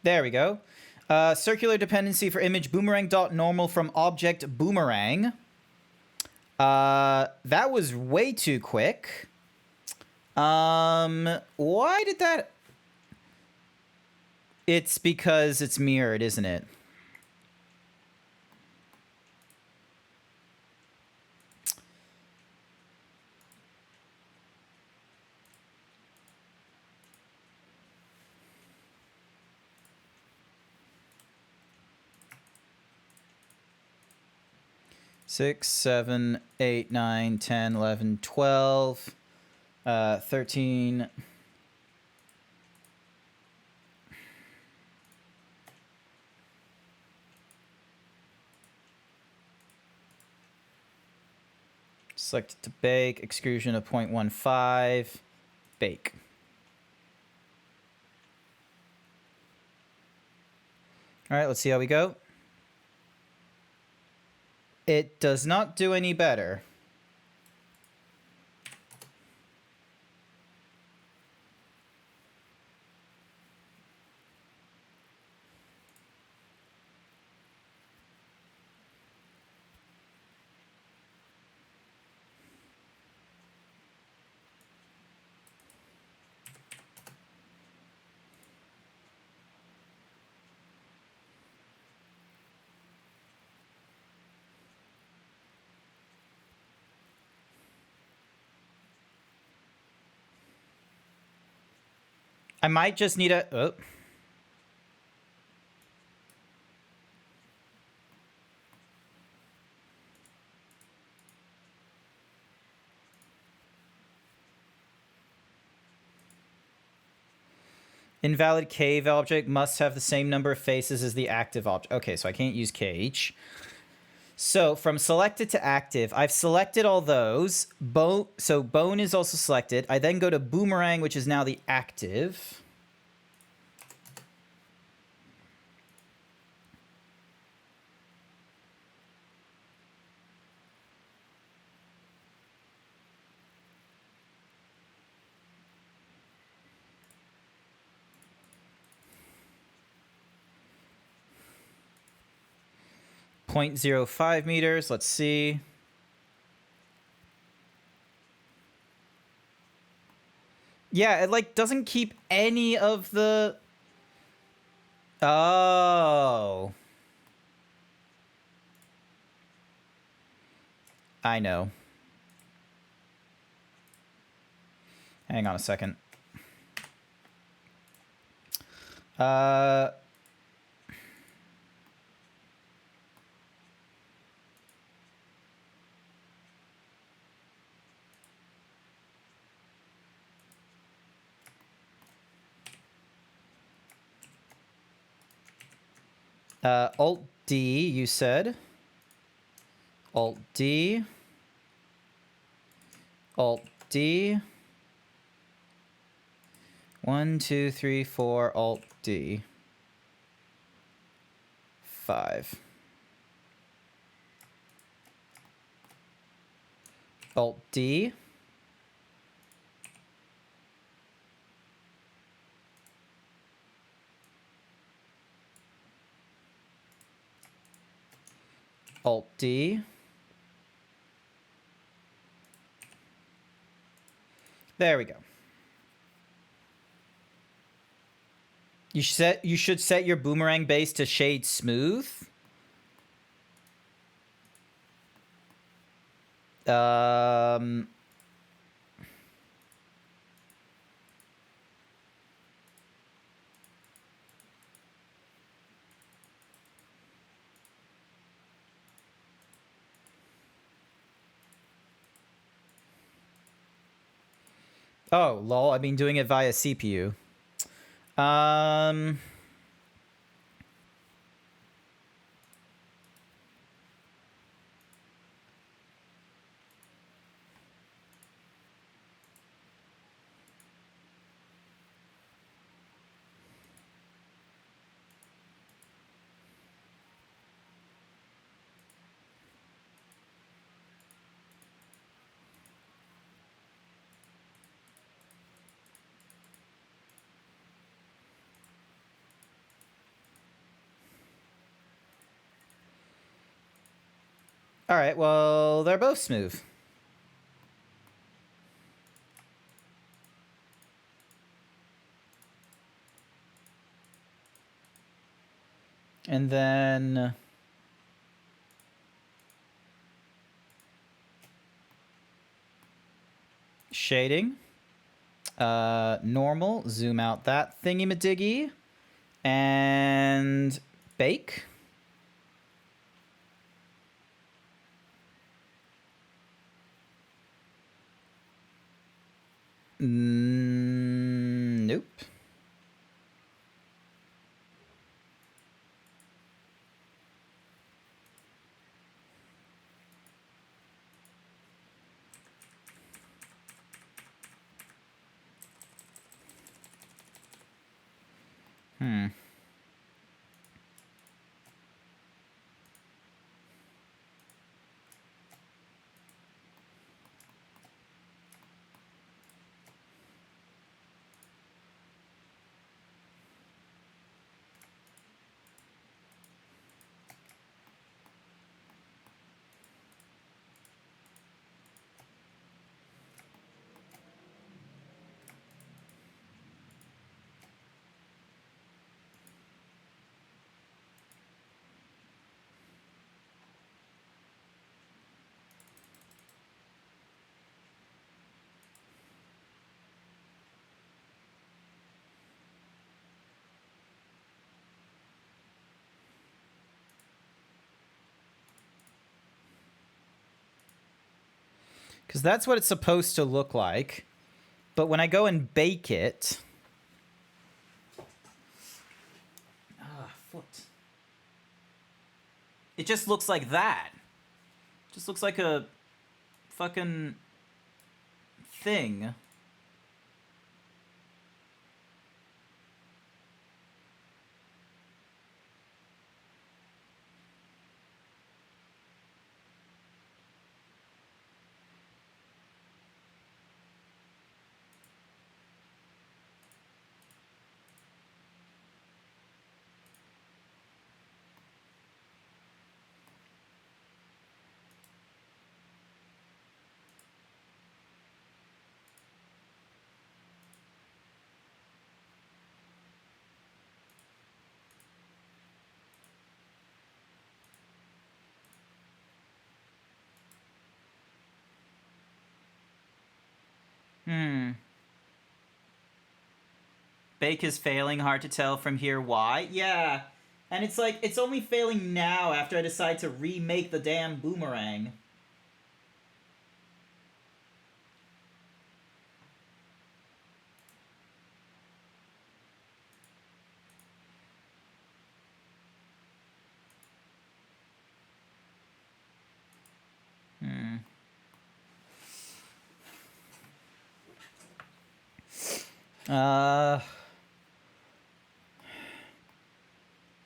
S2: There we go. Circular dependency for image boomerang dot normal from object boomerang. That was way too quick. Why did that... It's because it's mirrored, isn't it? Six, 7, 8, 9, 10, 11, 12, 13. Select to bake, exclusion of 0.15, bake. All right, let's see how we go. It does not do any better. I might just need a... Oh. Invalid cave object must have the same number of faces as the active object. Okay, so I can't use cage. So from selected to active, I've selected all those. So bone is also selected. I then go to boomerang, which is now the active. .05 meters, let's see. Yeah, it like doesn't keep any of the... Oh. I know. Hang on a second. Alt D, you said. Alt D. Alt D. 1, 2, 3, 4, Alt D. 5. Alt D. Alt D. There we go. You should set your boomerang base to shade smooth. Oh, lol, I've been doing it via CPU. All right, well, they're both smooth. And then shading. Normal, zoom out that thingy-madiggy. And bake. Nope. Because that's what it's supposed to look like. But when I go and bake it... foot. It just looks like that. Just looks like a fucking thing. Bake is failing, hard to tell from here why. Yeah, and it's like, it's only failing now after I decide to remake the damn boomerang.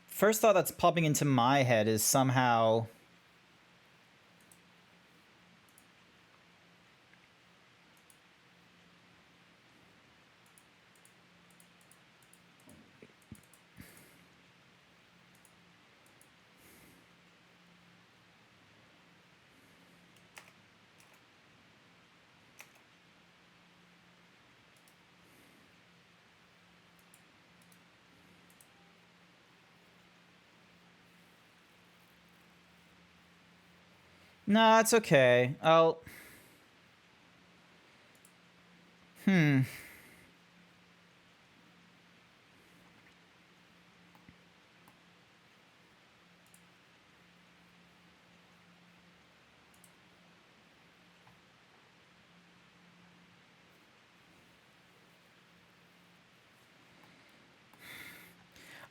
S2: First thought that's popping into my head is somehow... Nah, it's okay. I'll...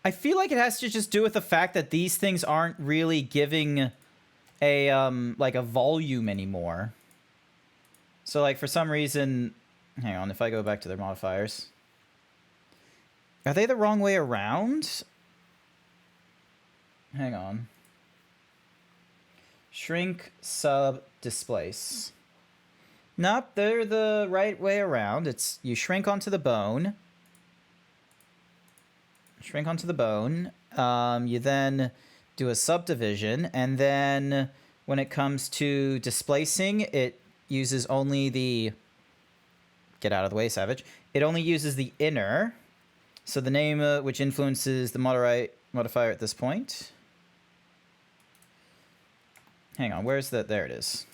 S2: I feel like it has to just do with the fact that these things aren't really giving a, like a volume anymore. So, like, for some reason... Hang on, if I go back to their modifiers... Are they the wrong way around? Hang on. Shrink, sub, displace. Nope, they're the right way around. It's, you shrink onto the bone... Shrink onto the bone. You then do a subdivision, and then when it comes to displacing, it uses only the... Get out of the way, Savage. It only uses the inner. So the name, which influences the modifier at this point. Hang on, where's the... There it is.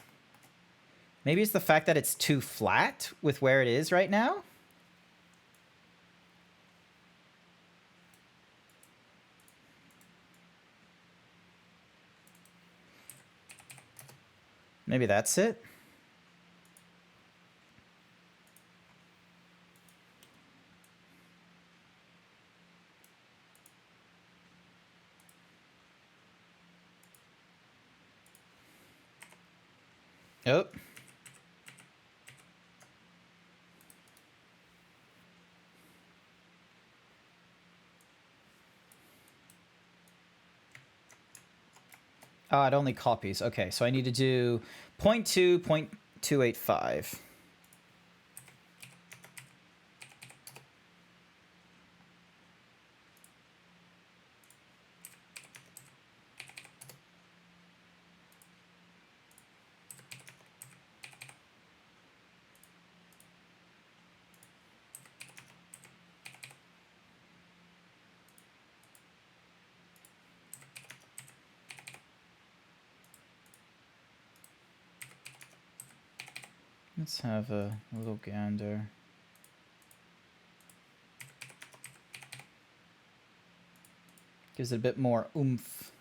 S2: Maybe it's the fact that it's too flat with where it is right now? Maybe that's it. Oh. Oh, it only copies. Okay, so I need to do 0.2, 0.285. Let's have a little gander. Gives it a bit more oomph.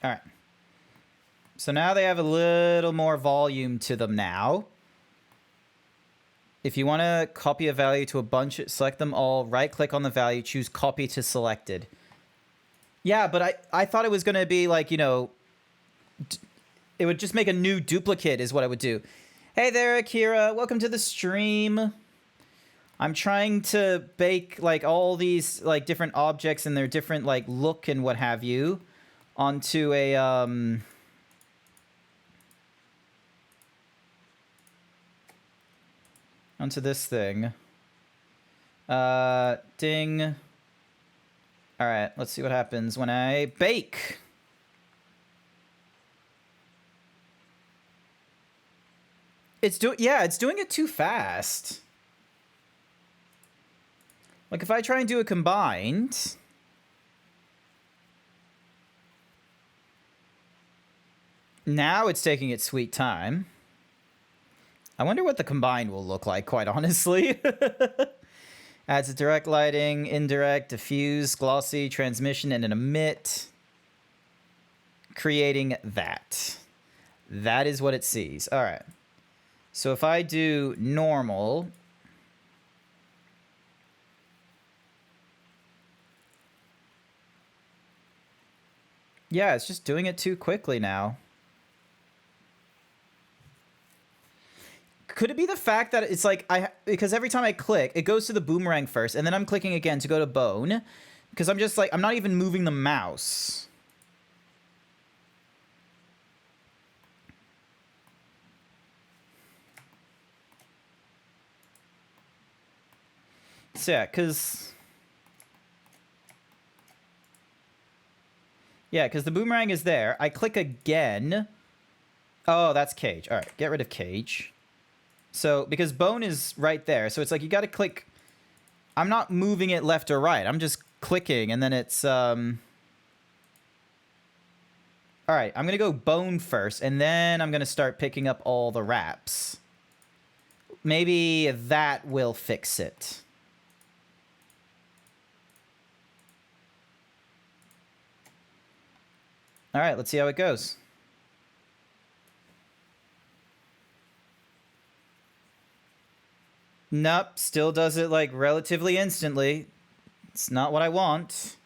S2: All right. So now they have a little more volume to them now. If you want to copy a value to a bunch, select them all, right-click on the value, choose copy to selected. Yeah, but I thought it was going to be like, you know, it would just make a new duplicate is what I would do. Hey there, Akira. Welcome to the stream. I'm trying to bake, like, all these, like, different objects and their different, like, look and what have you onto a, onto this thing. Ding. All right, let's see what happens when I bake. It's doing it too fast. Like if I try and do a combined, now it's taking its sweet time. I wonder what the combined will look like, quite honestly. Adds a direct lighting, indirect, diffuse, glossy, transmission, and an emit. Creating that. That is what it sees. All right. So if I do normal, yeah, it's just doing it too quickly now. Could it be the fact that it's like because every time I click, it goes to the boomerang first, and then I'm clicking again to go to bone, because I'm just like, I'm not even moving the mouse. So yeah, because the boomerang is there. I click again. Oh, that's cage. All right, get rid of cage. So, because bone is right there, so it's like you got to click. I'm not moving it left or right. I'm just clicking, and then it's all right, I'm going to go bone first, and then I'm going to start picking up all the wraps. Maybe that will fix it. All right, let's see how it goes. Nope, still does it like relatively instantly. It's not what I want.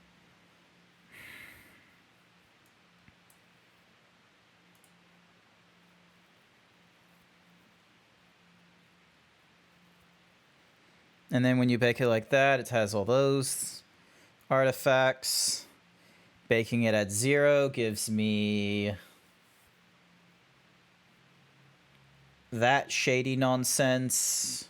S2: And then when you bake it like that, it has all those artifacts. Baking it at 0 gives me that shady nonsense.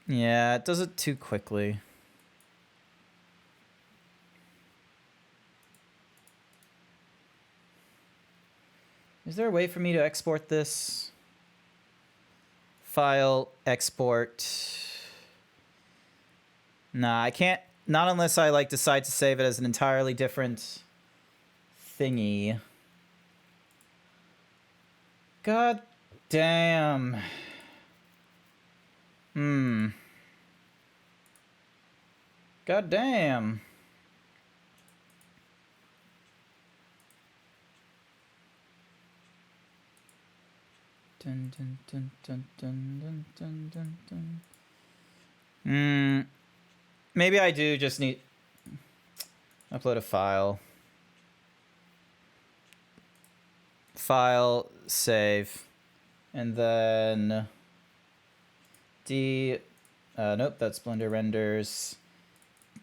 S2: Yeah, it does it too quickly. Is there a way for me to export this? File, export. Nah, I can't. Not unless I like decide to save it as an entirely different thingy. God damn. God damn. Dun, dun, dun, dun, dun, dun, dun, dun, dun. Maybe I do just need upload a file. File, save, and then nope, that's Blender renders.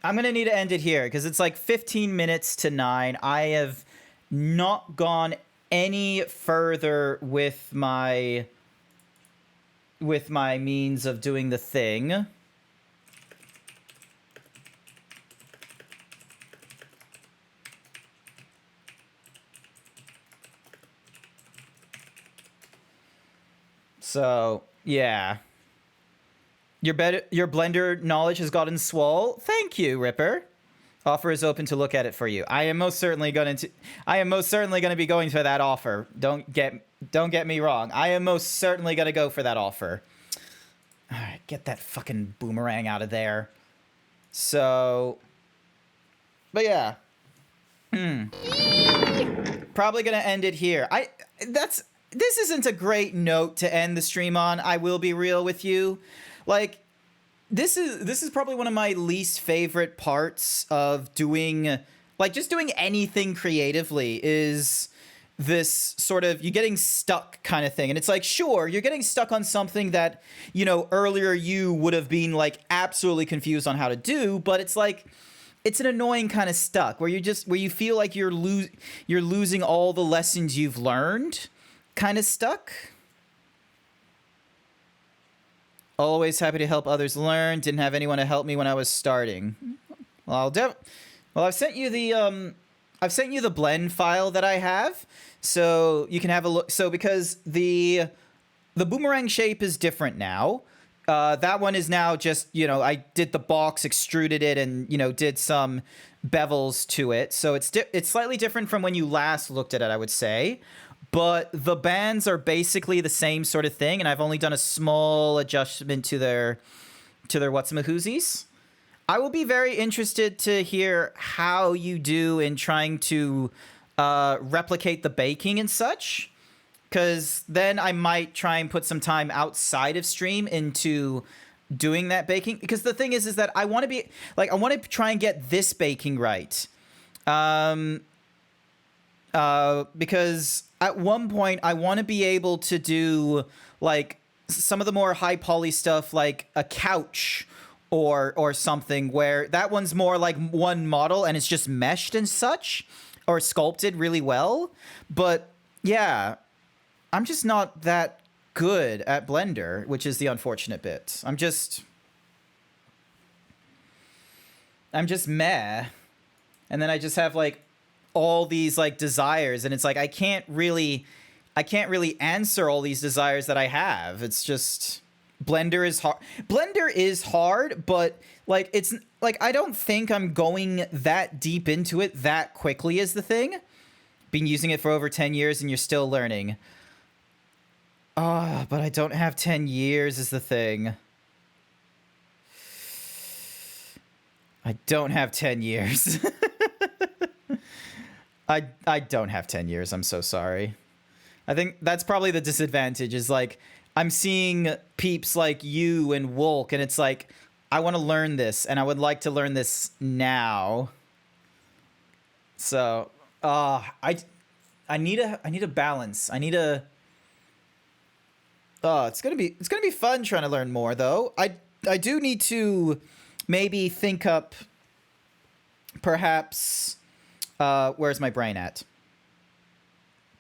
S2: I'm gonna need to end it here because it's like 15 minutes to 9. I have not gone any further with my means of doing the thing. So, yeah. Your Blender knowledge has gotten swole. Thank you, Ripper. Offer is open to look at it for you. I am most certainly going to be going for that offer. Don't get me wrong. I am most certainly going to go for that offer. Alright, get that fucking boomerang out of there. So... But yeah. Probably gonna end it here. This isn't a great note to end the stream on, I will be real with you. Like, this is probably one of my least favorite parts of doing, like, just doing anything creatively is this sort of you getting stuck kind of thing. And it's like, sure, you're getting stuck on something that, you know, earlier you would have been like absolutely confused on how to do, but it's like, it's an annoying kind of stuck where you feel like you're losing all the lessons you've learned kind of stuck. Always happy to help others learn. Didn't have anyone to help me when I was starting. Well, I've sent you the blend file that I have, so you can have a look. So because the boomerang shape is different now. That one is now just, you know, I did the box, extruded it, and, you know, did some bevels to it. So it's slightly different from when you last looked at it, I would say. But the bands are basically the same sort of thing, and I've only done a small adjustment to their whatsamahoozies. I will be very interested to hear how you do in trying to replicate the baking and such. Because then I might try and put some time outside of stream into doing that baking. Because the thing is that I want to try and get this baking right. Because at one point I want to be able to do like some of the more high poly stuff, like a couch or something, where that one's more like one model and it's just meshed and such, or sculpted really well. But yeah, I'm just not that good at Blender, which is the unfortunate bit. I'm just meh. And then I just have like all these like desires, and it's like I can't really answer all these desires that I have. It's just Blender is hard. Blender is hard, but like it's like I don't think I'm going that deep into it that quickly is the thing. Been using it for over 10 years and you're still learning. But I don't have 10 years is the thing. I don't have 10 years. I don't have 10 years. I'm so sorry. I think that's probably the disadvantage is like I'm seeing peeps like you and Wolk, and it's like I want to learn this and I would like to learn this now. So, I need a balance. It's gonna be fun trying to learn more though. I do need to maybe think up perhaps where's my brain at?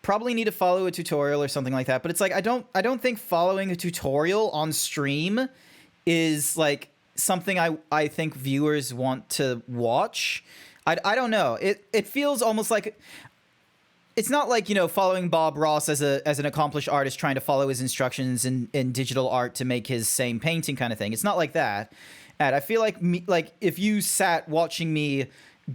S2: Probably need to follow a tutorial or something like that, but it's like I don't think following a tutorial on stream is like something I think viewers want to watch. I don't know. It feels almost like it's not like, you know, following Bob Ross as an accomplished artist trying to follow his instructions in digital art to make his same painting kind of thing. It's not like that. And I feel like if you sat watching me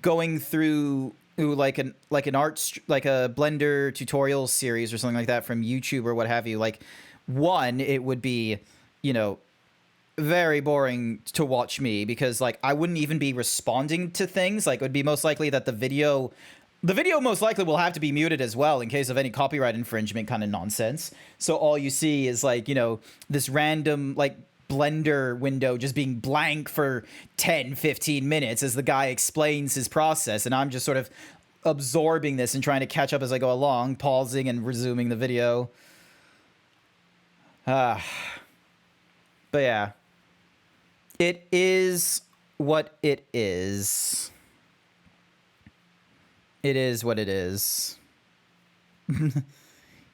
S2: going through like a Blender tutorial series or something like that from YouTube or what have you, like one, it would be, you know, very boring to watch me because like I wouldn't even be responding to things. Like it would be most likely that the video most likely will have to be muted as well in case of any copyright infringement kind of nonsense. So all you see is like, you know, this random like Blender window just being blank for 10, 15 minutes as the guy explains his process. And I'm just sort of absorbing this and trying to catch up as I go along, pausing and resuming the video. But yeah, it is what it is. It is what it is. It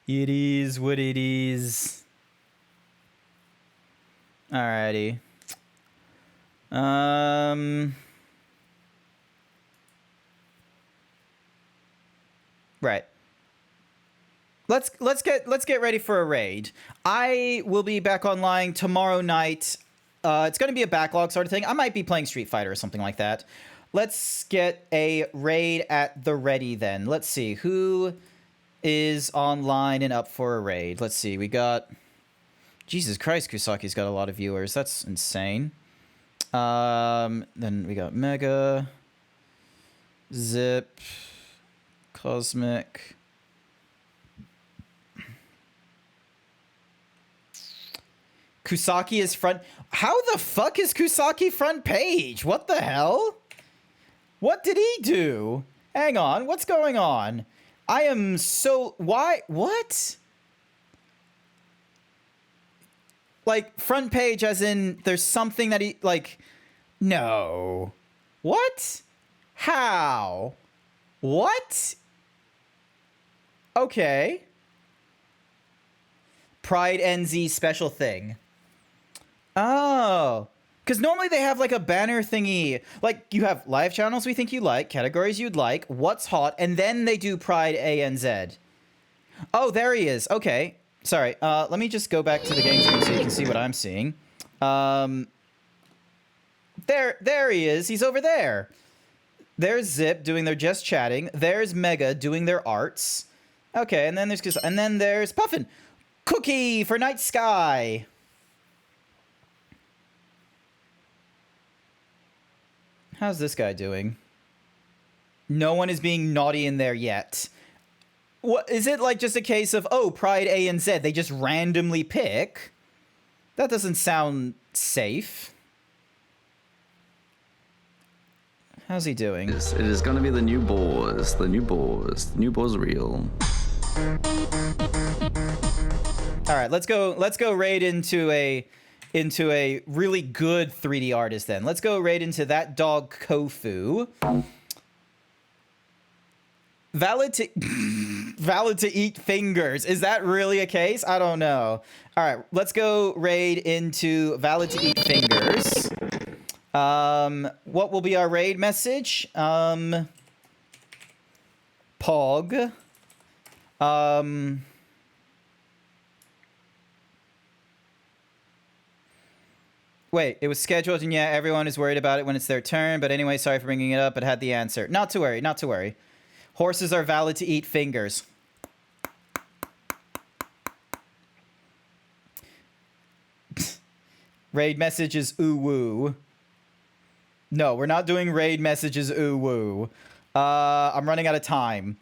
S2: is what it is. Alrighty. Right. Let's get ready for a raid. I will be back online tomorrow night. It's going to be a backlog sort of thing. I might be playing Street Fighter or something like that. Let's get a raid at the ready then. Let's see who is online and up for a raid. Let's see. We got Jesus Christ, Kusaki's got a lot of viewers. That's insane. Then we got Mega, Zip, Cosmic. Kusaki is front. How the fuck is Kusaki front page? What the hell? What did he do? Hang on, what's going on? I am so... Why? What? Like, front page as in there's something that he... Like, no. What? How? What? Okay. Pride NZ special thing. Oh. Because normally they have like a banner thingy. Like you have live channels we think you like, categories you'd like, what's hot, and then they do Pride ANZ. Oh, there he is. Okay. Sorry. Let me just go back to the game screen so you can see what I'm seeing. There he is. He's over there. There's Zip doing their just chatting. There's Mega doing their arts. Okay, and then there's Puffin. Cookie for Night Sky. How's this guy doing? No one is being naughty in there yet. What is it like? Just a case of, oh, Pride A and Z, they just randomly pick? That doesn't sound safe. How's he doing?
S7: It is going to be the new boars. The new boars. The new boars are real.
S2: All right, let's go raid into a really good 3D artist then. Let's go raid into that dog Kofu. Valid to eat fingers. Is that really a case? I don't know. All right, let's go raid into valid to eat fingers. What will be our raid message? Pog. Wait, it was scheduled, and yeah, everyone is worried about it when it's their turn. But anyway, sorry for bringing it up, but had the answer. Not to worry, not to worry. Horses are valid to eat fingers. Raid messages, ooh woo. No, we're not doing raid messages, ooh woo. I'm running out of time.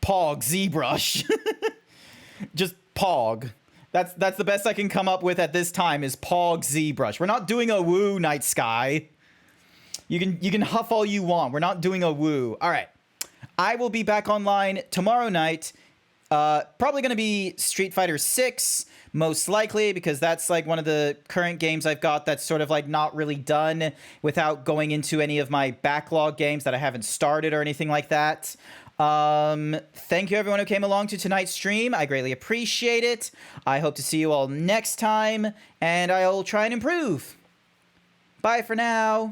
S2: Pog ZBrush. Just Pog. That's the best I can come up with at this time is Pog ZBrush. We're not doing a woo, Night Sky. You can huff all you want. We're not doing a woo. All right. I will be back online tomorrow night. Probably going to be Street Fighter 6, most likely, because that's like one of the current games I've got that's sort of like not really done without going into any of my backlog games that I haven't started or anything like that. Thank you everyone who came along to tonight's stream. I greatly appreciate it. I hope to see you all next time, and I'll try and improve. Bye for now.